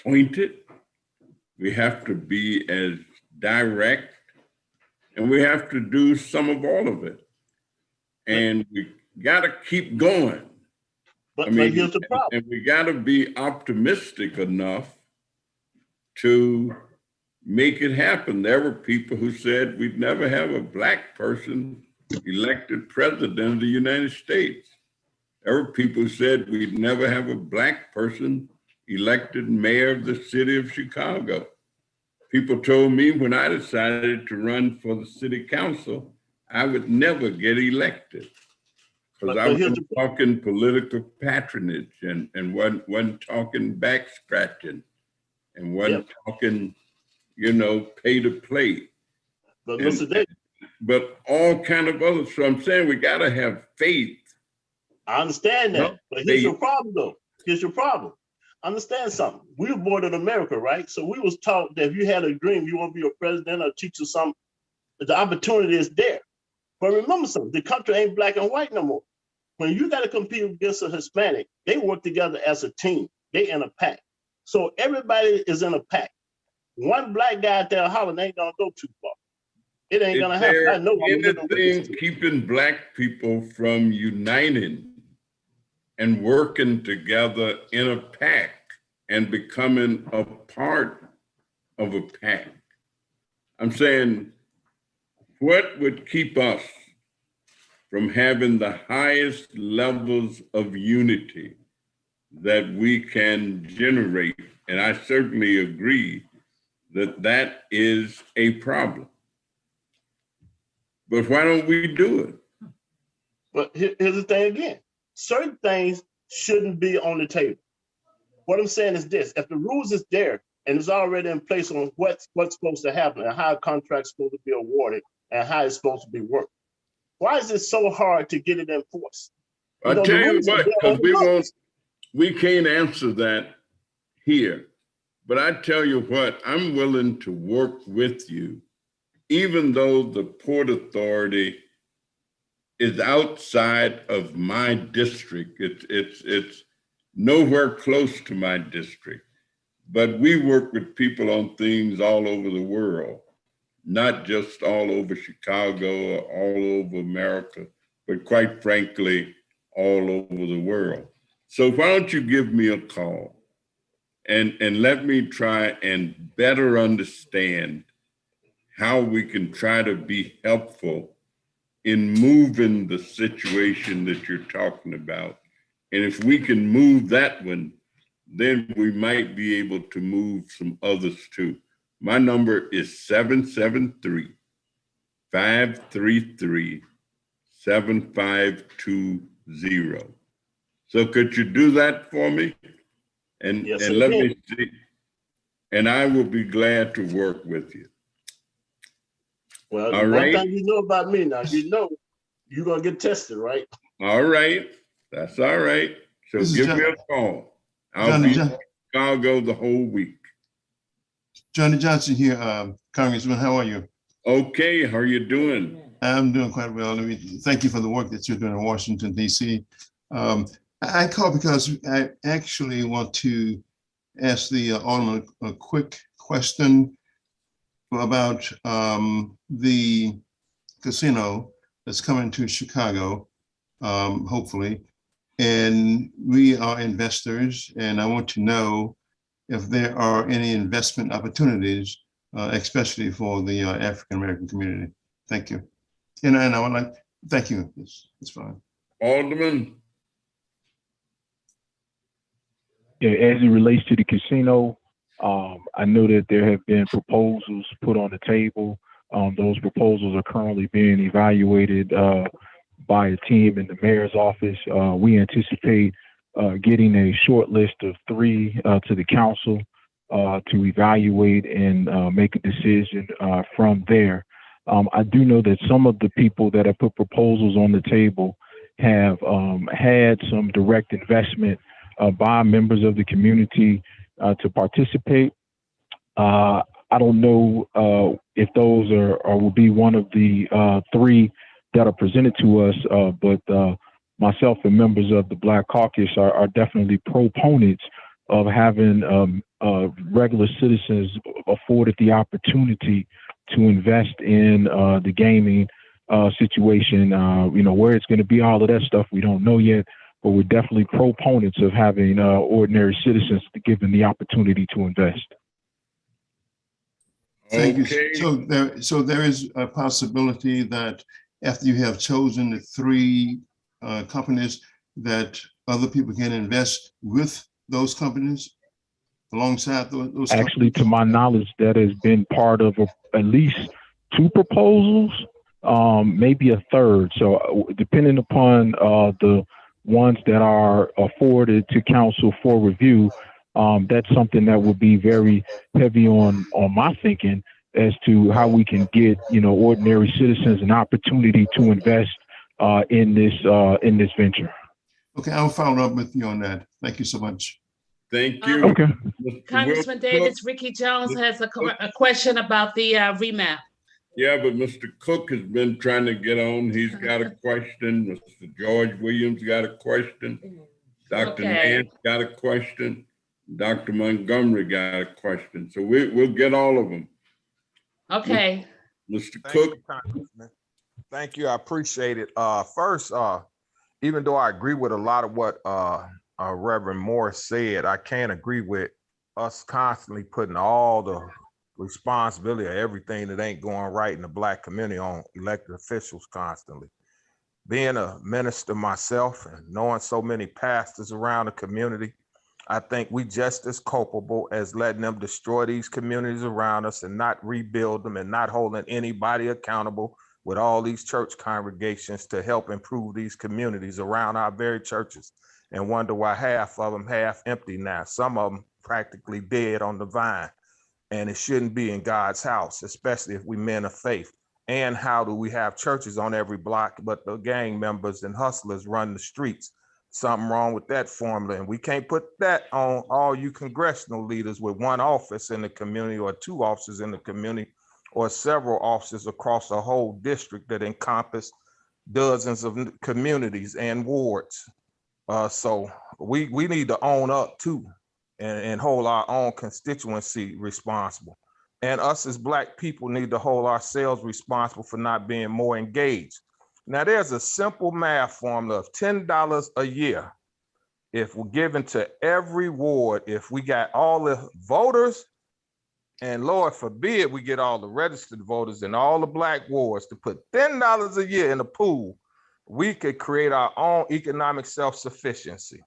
Speaker 6: pointed. We have to be as direct, and we have to do some of all of it. And we got to keep going.
Speaker 21: But here's the problem.
Speaker 6: And we got to be optimistic enough to make it happen. There were people who said we'd never have a Black person elected president of the United States. There were people who said we'd never have a Black person elected mayor of the city of Chicago. People told me when I decided to run for the city council, I would never get elected because I wasn't talking political patronage and wasn't talking back scratching and wasn't talking, pay to play. But all kind of other. So I'm saying we got to have faith.
Speaker 21: I understand that, but here's your problem though. Here's your problem. Understand something. We were born in America, right? So we was taught that if you had a dream, you want to be a president or teacher, something, the opportunity is there. But remember something, the country ain't black and white no more. When you got to compete against a Hispanic, they work together as a team. They in a pack. So everybody is in a pack. One Black guy out there hollering ain't gonna go too far. It ain't gonna happen. I know.
Speaker 6: Anything keeping Black people from uniting and working together in a pack and becoming a part of a pack. I'm saying, what would keep us from having the highest levels of unity that we can generate? And I certainly agree that that is a problem. But why don't we do it?
Speaker 21: But here's the thing again. Certain things shouldn't be on the table. What I'm saying is this: if the rules is there and it's already in place on what's supposed to happen and how a contract's supposed to be awarded and how it's supposed to be worked, why is it so hard to get it enforced?
Speaker 6: I tell you what, because we can't answer that here. But I tell you what, I'm willing to work with you, even though the Port Authority is outside of my district. It's nowhere close to my district, but we work with people on things all over the world, not just all over Chicago or all over America, but quite frankly, all over the world. So why don't you give me a call and let me try and better understand how we can try to be helpful in moving the situation that you're talking about. And if we can move that one, then we might be able to move some others too. My number is 773-533-7520. So could you do that for me? And let me see. And I will be glad to work with you.
Speaker 21: Well, one thing you know about me now, you're gonna get tested, right?
Speaker 6: All right. That's all right. So give me a call. I'll be in Chicago the whole week.
Speaker 3: Johnny Johnson here, Congressman. How are you?
Speaker 6: Okay. How are you doing?
Speaker 3: I'm doing quite well. Thank you for the work that you're doing in Washington, D.C. I called because I actually want to ask the Alderman a quick question about the casino that's coming to Chicago, hopefully. And we are investors, and I want to know if there are any investment opportunities, especially for the African-American community. Thank you. And I would like, thank you, it's fine.
Speaker 6: Alderman?
Speaker 14: Yeah, as it relates to the casino, I know that there have been proposals put on the table. Those proposals are currently being evaluated by a team in the mayor's office. We anticipate getting a short list of 3 to the council to evaluate and make a decision from there. I do know that some of the people that have put proposals on the table have had some direct investment by members of the community to participate. I don't know if those will be one of the 3 that are presented to us. But myself and members of the Black Caucus are definitely proponents of having regular citizens afforded the opportunity to invest in the gaming situation. Where it's going to be, all of that stuff, we don't know yet, but we're definitely proponents of having ordinary citizens given the opportunity to invest.
Speaker 3: Thank you. So there is a possibility that after you have chosen the three companies, that other people can invest with those companies, alongside those
Speaker 14: Actually,
Speaker 3: companies?
Speaker 14: to my knowledge, that has been part of at least 2 proposals, maybe a third. So depending upon the ones that are afforded to council for review, that's something that would be very heavy on my thinking as to how we can get, ordinary citizens an opportunity to invest in this venture.
Speaker 3: Okay, I'll follow up with you on that. Thank you so much.
Speaker 6: Thank you.
Speaker 14: Okay.
Speaker 2: Congressman Davis, Ricky Jones has a question about the remap.
Speaker 6: Yeah, but Mr. Cook has been trying to get on. He's got a question. Mr. George Williams got a question. Dr. Nance got a question. Dr. Montgomery got a question. So we'll get all of them.
Speaker 2: Okay.
Speaker 6: Mr. Cook.
Speaker 4: Thank you. I appreciate it. First, even though I agree with a lot of what Reverend Morris said, I can't agree with us constantly putting all the responsibility of everything that ain't going right in the Black community on elected officials constantly. Being a minister myself and knowing so many pastors around the community, I think we just as culpable as letting them destroy these communities around us and not rebuild them and not holding anybody accountable with all these church congregations to help improve these communities around our very churches, and wonder why half of them half empty now. Some of them practically dead on the vine, and it shouldn't be in God's house, especially if we men of faith. And how do we have churches on every block, but the gang members and hustlers run the streets? Something wrong with that formula, and we can't put that on all you congressional leaders with 1 office in the community or 2 offices in the community or several offices across a whole district that encompass dozens of communities and wards. So we need to own up too and hold our own constituency responsible. And us as Black people need to hold ourselves responsible for not being more engaged. Now, there's a simple math formula of $10 a year. If we're given to every ward, if we got all the voters, and Lord forbid we get all the registered voters in all the Black wards to put $10 a year in the pool, we could create our own economic self-sufficiency.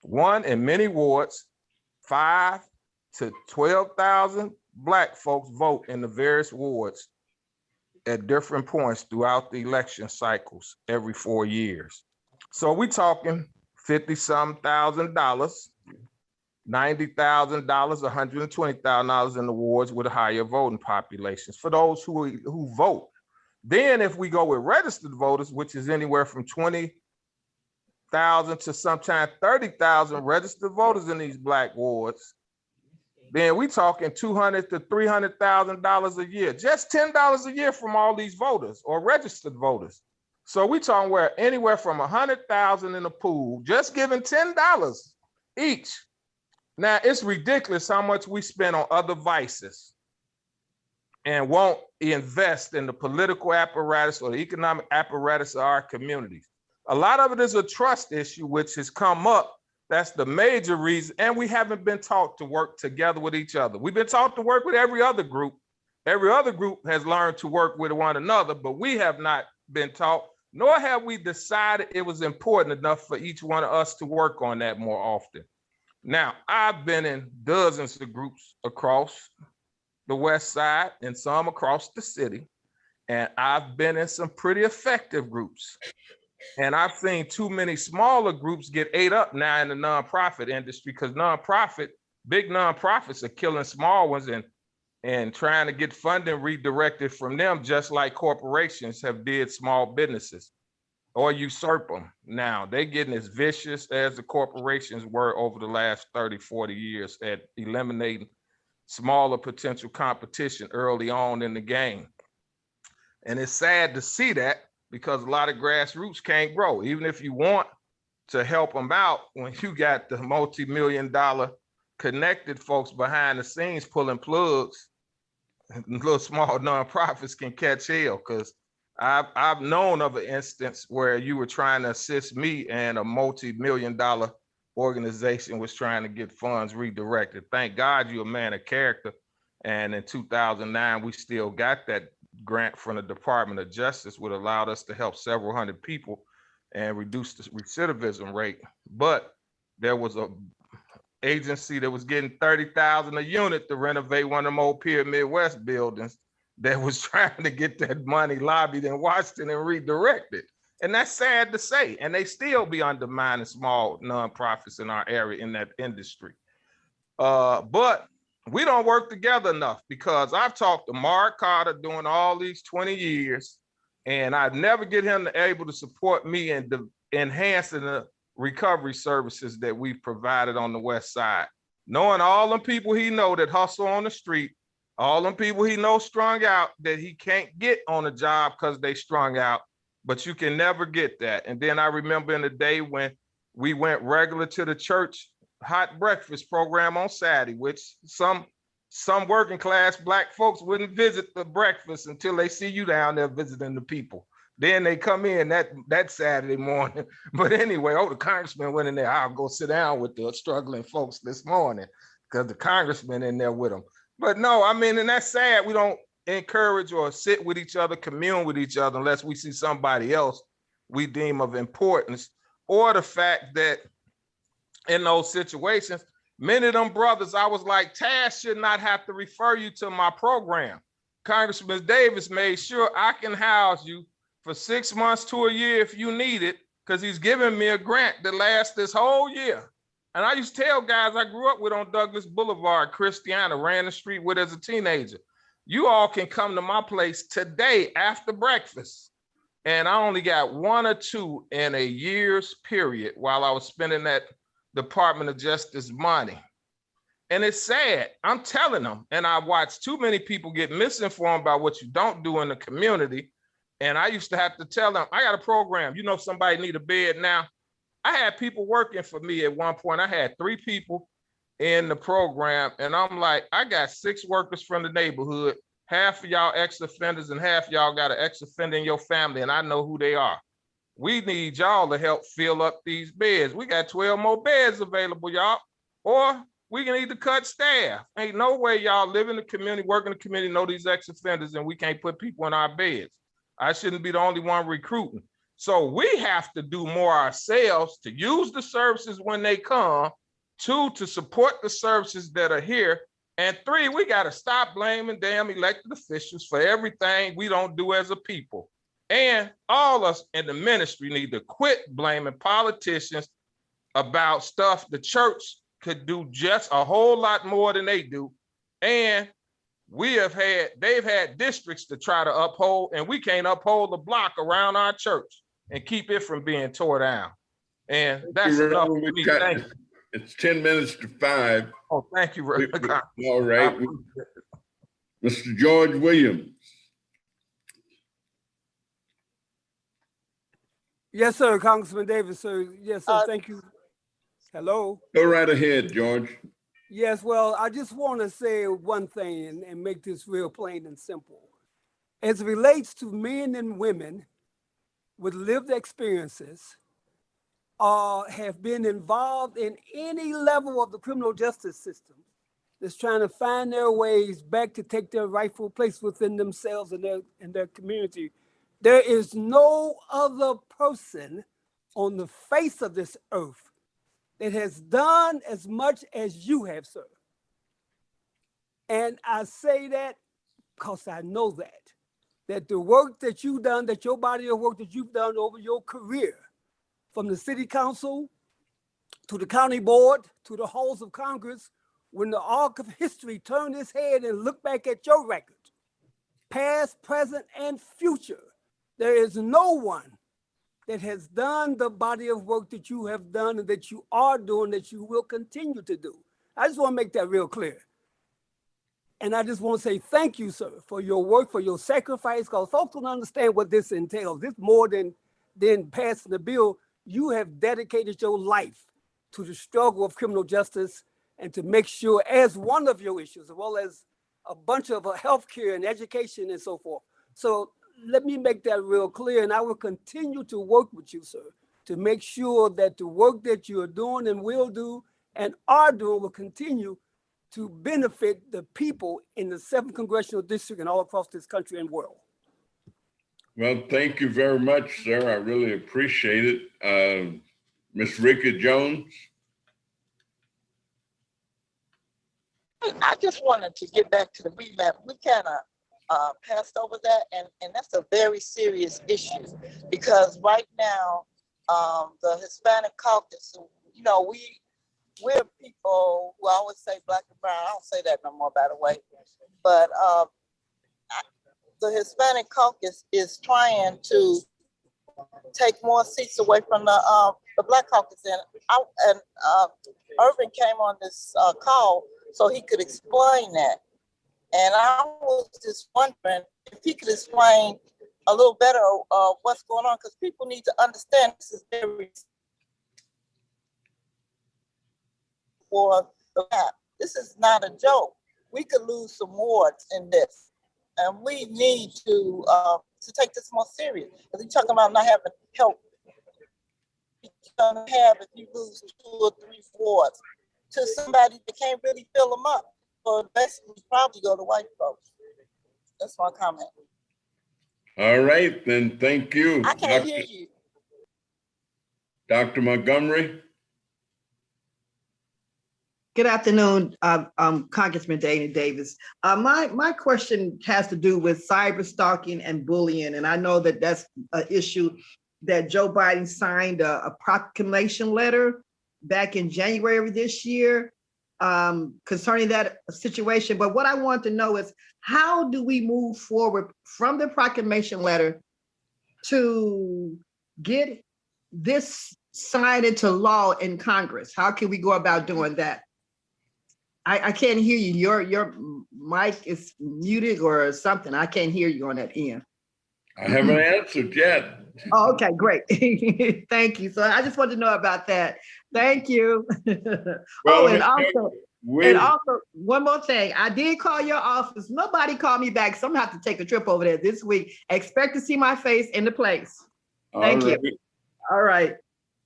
Speaker 4: One, in many wards, 5 to 12,000 Black folks vote in the various wards at different points throughout the election cycles every 4 years. So we talking $50-some thousand, $90,000, $120,000 in the wards with higher voting populations for those who vote. Then if we go with registered voters, which is anywhere from 20,000 to sometimes 30,000 registered voters in these Black wards, then we talking $200,000 to $300,000 a year, just $10 a year from all these voters or registered voters. So we talking anywhere from 100,000 in the pool, just giving $10 each. Now it's ridiculous how much we spend on other vices and won't invest in the political apparatus or the economic apparatus of our communities. A lot of it is a trust issue, which has come up. That's the major reason. And we haven't been taught to work together with each other. We've been taught to work with every other group. Every other group has learned to work with one another, but we have not been taught, nor have we decided it was important enough for each one of us to work on that more often. Now, I've been in dozens of groups across the West Side and some across the city, and I've been in some pretty effective groups. And I've seen too many smaller groups get ate up now in the nonprofit industry because big nonprofits are killing small ones and trying to get funding redirected from them, just like corporations have did small businesses or usurp them. Now they're getting as vicious as the corporations were over the last 30, 40 years at eliminating smaller potential competition early on in the game. And it's sad to see that, because a lot of grassroots can't grow. Even if you want to help them out, when you got the multi-million-dollar connected folks behind the scenes pulling plugs, little small nonprofits can catch hell. Because I've known of an instance where you were trying to assist me and a multi-million-dollar organization was trying to get funds redirected. Thank God you're a man of character. And in 2009, we still got that grant from the Department of Justice, which allowed us to help several hundred people and reduce the recidivism rate. But there was a agency that was getting $30,000 a unit to renovate one of them old Pier Midwest buildings that was trying to get that money lobbied in Washington and redirected. And that's sad to say. And they still be undermining small nonprofits in our area in that industry. But we don't work together enough, because I've talked to Mark Carter doing all these 20 years, and I never get him to able to support me in enhancing the recovery services that we've provided on the West Side. Knowing all them people he know that hustle on the street, all them people he knows strung out that he can't get on a job because they strung out, but you can never get that. And then I remember in the day when we went regular to the church hot breakfast program on Saturday, which some working class Black folks wouldn't visit the breakfast until they see you down there visiting the people. Then they come in that Saturday morning. But anyway, the congressman went in there. I'll go sit down with the struggling folks this morning because the congressman in there with them. But no, I mean, and that's sad. We don't encourage or sit with each other, commune with each other unless we see somebody else we deem of importance, or the fact that in those situations, many of them brothers, I was like, Taz should not have to refer you to my program. Congressman Davis made sure I can house you for 6 months to a year if you need it, because he's giving me a grant that lasts this whole year. And I used to tell guys I grew up with on Douglas Boulevard, Christiana, ran the street with as a teenager, you all can come to my place today after breakfast. And I only got 1 or 2 in a year's period while I was spending that Department of Justice money. And it's sad, I'm telling them. And I watched too many people get misinformed about what you don't do in the community. And I used to have to tell them, I got a program. You know, somebody need a bed now. I had people working for me at one point. I had 3 people in the program. And I'm like, I got 6 workers from the neighborhood. Half of y'all ex-offenders and half y'all got an ex-offender in your family. And I know who they are. We need y'all to help fill up these beds. We got 12 more beds available, y'all. Or we can either cut staff. Ain't no way y'all live in the community, work in the community, know these ex-offenders, and we can't put people in our beds. I shouldn't be the only one recruiting. So we have to do more ourselves to use the services when they come, 2, to support the services that are here, and 3, we got to stop blaming damn elected officials for everything we don't do as a people. And all of us in the ministry need to quit blaming politicians about stuff the church could do just a whole lot more than they do. And they've had districts to try to uphold, and we can't uphold the block around our church and keep it from being tore down. And that's enough for me. Thank you.
Speaker 6: It's 10 minutes to 5.
Speaker 4: Oh, thank you, Reverend.
Speaker 6: All right. Mr. George Williams.
Speaker 7: Yes, sir, Congressman Davis, sir. Yes, sir. Thank you. Hello.
Speaker 6: Go right ahead, George.
Speaker 7: Yes, well, I just want to say one thing and make this real plain and simple. As it relates to men and women with lived experiences, have been involved in any level of the criminal justice system that's trying to find their ways back to take their rightful place within themselves and their community. There is no other person on the face of this earth that has done as much as you have, sir. And I say that because I know that the work that you've done, that your body of work that you've done over your career, from the city council to the county board to the halls of Congress, when the arc of history turned its head and looked back at your record, past, present, and future, there is no one that has done the body of work that you have done and that you are doing, that you will continue to do. I just want to make that real clear. And I just want to say thank you, sir, for your work, for your sacrifice, because folks don't understand what this entails. This more than passing the bill. You have dedicated your life to the struggle of criminal justice and to make sure, as one of your issues, as well as a bunch of healthcare and education and so forth. So let me make that real clear, and I will continue to work with you, sir, to make sure that the work that you are doing and will do and are doing will continue to benefit the people in the 7th Congressional District and all across this country and world.
Speaker 6: Well, thank you very much, sir. I really appreciate it. Ms. Rika Jones.
Speaker 1: I just wanted to get back to the revamp. We kind of passed over that, and that's a very serious issue because right now, the Hispanic caucus, you know, we're people who always say black and brown. I don't say that no more, by the way. But the Hispanic caucus is trying to take more seats away from the black caucus. And Irvin came on this call so he could explain that. And I was just wondering if he could explain a little better what's going on, because people need to understand this is very for the map. This is not a joke. We could lose some wards in this, and we need to take this more serious. Because you're talking about not having help. You're gonna have if you lose 2 or 3 wards to somebody that can't really fill them up. So basically, probably go to white folks. That's my comment.
Speaker 6: All right, then. Thank you.
Speaker 1: I can't hear you.
Speaker 6: Dr. Montgomery.
Speaker 18: Good afternoon, Congressman Dana Davis. My question has to do with cyber stalking and bullying, and I know that that's an issue that Joe Biden signed a proclamation letter back in January of this year concerning that situation. But what I want to know is, how do we move forward from the proclamation letter to get this signed into law in Congress? How can we go about doing that? I can't hear you. Your mic is muted or something. I can't hear you on that end.
Speaker 6: I haven't answered yet.
Speaker 18: Oh, okay, great. Thank you. So I just wanted to know about that. Thank you.
Speaker 6: Well,
Speaker 18: and also one more thing. I did call your office. Nobody called me back, so I'm gonna have to take a trip over there this week. Expect to see my face in the place. Thank you. All right.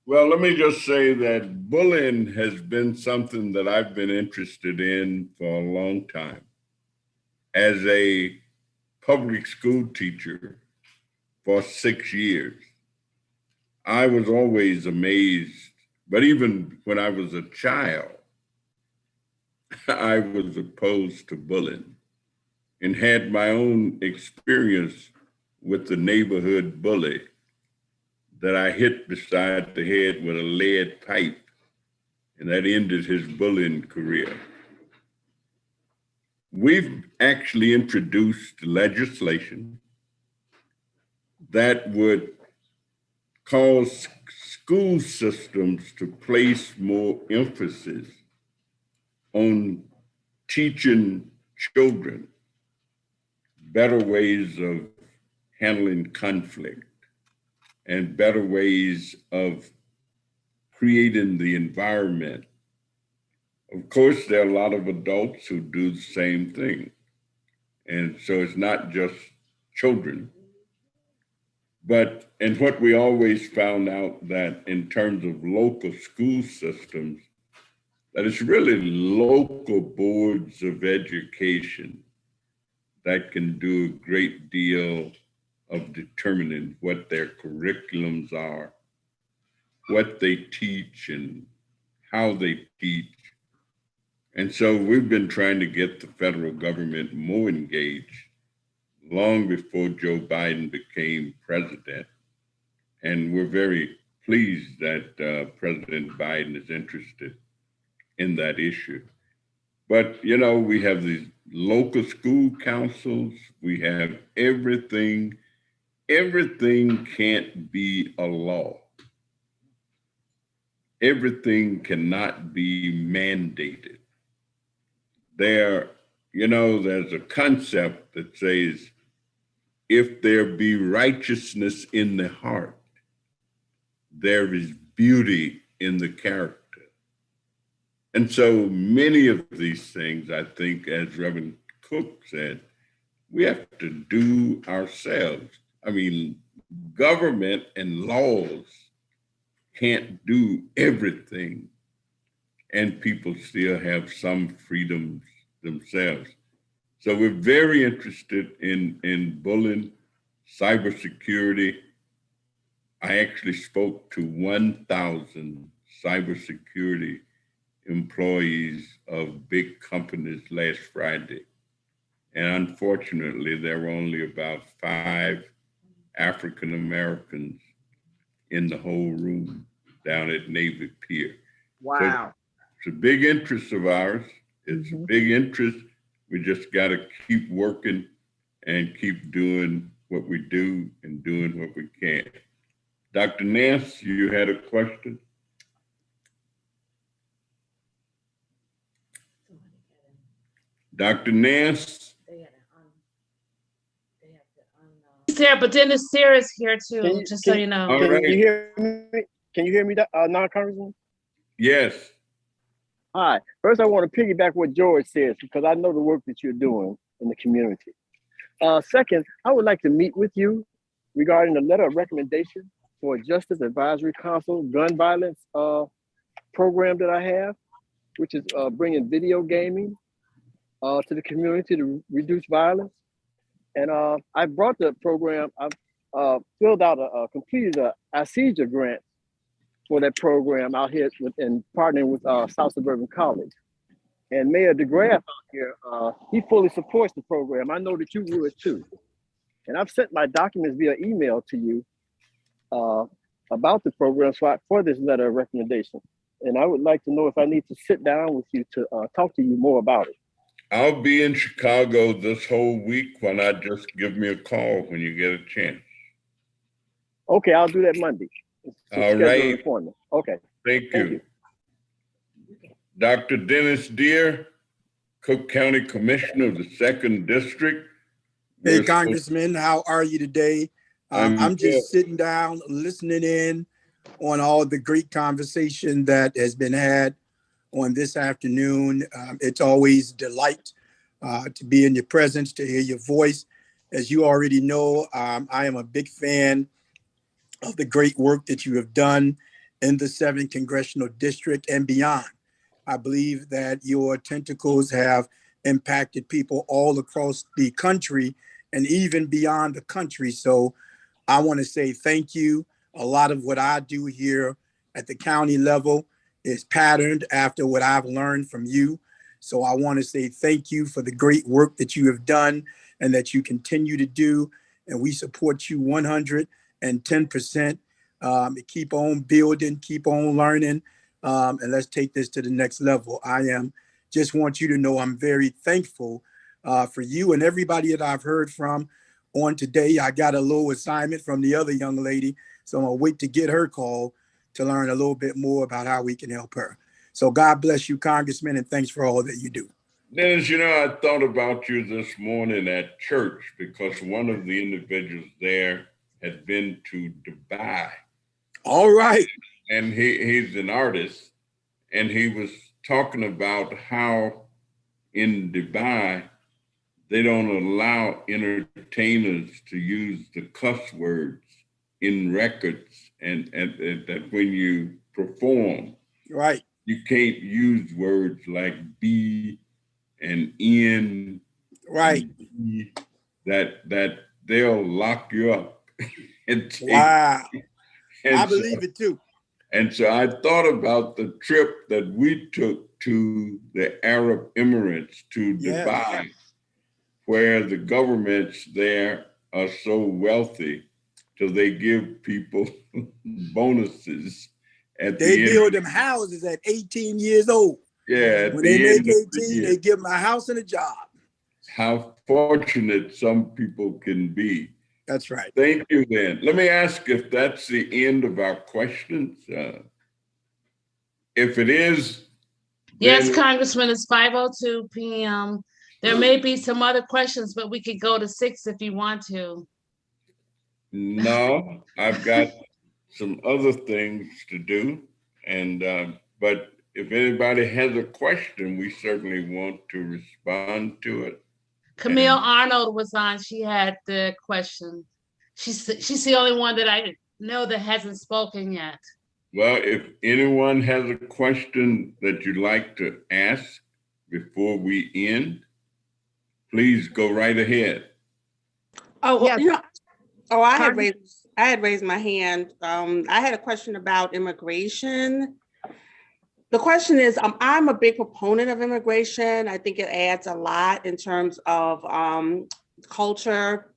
Speaker 6: Well, let me just say that bullying has been something that I've been interested in for a long time. As a public school teacher for 6 years, I was always amazed, but even when I was a child, I was opposed to bullying and had my own experience with the neighborhood bully that I hit beside the head with a lead pipe, and that ended his bullying career. We've actually introduced legislation that would cause school systems to place more emphasis on teaching children better ways of handling conflict and better ways of creating the environment. Of course, there are a lot of adults who do the same thing. And so it's not just children. And what we always found out that in terms of local school systems, that it's really local boards of education that can do a great deal of determining what their curriculums are, what they teach, and how they teach. And so we've been trying to get the federal government more engaged long before Joe Biden became president. And we're very pleased that President Biden is interested in that issue. But, you know, we have these local school councils, we have everything. Everything can't be a law. Everything cannot be mandated. There you know, there's a concept that says, if there be righteousness in the heart, there is beauty in the character. And so many of these things, I think, as Reverend Cook said, we have to do ourselves. I mean, government and laws can't do everything, and people still have some freedoms themselves. So we're very interested in bullying, cybersecurity. I actually spoke to 1,000 cybersecurity employees of big companies last Friday. And unfortunately, there were only about 5 African Americans in the whole room down at Navy Pier.
Speaker 18: Wow.
Speaker 6: So it's a big interest of ours. It's a big interest. We just got to keep working and keep doing what we do and doing what we can. Dr. Nance, you had a question? Dr. Nance?
Speaker 2: He's here, but Dennis Sear is here too, just so you know.
Speaker 6: All right.
Speaker 9: Can you hear me? Can you hear me, non-Congressman?
Speaker 6: Yes.
Speaker 9: Hi. First, I want to piggyback what George says because I know the work that you're doing in the community. Second, I would like to meet with you regarding the letter of recommendation for a Justice Advisory Council gun violence program that I have, which is bringing video gaming to the community to reduce violence. And I brought the program, I've filled out completed a ICEJA grant for that program out here and partnering with South Suburban College. And Mayor DeGraff out here, he fully supports the program. I know that you would too. And I've sent my documents via email to you about the program for this letter of recommendation. And I would like to know if I need to sit down with you to talk to you more about it.
Speaker 6: I'll be in Chicago this whole week. Why not just give me a call when you get a chance?
Speaker 9: Okay, I'll do that Monday.
Speaker 6: All right.
Speaker 9: Appointment. Okay.
Speaker 6: Thank you. Dr. Dennis Deere, Cook County Commissioner of the 2nd District.
Speaker 17: Hey, Congressman, how are you today? I'm just sitting down, listening in on all the great conversation that has been had on this afternoon. It's always a delight to be in your presence, to hear your voice. As you already know, I am a big fan of the great work that you have done in the 7th Congressional District and beyond. I believe that your tentacles have impacted people all across the country and even beyond the country. So I want to say thank you. A lot of what I do here at the county level is patterned after what I've learned from you. So I want to say thank you for the great work that you have done and that you continue to do. And we support you 110%. Keep on building, keep on learning, and let's take this to the next level. Just want you to know I'm very thankful for you and everybody that I've heard from on today. I got a little assignment from the other young lady, so I'm gonna wait to get her call to learn a little bit more about how we can help her. So God bless you, Congressman, and thanks for all that you do.
Speaker 6: Dennis, you know, I thought about you this morning at church because one of the individuals there had been to Dubai.
Speaker 17: All right.
Speaker 6: And he's an artist, and he was talking about how in Dubai, they don't allow entertainers to use the cuss words in records and that when you perform,
Speaker 17: right,
Speaker 6: you can't use words like B and N,
Speaker 17: right,
Speaker 6: and B, that they'll lock you up.
Speaker 17: Wow. I believe it too.
Speaker 6: And so I thought about the trip that we took to the Arab Emirates, to Dubai, where the governments there are so wealthy, so they give people bonuses at the end.
Speaker 17: They build them houses at 18 years old.
Speaker 6: Yeah.
Speaker 17: When they make 18, they give them a house and a job.
Speaker 6: How fortunate some people can be.
Speaker 17: That's right.
Speaker 6: Thank you, then. Let me ask if that's the end of our questions. If it is.
Speaker 2: Yes, Congressman, it's 5:02 p.m. There may be some other questions, but we could go to 6 if you want to.
Speaker 6: No, I've got some other things to do. And, but if anybody has a question, we certainly want to respond to it.
Speaker 2: Camille Arnold was on. She had the question. She's the only one that I know that hasn't spoken yet.
Speaker 6: Well, if anyone has a question that you'd like to ask before we end, please go right ahead.
Speaker 10: Oh,
Speaker 5: Yes.
Speaker 10: I had raised my hand. I had a question about immigration. The question is, I'm a big proponent of immigration. I think it adds a lot in terms of culture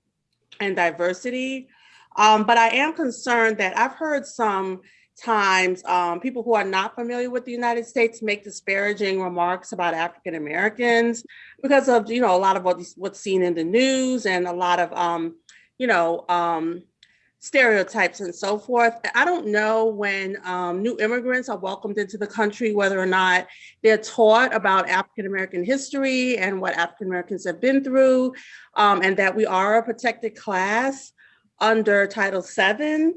Speaker 10: and diversity. But I am concerned that I've heard sometimes people who are not familiar with the United States make disparaging remarks about African Americans because of, a lot of what's seen in the news and a lot of, stereotypes and so forth. I don't know when new immigrants are welcomed into the country, whether or not they're taught about African-American history and what African-Americans have been through, and that we are a protected class under Title VII,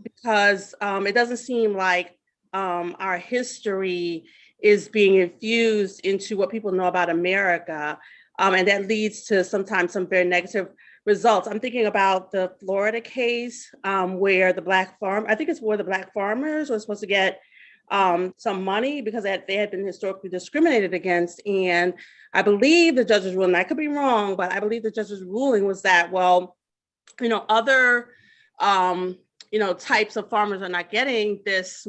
Speaker 10: because it doesn't seem like our history is being infused into what people know about America, and that leads to sometimes some very negative results. I'm thinking about the Florida case where the Black farmers were supposed to get some money because they had been historically discriminated against. And I believe the judge's ruling, I could be wrong, but I believe the judge's ruling was that, well, other types of farmers are not getting this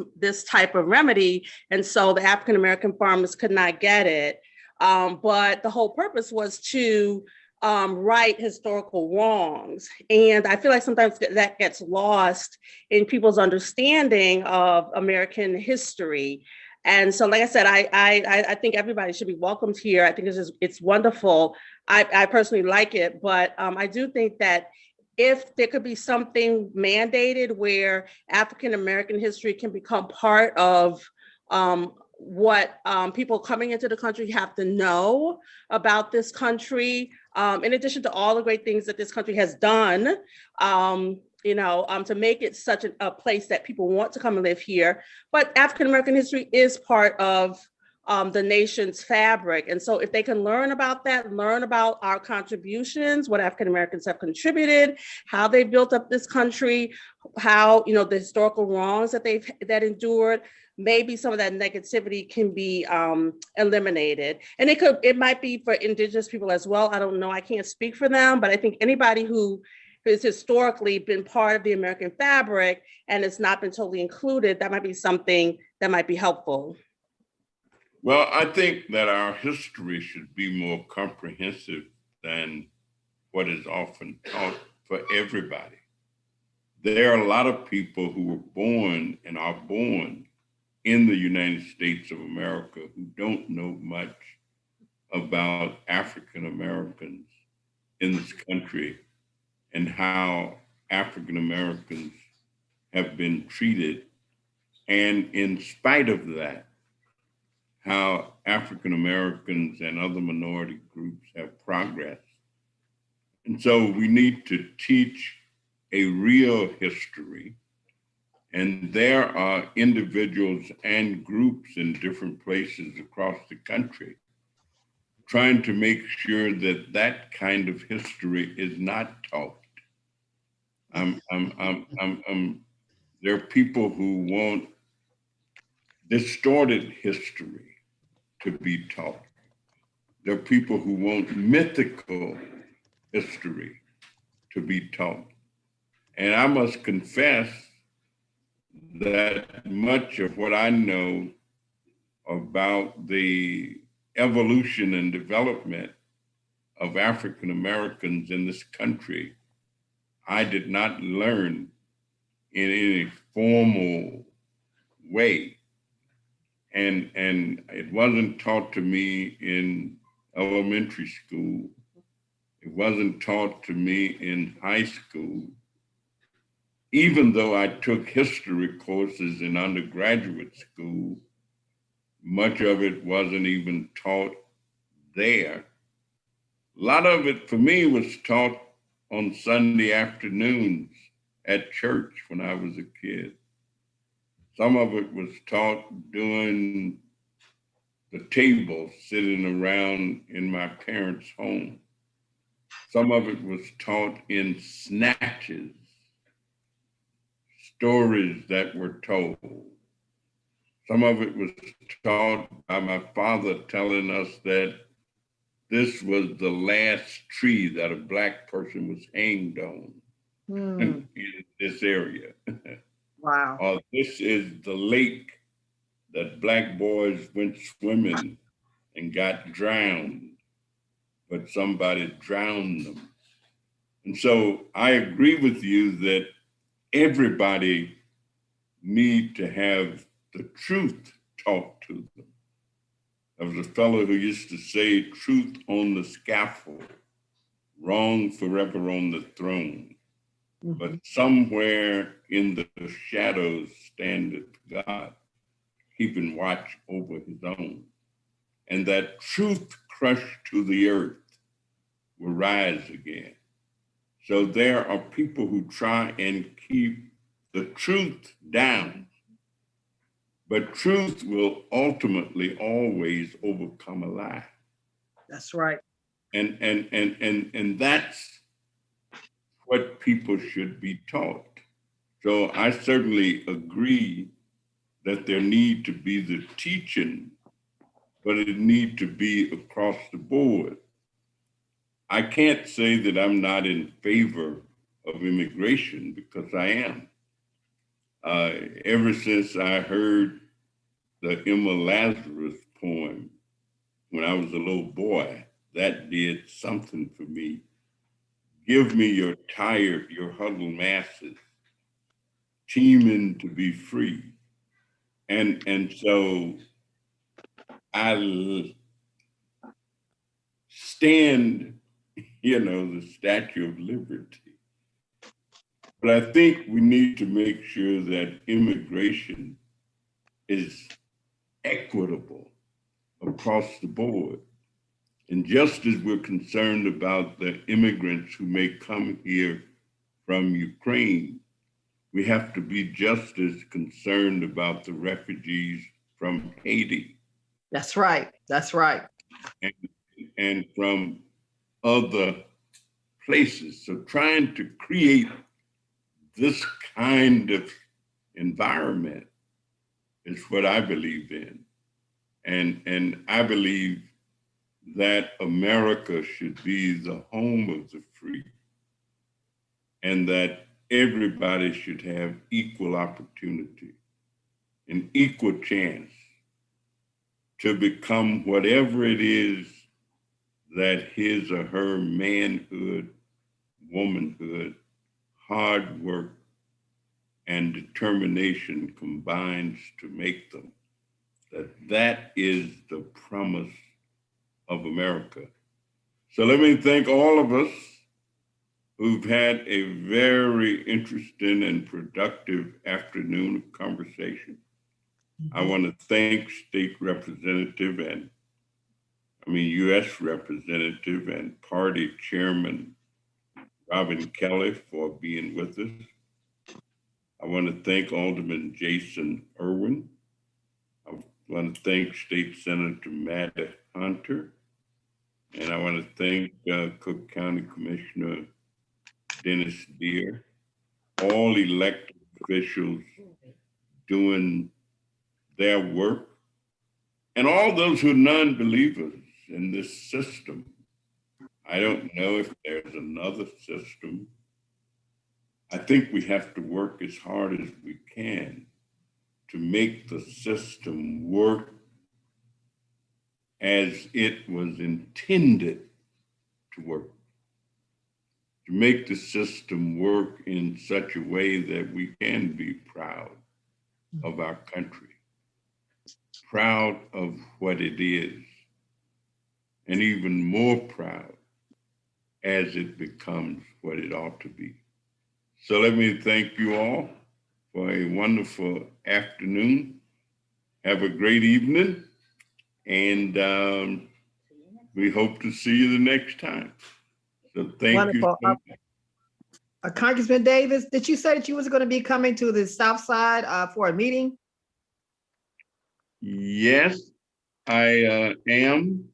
Speaker 10: type of remedy. And so the African-American farmers could not get it. But the whole purpose was to right historical wrongs. And I feel like sometimes that gets lost in people's understanding of American history. And so, like I said, I think everybody should be welcomed here. I think it's wonderful. I personally like it, but I do think that if there could be something mandated where African-American history can become part of what people coming into the country have to know about this country, in addition to all the great things that this country has done, to make it such a place that people want to come and live here. But African-American history is part of the nation's fabric. And so if they can learn about that, learn about our contributions, what African-Americans have contributed, how they built up this country, how, the historical wrongs that endured, maybe some of that negativity can be eliminated. And it might be for Indigenous people as well. I don't know, I can't speak for them, but I think anybody who has historically been part of the American fabric and has not been totally included, that might be something that might be helpful.
Speaker 6: Well, I think that our history should be more comprehensive than what is often taught for everybody. There are a lot of people who were born and are born in the United States of America who don't know much about African Americans in this country and how African Americans have been treated. And in spite of that, how African Americans and other minority groups have progressed. And so we need to teach a real history. And there are individuals and groups in different places across the country trying to make sure that that kind of history is not taught. There are people who want distorted history to be taught. There are people who want mythical history to be taught. And I must confess that much of what I know about the evolution and development of African Americans in this country, I did not learn in any formal way. And it wasn't taught to me in elementary school. It wasn't taught to me in high school. Even though I took history courses in undergraduate school, much of it wasn't even taught there. A lot of it for me was taught on Sunday afternoons at church when I was a kid. Some of it was taught during the table sitting around in my parents' home. Some of it was taught in snatches, stories that were told. Some of it was taught by my father telling us that this was the last tree that a Black person was hanged on in this area.
Speaker 18: Wow.
Speaker 6: Or this is the lake that Black boys went swimming and got drowned, but somebody drowned them. And so I agree with you that everybody need to have the truth taught to them. There was a fellow who used to say, truth on the scaffold, wrong forever on the throne. But somewhere in the shadows standeth God, keeping watch over his own. And that truth crushed to the earth will rise again. So there are people who try and keep the truth down, but truth will ultimately always overcome a lie.
Speaker 18: That's right.
Speaker 6: And that's what people should be taught. So I certainly agree that there need to be the teaching, but it need to be across the board. I can't say that I'm not in favor of immigration, because I am. Ever since I heard the Emma Lazarus poem when I was a little boy, that did something for me. Give me your tired, your huddled masses, teeming to be free. And so I stand, the Statue of Liberty. But I think we need to make sure that immigration is equitable across the board. And just as we're concerned about the immigrants who may come here from Ukraine, we have to be just as concerned about the refugees from Haiti.
Speaker 18: That's right. That's right.
Speaker 6: And from other places. So trying to create this kind of environment is what I believe in. And I believe that America should be the home of the free, and that everybody should have equal opportunity, an equal chance to become whatever it is that his or her manhood, womanhood, hard work, and determination combines to make them. That is the promise of America. So let me thank all of us who've had a very interesting and productive afternoon of conversation. I want to thank State Representative U.S. Representative and Party Chairman Robin Kelly for being with us. I want to thank Alderman Jason Irwin. I want to thank State Senator Matt Hunter. And I want to thank Cook County Commissioner Dennis Deere, all elected officials doing their work, and all those who are non-believers in this system. I don't know if there's another system. I think we have to work as hard as we can to make the system work as it was intended to work, to make the system work in such a way that we can be proud of our country, proud of what it is, and even more proud as it becomes what it ought to be. So let me thank you all for a wonderful afternoon. Have a great evening, and we hope to see you the next time. So thank
Speaker 18: Wonderful.
Speaker 6: you.
Speaker 18: Congressman Davis, did you say that you was going to be coming to the South Side for a meeting?
Speaker 6: Yes, I am.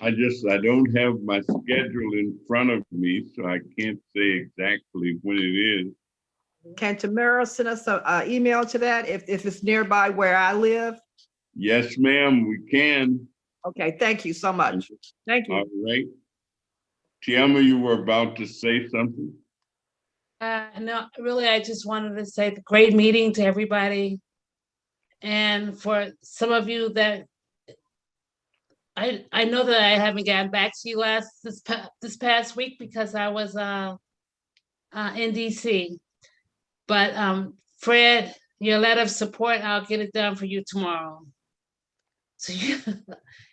Speaker 6: I don't have my schedule in front of me, so I can't say exactly when it is.
Speaker 18: Can Tamara send us an email to that if it's nearby where I live?
Speaker 6: Yes, ma'am, we can.
Speaker 18: Okay, thank you so much. Thank you.
Speaker 6: All right. Tiama, you were about to say something?
Speaker 2: No, really, I just wanted to say great meeting to everybody. And for some of you that I know that I haven't gotten back to you this past week because I was in DC. But Fred, your letter of support, I'll get it done for you tomorrow. So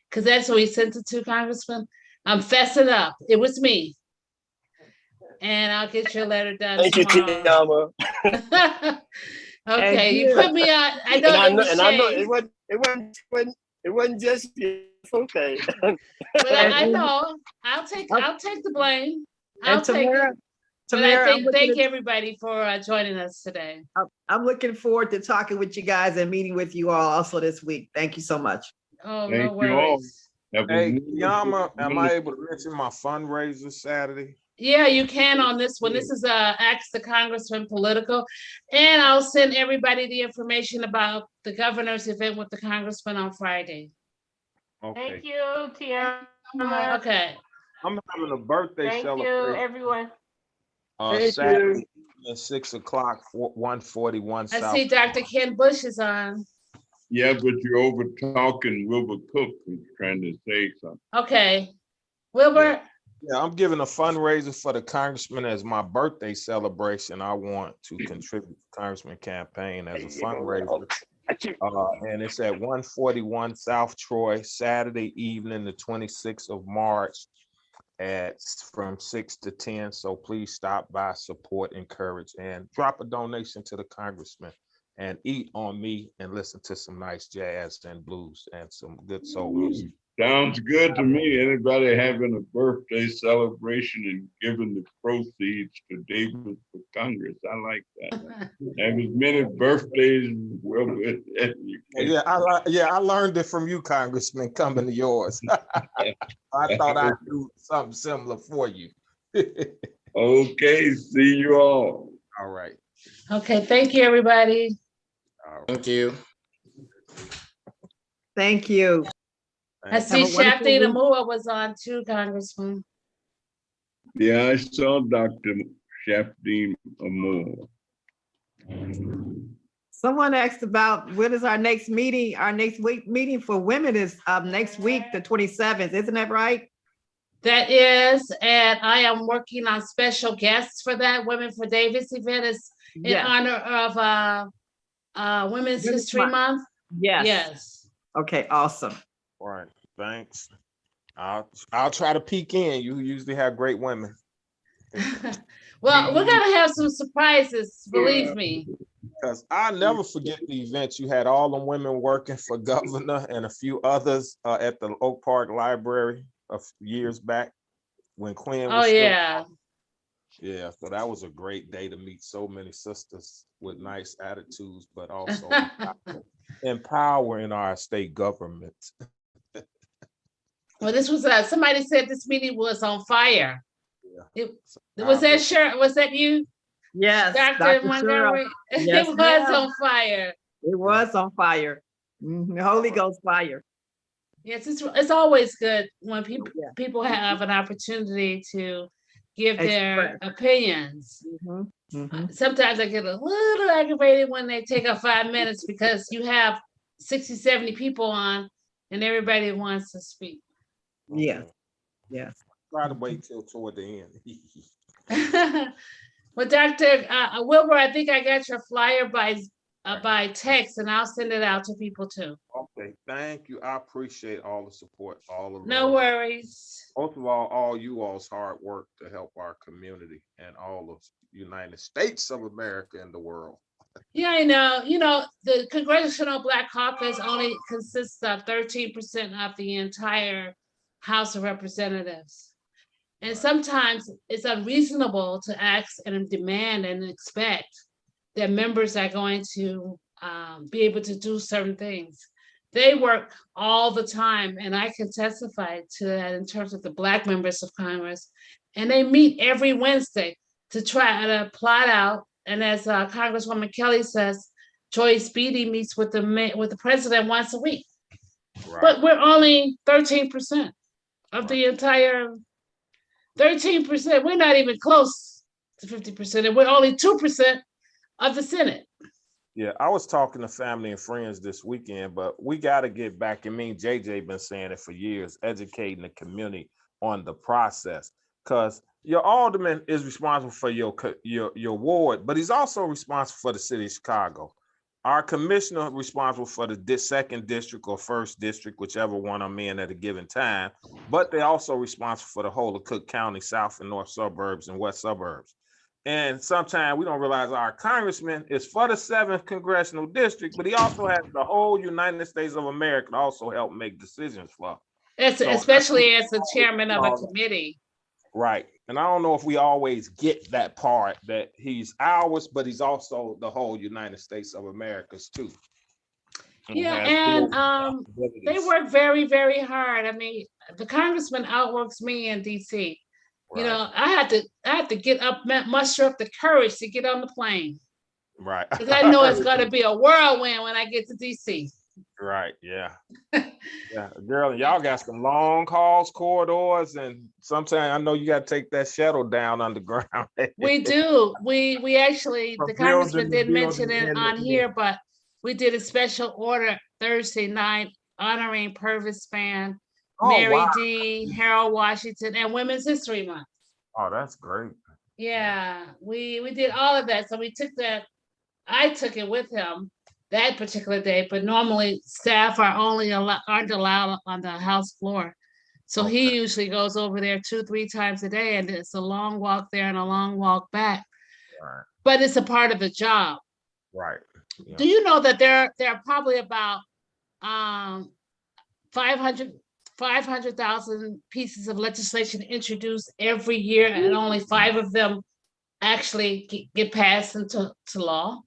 Speaker 2: because that's what we sent it to, Congressman. I'm fessing up. It was me. And I'll get your letter done
Speaker 9: Thank
Speaker 2: tomorrow.
Speaker 9: you, Tiama.
Speaker 2: Okay, you put me on. I know it was shame.
Speaker 9: It wasn't just you. It's okay.
Speaker 2: But I know. I'll take the blame. I'll take it. But
Speaker 18: Tamara,
Speaker 2: I thank everybody for joining us today.
Speaker 18: I'm looking forward to talking with you guys and meeting with you all also this week. Thank you so much.
Speaker 2: Oh,
Speaker 6: Thank
Speaker 2: no
Speaker 6: you all.
Speaker 2: worries.
Speaker 4: Hey, Yama, am I able to mention my fundraiser Saturday?
Speaker 2: Yeah, you can on this one. This is Ask the Congressman Political. And I'll send everybody the information about the governor's event with the congressman on Friday.
Speaker 4: Okay.
Speaker 12: Thank you, Tiama.
Speaker 2: Okay.
Speaker 4: I'm having a birthday
Speaker 12: Thank
Speaker 4: celebration.
Speaker 12: you, everyone.
Speaker 4: Saturday at 6 o'clock, 141
Speaker 2: I
Speaker 4: South.
Speaker 2: see Dr. Ken Bush is on.
Speaker 6: Yeah, but you're over talking Wilbur Cook who's trying to say something.
Speaker 2: Okay. Wilbur?
Speaker 4: Yeah, I'm giving a fundraiser for the congressman as my birthday celebration. I want to contribute to the congressman campaign as a fundraiser. And it's at 141 South Troy, Saturday evening, the 26th of March from 6 to 10. So please stop by, support, encourage, and drop a donation to the congressman and eat on me and listen to some nice jazz and blues and some good soul music.
Speaker 6: Sounds good to me. Anybody having a birthday celebration and giving the proceeds to Davis for Congress. I like that. Have as many birthdays well as you can.
Speaker 4: I learned it from you, Congressman, coming to yours. I thought I'd do something similar for you.
Speaker 6: Okay, see you all.
Speaker 4: All right.
Speaker 2: Okay, thank you, everybody.
Speaker 9: Thank you.
Speaker 18: Thank you.
Speaker 2: I see Shafti Namua was on too, Congressman.
Speaker 6: Yeah, I saw Dr. Shafdeen Amor.
Speaker 18: Someone asked about when is our next meeting? Our next week meeting for women is next week, the 27th. Isn't that right?
Speaker 2: That is, and I am working on special guests for that. Women for Davis event is in honor of Women's History Month.
Speaker 18: Yes.
Speaker 2: Yes.
Speaker 18: Okay, awesome.
Speaker 4: All right, thanks. I'll try to peek in. You usually have great women.
Speaker 2: Well, we're gonna have some surprises, believe me.
Speaker 4: Because I'll never forget the events. You had all the women working for governor and a few others at the Oak Park Library a few years back when Quinn was Yeah, so that was a great day to meet so many sisters with nice attitudes, but also empowering our state government.
Speaker 2: Well, this was somebody said this meeting was on fire. Yeah. Was that you?
Speaker 18: Yes,
Speaker 2: Dr. Montgomery.
Speaker 18: Yes,
Speaker 2: it was on fire.
Speaker 18: It was on fire. The Holy Ghost fire.
Speaker 2: Yes, it's always good when people have an opportunity to give their opinions. Sometimes I get a little aggravated when they take up 5 minutes because you have 60, 70 people on and everybody wants to speak.
Speaker 18: Yeah. Yes.
Speaker 4: Try to wait till toward the end.
Speaker 2: Well, Dr. Wilbur, I think I got your flyer by text, and I'll send it out to people too.
Speaker 4: Okay, thank you. I appreciate all the support, all of
Speaker 2: no worries.
Speaker 4: Most of all you all's hard work to help our community and all of the United States of America and the world.
Speaker 2: Yeah, I know. You know, the Congressional Black Caucus only consists of 13% of the entire House of Representatives. And sometimes it's unreasonable to ask and demand and expect that members are going to be able to do certain things. They work all the time, and I can testify to that in terms of the Black members of Congress. And they meet every Wednesday to try to plot out. And as Congresswoman Kelly says, Joyce Beatty meets with the president once a week.
Speaker 4: Right.
Speaker 2: But we're only 13% of the entire 13%. We're not even close to 50%, and we're only 2% of the Senate.
Speaker 4: Yeah, I was talking to family and friends this weekend, but we got to get back. And me and JJ been saying it for years, educating the community on the process, because your alderman is responsible for your ward, but he's also responsible for the city of Chicago. Our commissioner responsible for the second district or first district, whichever one I'm in at a given time, but they're also responsible for the whole of Cook County, south and north suburbs and west suburbs. And sometimes we don't realize our congressman is for the 7th congressional district, but he also has the whole United States of America to also help make decisions for.
Speaker 2: Especially as the chairman of a committee.
Speaker 4: Right. And I don't know if we always get that part, that he's ours, but he's also the whole United States of America's too.
Speaker 2: Yeah, and they work very, very hard. I mean, the congressman outworks me in DC. You know, I had to get up, muster up the courage to get on the plane.
Speaker 4: Right.
Speaker 2: Because I know it's going to be a whirlwind when I get to DC.
Speaker 4: Right. Yeah. Yeah, girl, y'all got some long halls, corridors, and sometimes I know you got to take that shuttle down underground.
Speaker 2: We do. We actually, the congressman didn't mention it on here, but we did a special order Thursday night honoring Purvis Spann, Mary D, Harold Washington, and Women's History Month.
Speaker 4: Oh, that's great.
Speaker 2: Yeah, we did all of that. So we took that. I took it with him that particular day, but normally staff aren't allowed on the House floor. So he usually goes over there 2-3 times a day, and it's a long walk there and a long walk back.
Speaker 4: Right.
Speaker 2: But it's a part of the job.
Speaker 4: Right. Yeah.
Speaker 2: Do you know that there are probably about 500,000 pieces of legislation introduced every year, and only 5 of them actually get passed into law?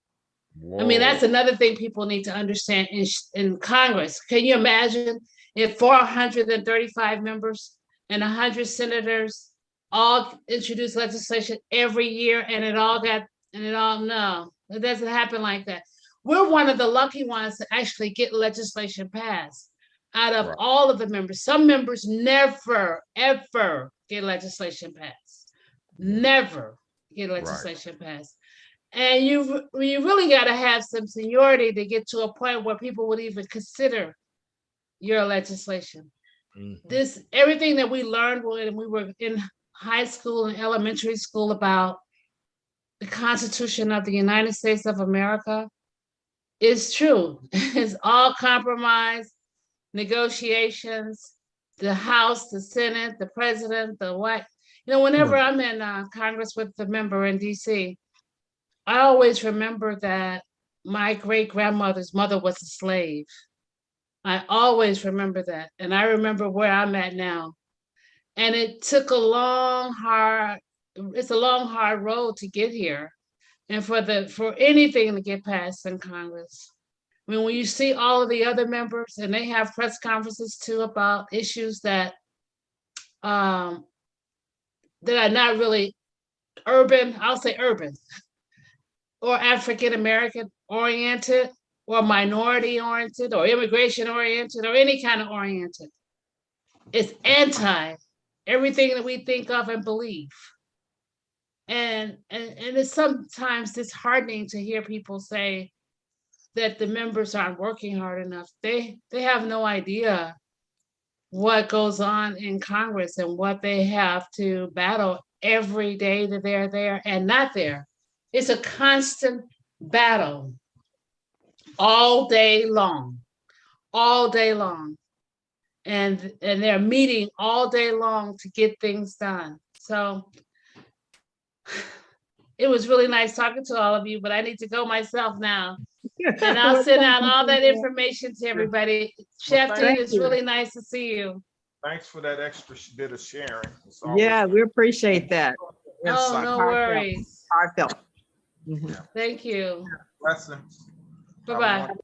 Speaker 2: Whoa. I mean, that's another thing people need to understand in Congress. Can you imagine if 435 members and 100 senators all introduce legislation every year, and no, it doesn't happen like that. We're one of the lucky ones to actually get legislation passed out of all of the members. Some members never, ever get legislation passed. Never get legislation passed. And you really got to have some seniority to get to a point where people would even consider your legislation. Mm-hmm. Everything that we learned when we were in high school and elementary school about the Constitution of the United States of America is true. It's all compromise, negotiations, the House, the Senate, the president, the White. You know, whenever I'm in Congress with the member in DC, I always remember that my great-grandmother's mother was a slave. I always remember that. And I remember where I'm at now. And it took it's a long, hard road to get here. And for anything to get passed in Congress. I mean, when you see all of the other members, and they have press conferences too about issues that are not really urban, I'll say urban, or African-American oriented, or minority oriented, or immigration oriented, or any kind of oriented. It's anti everything that we think of and believe. And it's sometimes disheartening to hear people say that the members aren't working hard enough. They have no idea what goes on in Congress and what they have to battle every day that they're there and not there. It's a constant battle all day long. And they're meeting all day long to get things done. So it was really nice talking to all of you, but I need to go myself now. And I'll send out all that information to everybody. Chef D, it's really nice to see you.
Speaker 4: Thanks for that extra bit of sharing. It's always
Speaker 18: Yeah, we appreciate that.
Speaker 12: Oh,
Speaker 4: insight.
Speaker 12: no
Speaker 18: Heartfelt.
Speaker 12: worries.
Speaker 18: Heartfelt. Mhm.
Speaker 12: Thank you.
Speaker 4: Blessings.
Speaker 12: Bye-bye.